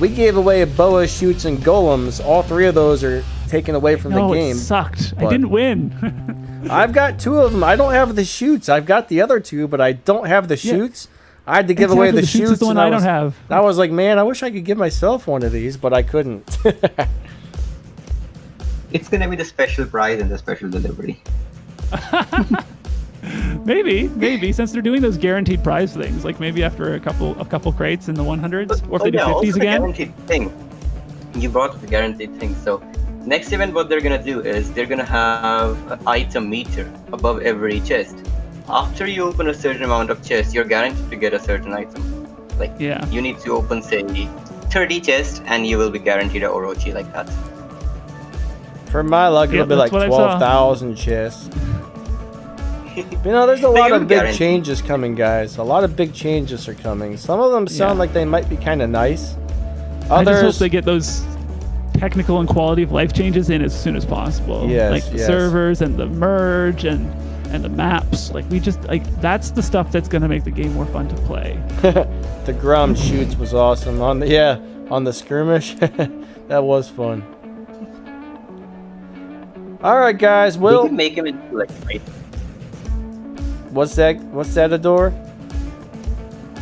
We gave away boa shoots and golems. All three of those are taken away from No, the game. it sucked. I but- didn't win. I've got two of them. I don't have the shoots. I've got the other two, but I don't have the shoots. I had to give away the Exactly, shoots. is the one and I don't was, have. I was like, man, I wish I could give myself one of these, but I couldn't. It's gonna be the special prize and the special delivery. Maybe since they're doing those guaranteed prize things, like maybe after a couple crates in the 100s, or if they do 50s also the again. guaranteed thing. You brought up the guaranteed thing. So next event, what they're gonna do is they're gonna have an item meter above every chest. After you open a certain amount of chests, you're guaranteed to get a certain item. Like Yeah. you need to open say 30 chests, and you will be guaranteed a Orochi like that. For my luck, Yeah, it'll be like that's what I saw. 12,000 chests. You know, there's a lot you'll of be big guaranteed. changes coming, guys. A lot of big changes are coming. Some of them sound Yeah. like they might be kind of nice. I just hope Others, they get those technical and quality of life changes in as soon as possible. Yes, like the yes. servers and the merge and the maps. Like we just like that's the stuff that's gonna make the game more fun to play. the Grom shoots was awesome. On the skirmish, that was fun. All right, guys. They Well, can make him into like right. what's that? What's that, Adore?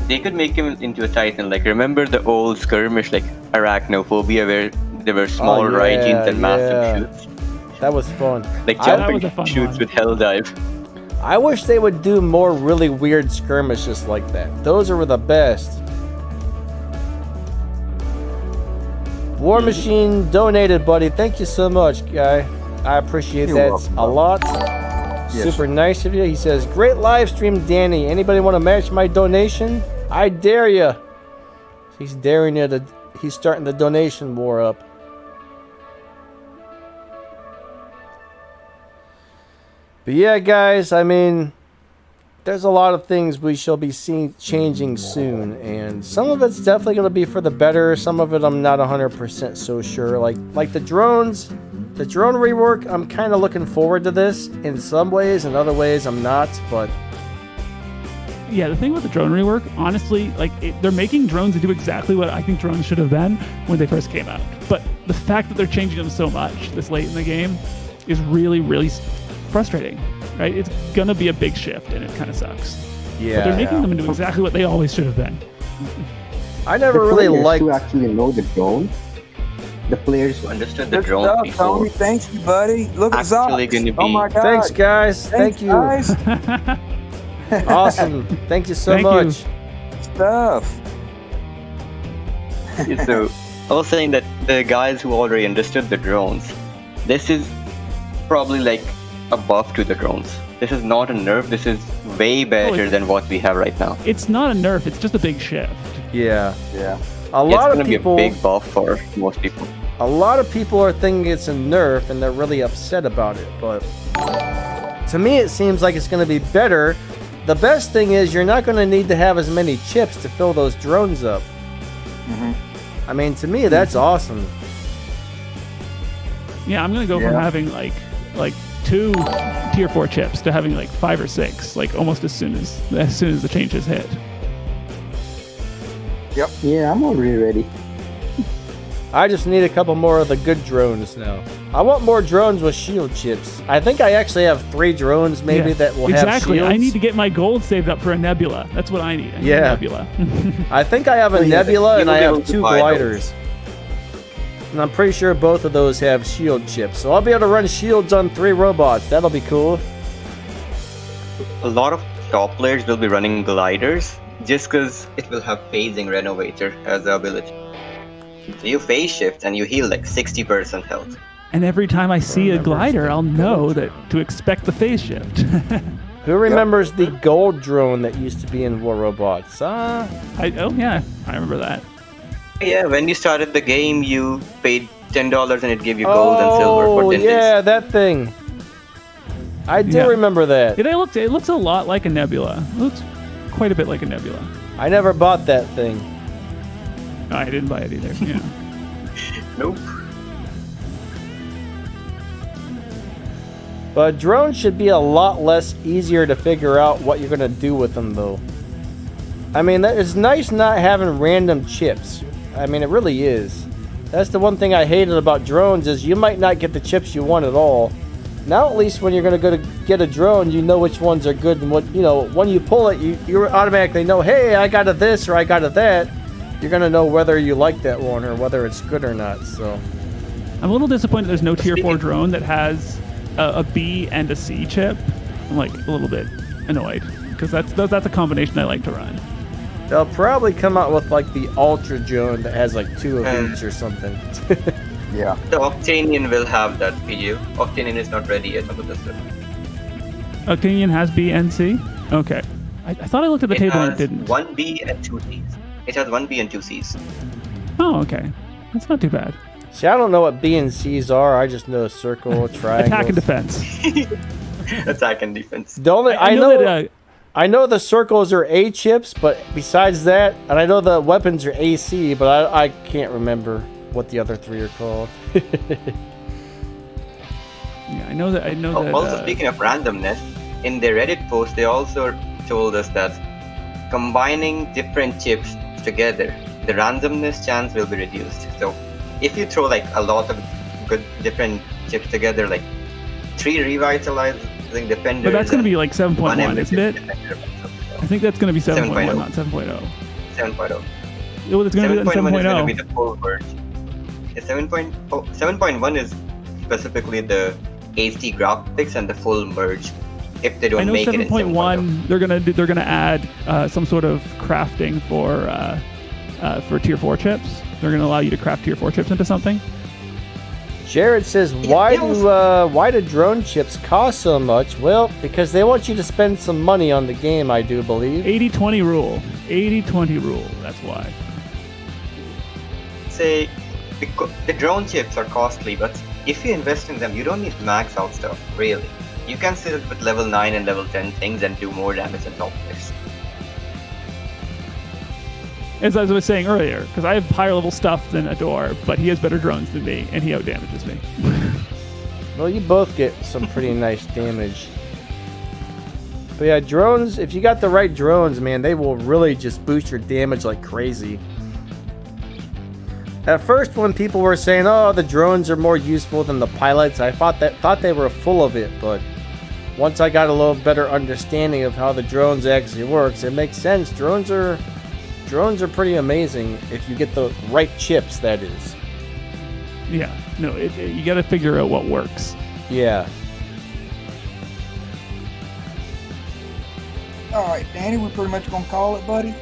They could make him into a Titan. Like remember the old skirmish like Arachnophobia where there were small yeah, Raijins and massive yeah. shoots. That was fun. Like That jumping was a fun shoots one. with Hell Dive. I wish they would do more really weird skirmishes like that. Those are the best. War Machine donated, buddy. Thank you so much, guy. I appreciate You're that welcome, a bud. lot. Yes. Super nice of you. He says, great live stream, Danny. Anybody want to match my donation? I dare you. He's daring you to. He's starting the donation war up. But yeah, guys, I mean, there's a lot of things we shall be seeing changing soon, and some of it's definitely going to be for the better. Some of it I'm not 100% so sure. Like the drones, the drone rework. I'm kind of looking forward to this in some ways, in other ways I'm not. But Yeah, the thing with the drone rework, honestly, they're making drones to do exactly what I think drones should have been when they first came out. But the fact that they're changing them so much this late in the game is really, really frustrating, right? It's gonna be a big shift, and it kind of sucks. yeah, But they're making them into exactly what they always should have been. I never The really players liked. who actually know the drone, the players who Understood the Good drone stuff, before. Tony. Thank you, buddy. Look at Actually Zox. gonna Oh be- my God. Thanks, guys. Thanks, Thank you. guys. Awesome. Thank you so Thank you. much. Stuff. So I was saying that the guys who already understood the drones, this is probably like a buff to the drones. This is not a nerf. This is way better than what we have right now. It's not a nerf, it's just a big shift. Yeah. Yeah. A It's lot gonna of be people. a big buff for most people. A lot of people are thinking it's a nerf and they're really upset about it, but to me it seems like it's going to be better. The best thing is you're not going to need to have as many chips to fill those drones up. I mean, to me that's awesome. Yeah, I'm gonna go from Yeah. having like 2 tier 4 chips to having like 5 or 6, like almost as soon as the changes hit. Yeah, I'm already ready. I just need a couple more of the good drones now. I want more drones with shield chips. I think I actually have 3 drones maybe Yeah, that will exactly. have shields. I need to get my gold saved up for a nebula. That's what I need. I need Yeah. a nebula. I think I have a Oh, yeah, nebula and you'll I be have able to 2 buy those. gliders. And I'm pretty sure both of those have shield chips. So I'll be able to run shields on 3 robots. That'll be cool. A lot of top players will be running gliders just because it will have phasing renovator as the ability. So you phase shift and you heal like 60% health. And every time I see a glider, I'll know that to expect the phase shift. Who remembers the gold drone that used to be in War Robots? Oh yeah, I remember that. Yeah, when you started the game, you paid $10 and it gave you gold and silver for 10 yeah, days. that thing. I do Yeah. remember that. It looks a lot like a nebula. It looks quite a bit like a nebula. I never bought that thing. No, I didn't buy it either. Yeah. Nope. But drones should be a lot less easier to figure out what you're going to do with them, though. I mean, it's nice not having random chips. I mean, it really is. That's the one thing I hated about drones is you might not get the chips you want at all. Now, at least when you're going to go to get a drone, you know which ones are good and what, when you pull it, you automatically know, hey, I got a this or I got a that. You're going to know whether you like that one or whether it's good or not, so. I'm a little disappointed there's no tier 4 drone that has a B and a C chip. I'm like a little bit annoyed because that's a combination I like to run. They'll probably come out with like the Ultra drone that has like 2 of Um, each or something. Yeah. The Octanian will have that PGU. Octanian is not ready yet on the system. Octanian has B and C? Okay. I thought I looked at the table and it didn't. 1B and 2 Cs. It has 1B and 2 Cs. Oh, okay. That's not too bad. See, I don't know what B and C's are. I just know circle, triangle. Attack and defense. Attack and defense. The only I know that I know the circles are A chips, but besides that, and I know the weapons are AC, but I can't remember what the other 3 are called. yeah, I know that Also, speaking of randomness, in their Reddit post, they also told us that combining different chips together, the randomness chance will be reduced. So, if you throw like a lot of good different chips together, like 3 revitalizing defenders, but that's going to be like 7.1, and isn't it? I think that's going to be 7.1, 7.0. not 7.0. 7.0. Well, it's going to be 7.1 is going to be 7.0. the full version. Yeah, 7.1 is specifically the HD graphics and the full merge. If they I don't know make it in 7.1. They're gonna add some sort of crafting for tier 4 chips. They're gonna allow you to craft tier 4 chips into something. Jared says, why do drone chips cost so much? Well, because they want you to spend some money on the game, I do believe. 80-20 rule. 80-20 rule. That's why. Say the drone chips are costly, but if you invest in them, you don't need max out stuff, really. You can sit it with level 9 and level 10 things and do more damage than top players. As I was saying earlier, because I have higher level stuff than Adore, but he has better drones than me, and he outdamages me. Well, you both get some pretty nice damage. But yeah, drones, if you got the right drones, man, they will really just boost your damage like crazy. At first, when people were saying, oh, the drones are more useful than the pilots, I thought they were full of it, but once I got a little better understanding of how the drones actually works, it makes sense. Drones are pretty amazing if you get the right chips, that is. Yeah, no, you got to figure out what works. Yeah. All right, Danny, we're pretty much gonna call it, buddy.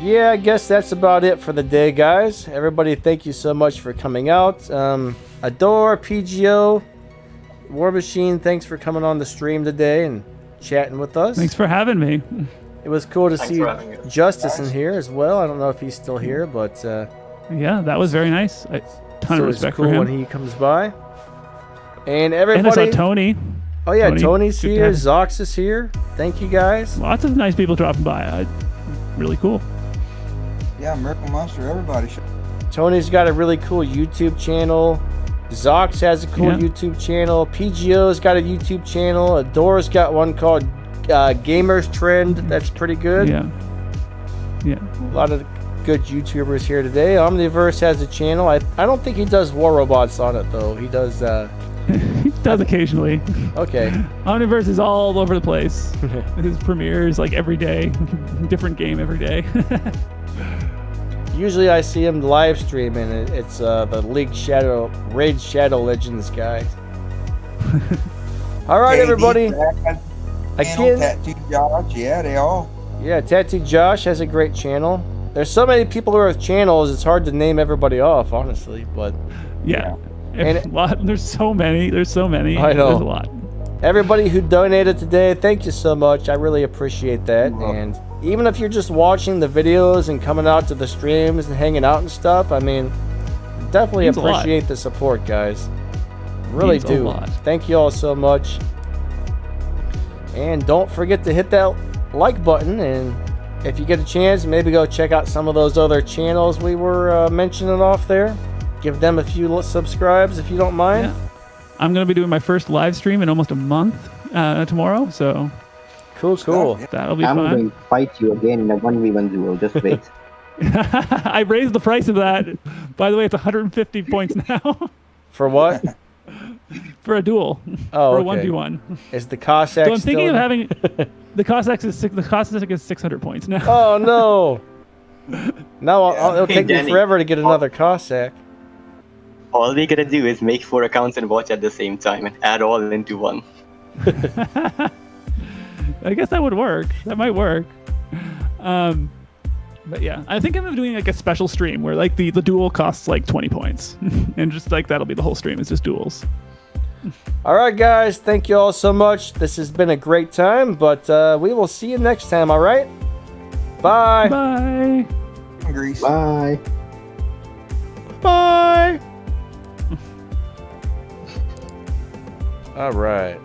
Yeah, I guess that's about it for the day, guys. Everybody, thank you so much for coming out. Adore, PGO, War Machine, thanks for coming on the stream today and chatting with us. Thanks for having me. It was cool to Thanks see for having us. Justice in here as well. I don't know if he's still here, but Yeah, that was very nice. A ton of so it's respect cool for him. when he comes by. And And I everybody, saw Tony. oh yeah, Tony, Tony's good to here, have him. Zox is here. Thank you guys. Lots of nice people dropping by. Really cool. Yeah, Miracle Monster, everybody should. Tony's got a really cool YouTube channel. Zox has a cool Yeah. YouTube channel. PGO's got a YouTube channel. Adore's got one called Gamers Trend. That's pretty good. Yeah. Yeah. A lot of good YouTubers here today. Omniverse has a channel. I don't think he does War Robots on it though. He does. He does occasionally. Okay. Omniverse is all over the place. His premieres like every day, different game every day. Usually I see him live streaming. It's the Raid Shadow Legends guy. All right, everybody. Again, Tattoo Josh, yeah, they all. yeah, Tattoo Josh has a great channel. There's so many people who have channels, it's hard to name everybody off, honestly. But Yeah. And- There's so many. I know. There's a lot. everybody who donated today, thank you so much. I really appreciate that. And even if you're just watching the videos and coming out to the streams and hanging out and stuff, I mean, definitely Means a lot. appreciate the support, guys. Really Means a do. lot. Thank you all so much. And don't forget to hit that like button. And if you get a chance, maybe go check out some of those other channels we were mentioning off there. Give them a few subscribes if you don't mind. Yeah. I'm going to be doing my first live stream in almost a month tomorrow, so Cool, cool. that'll be I'm fun. going to fight you again in a 1v1 duel. Just wait. I raised the price of that. By the way, it's 150 points now For what? for a duel. Oh, for okay. a 1v1. Is the Cossack So I'm thinking still... of having the Cossack is 600 points now. Oh, no. Now it'll Hey, take me Danny. forever to get another Cossack. All we gotta do is make 4 accounts and watch at the same time and add all into one. I guess that would work. That might work. But yeah, I think I'm doing like a special stream where like the duel costs like 20 points, and just like that'll be the whole stream. It's just duels. All right, guys. Thank you all so much. This has been a great time, but we will see you next time, all right? Bye. Bye. Grease. Bye. Bye. All right.